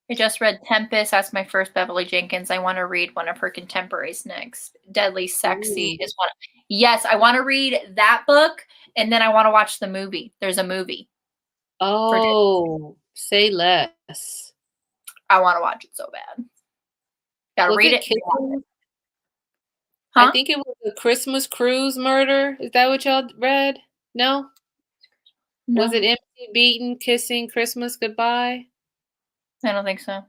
I just read Tempest. That's my first Beverly Jenkins. I want to read one of her contemporaries next. Deadly Sexy is one. Yes, I want to read that book, and then I want to watch the movie. There's a movie. Oh, say less. I want to watch it so bad. Gotta read it. I think it was the Christmas Cruise murder. Is that what y'all read? No? Was it Emily Beaton kissing Christmas goodbye? I don't think so.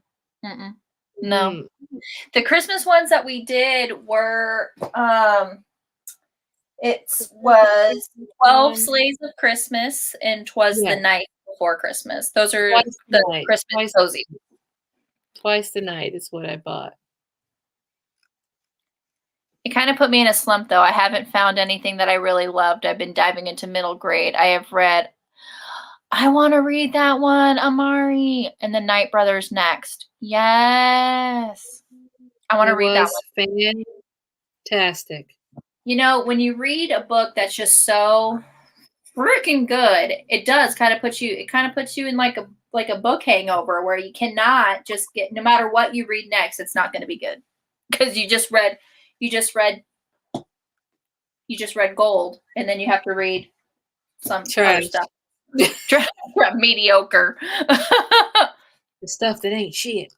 No. The Christmas ones that we did were it was 12 Slaves of Christmas and 'Twas the Night Before Christmas. Those are the Christmas cozy. Twice the Night is what I bought. It kind of put me in a slump, though. I haven't found anything that I really loved. I've been diving into middle grade. I want to read that one, Amari, and the Night Brothers next. Yes. I want to read that one. Fantastic. You know, when you read a book that's just so freaking good, it kind of puts you in like a book hangover where you cannot just get, no matter what you read next, it's not going to be good because you just read gold, and then you have to read some other stuff. Mediocre. The stuff that ain't shit.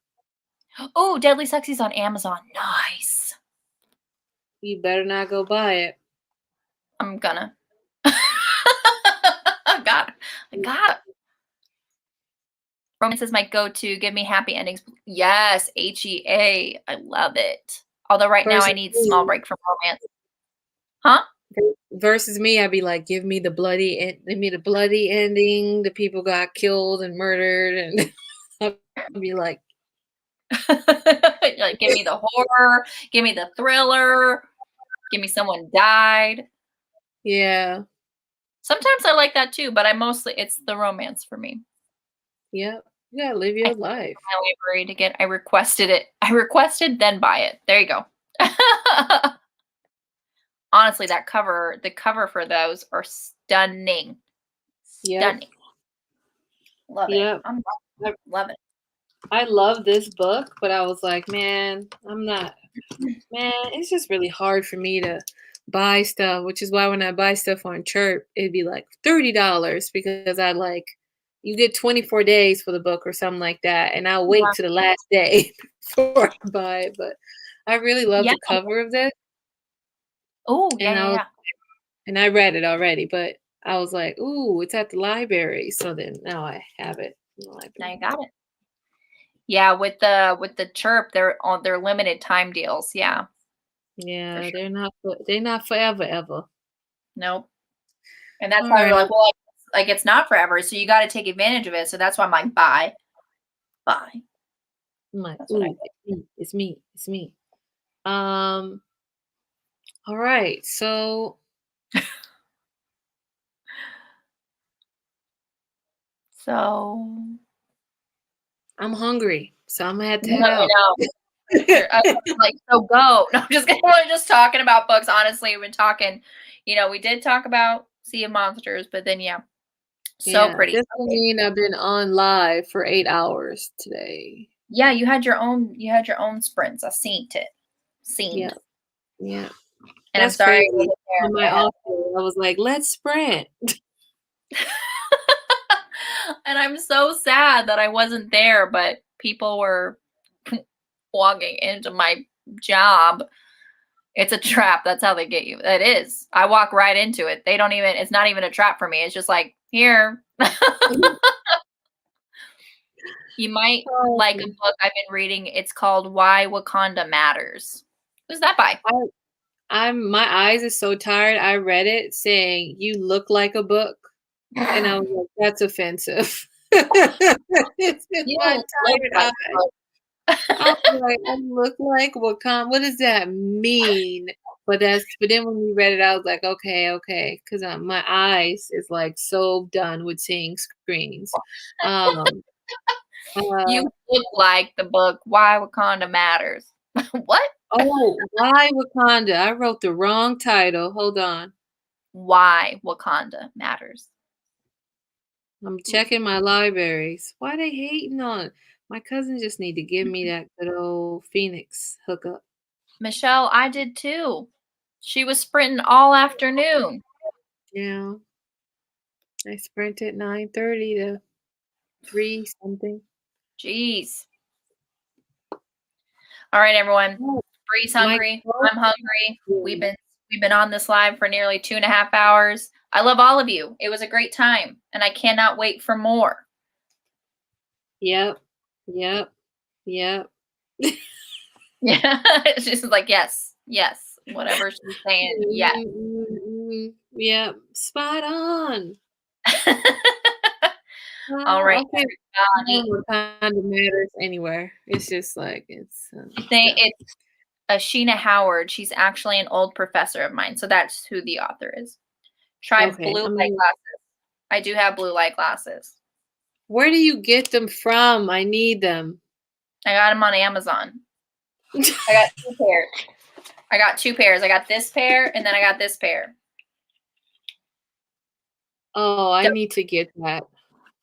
Oh, Deadly Sexy's on Amazon. Nice. You better not go buy it. I'm gonna. I got it. Romance is my go-to. Give me happy endings. Yes, HEA. I love it. Although right now I need a small break from romance. Huh? Versus me, I'd be like, give me the bloody ending. The people got killed and murdered, and I'd be like, Like, give me the horror, give me the thriller, give me someone died. Yeah. Sometimes I like that too, but it's the romance for me. Yep. You gotta live I your sent it life. to my library to get. I requested it. I requested, then buy it. There you go. Honestly, the cover for those are stunning. Yep. Stunning. Love it. Yep. I'm love it. I love this book, but I was like, man, it's just really hard for me to buy stuff, which is why when I buy stuff on Chirp, it'd be like $30 because you get 24 days for the book or something like that, and I'll wait Yeah. to the last day before I buy it. But I really love Yeah. the cover of this, Oh, yeah, and yeah, yeah. I read it already, but I was like, ooh, it's at the library, so then now I have it in the Now library. you got it. Yeah, with the Chirp, they're limited time deals. Yeah, for Yeah, sure. they're not forever ever. Nope. And that's All why we're right, like, well, like it's not forever, so you got to take advantage of it. So that's why I'm like, buy, buy. I'm like, That's what I ooh, it's me, it's me. Um, all right, so So I'm hungry, so I'm gonna have to no, head I out. know. Like, so go. No, I'm just kidding. We're just talking about books. Honestly, we've been talking. We did talk about Sea of Monsters, but then yeah, so Yeah, pretty. this will Okay. mean I've been on live for 8 hours today. Yeah, you had your own. You had your own sprints. I seen it. Seen. Yeah, yeah, And I'm that's sorry I crazy. wasn't there, On but my I had. off day, I was like, let's sprint. And I'm so sad that I wasn't there, but people were walking into my job. It's a trap. That's how they get you. It is. I walk right into it. They don't even, it's not even a trap for me. It's just like, here. You might like a Um, book I've been reading. It's called Why Wakanda Matters. Who's that by? my eyes are so tired. I read it saying you look like a book, and I was like, that's offensive. It's just You my don't look tired like eyes. a book. I was like, I look like what does that mean? But then when we read it, I was like, okay, because my eyes is like so done with seeing screens. Um, uh, You look like the book Why Wakanda Matters. What? oh, why Wakanda? I wrote the wrong title. Hold on, Why Wakanda Matters. I'm checking my libraries. Why they hating on? My cousin just need to give me that good old Phoenix hookup. Michelle, I did too. She was sprinting all afternoon. Yeah, I sprinted 9:30 to 3 something. Jeez. All right, everyone. Oh, Bree's my hungry. clothes I'm hungry. are We've been on this live for nearly 2.5 hours. I love all of you. It was a great time, and I cannot wait for more. Yep. Yep. Yep. Yeah. She's like, yes, yes. Whatever she's saying, yes. Yep. Spot on. All right, Okay. everybody. What kind of matters anywhere. It's just like yeah. It's Sheena Howard. She's actually an old professor of mine, so that's who the author is. Try Okay. blue light glasses. I do have blue light glasses. Where do you get them from? I need them. I got them on Amazon. I got 2 pairs. I got this pair, and then I got this pair. Oh, I need to get that.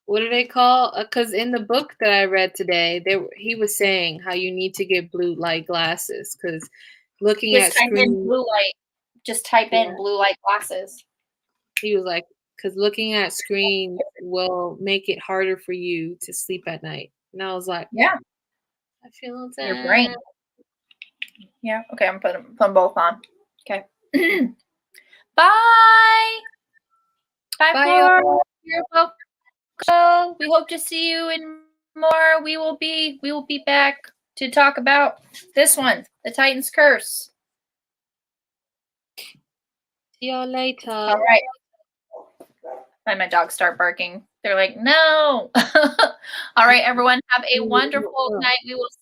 What do they call? Because in the book that I read today, he was saying how you need to get blue light glasses because looking Just at type in screens. blue light. Just type Yeah. in blue light glasses. He was like, because looking at screens will make it harder for you to sleep at night. And I was like, Yeah, I feel your brain. that. Yeah. Okay, I'm putting them both on. Okay. Bye. Bye, Bye, Flora. y'all. You're welcome. We hope to see you in more. We will be back to talk about this one, The Titan's Curse. See y'all later. All right. And my dogs start barking. They're like, no. All right, everyone. Have a wonderful night. We will see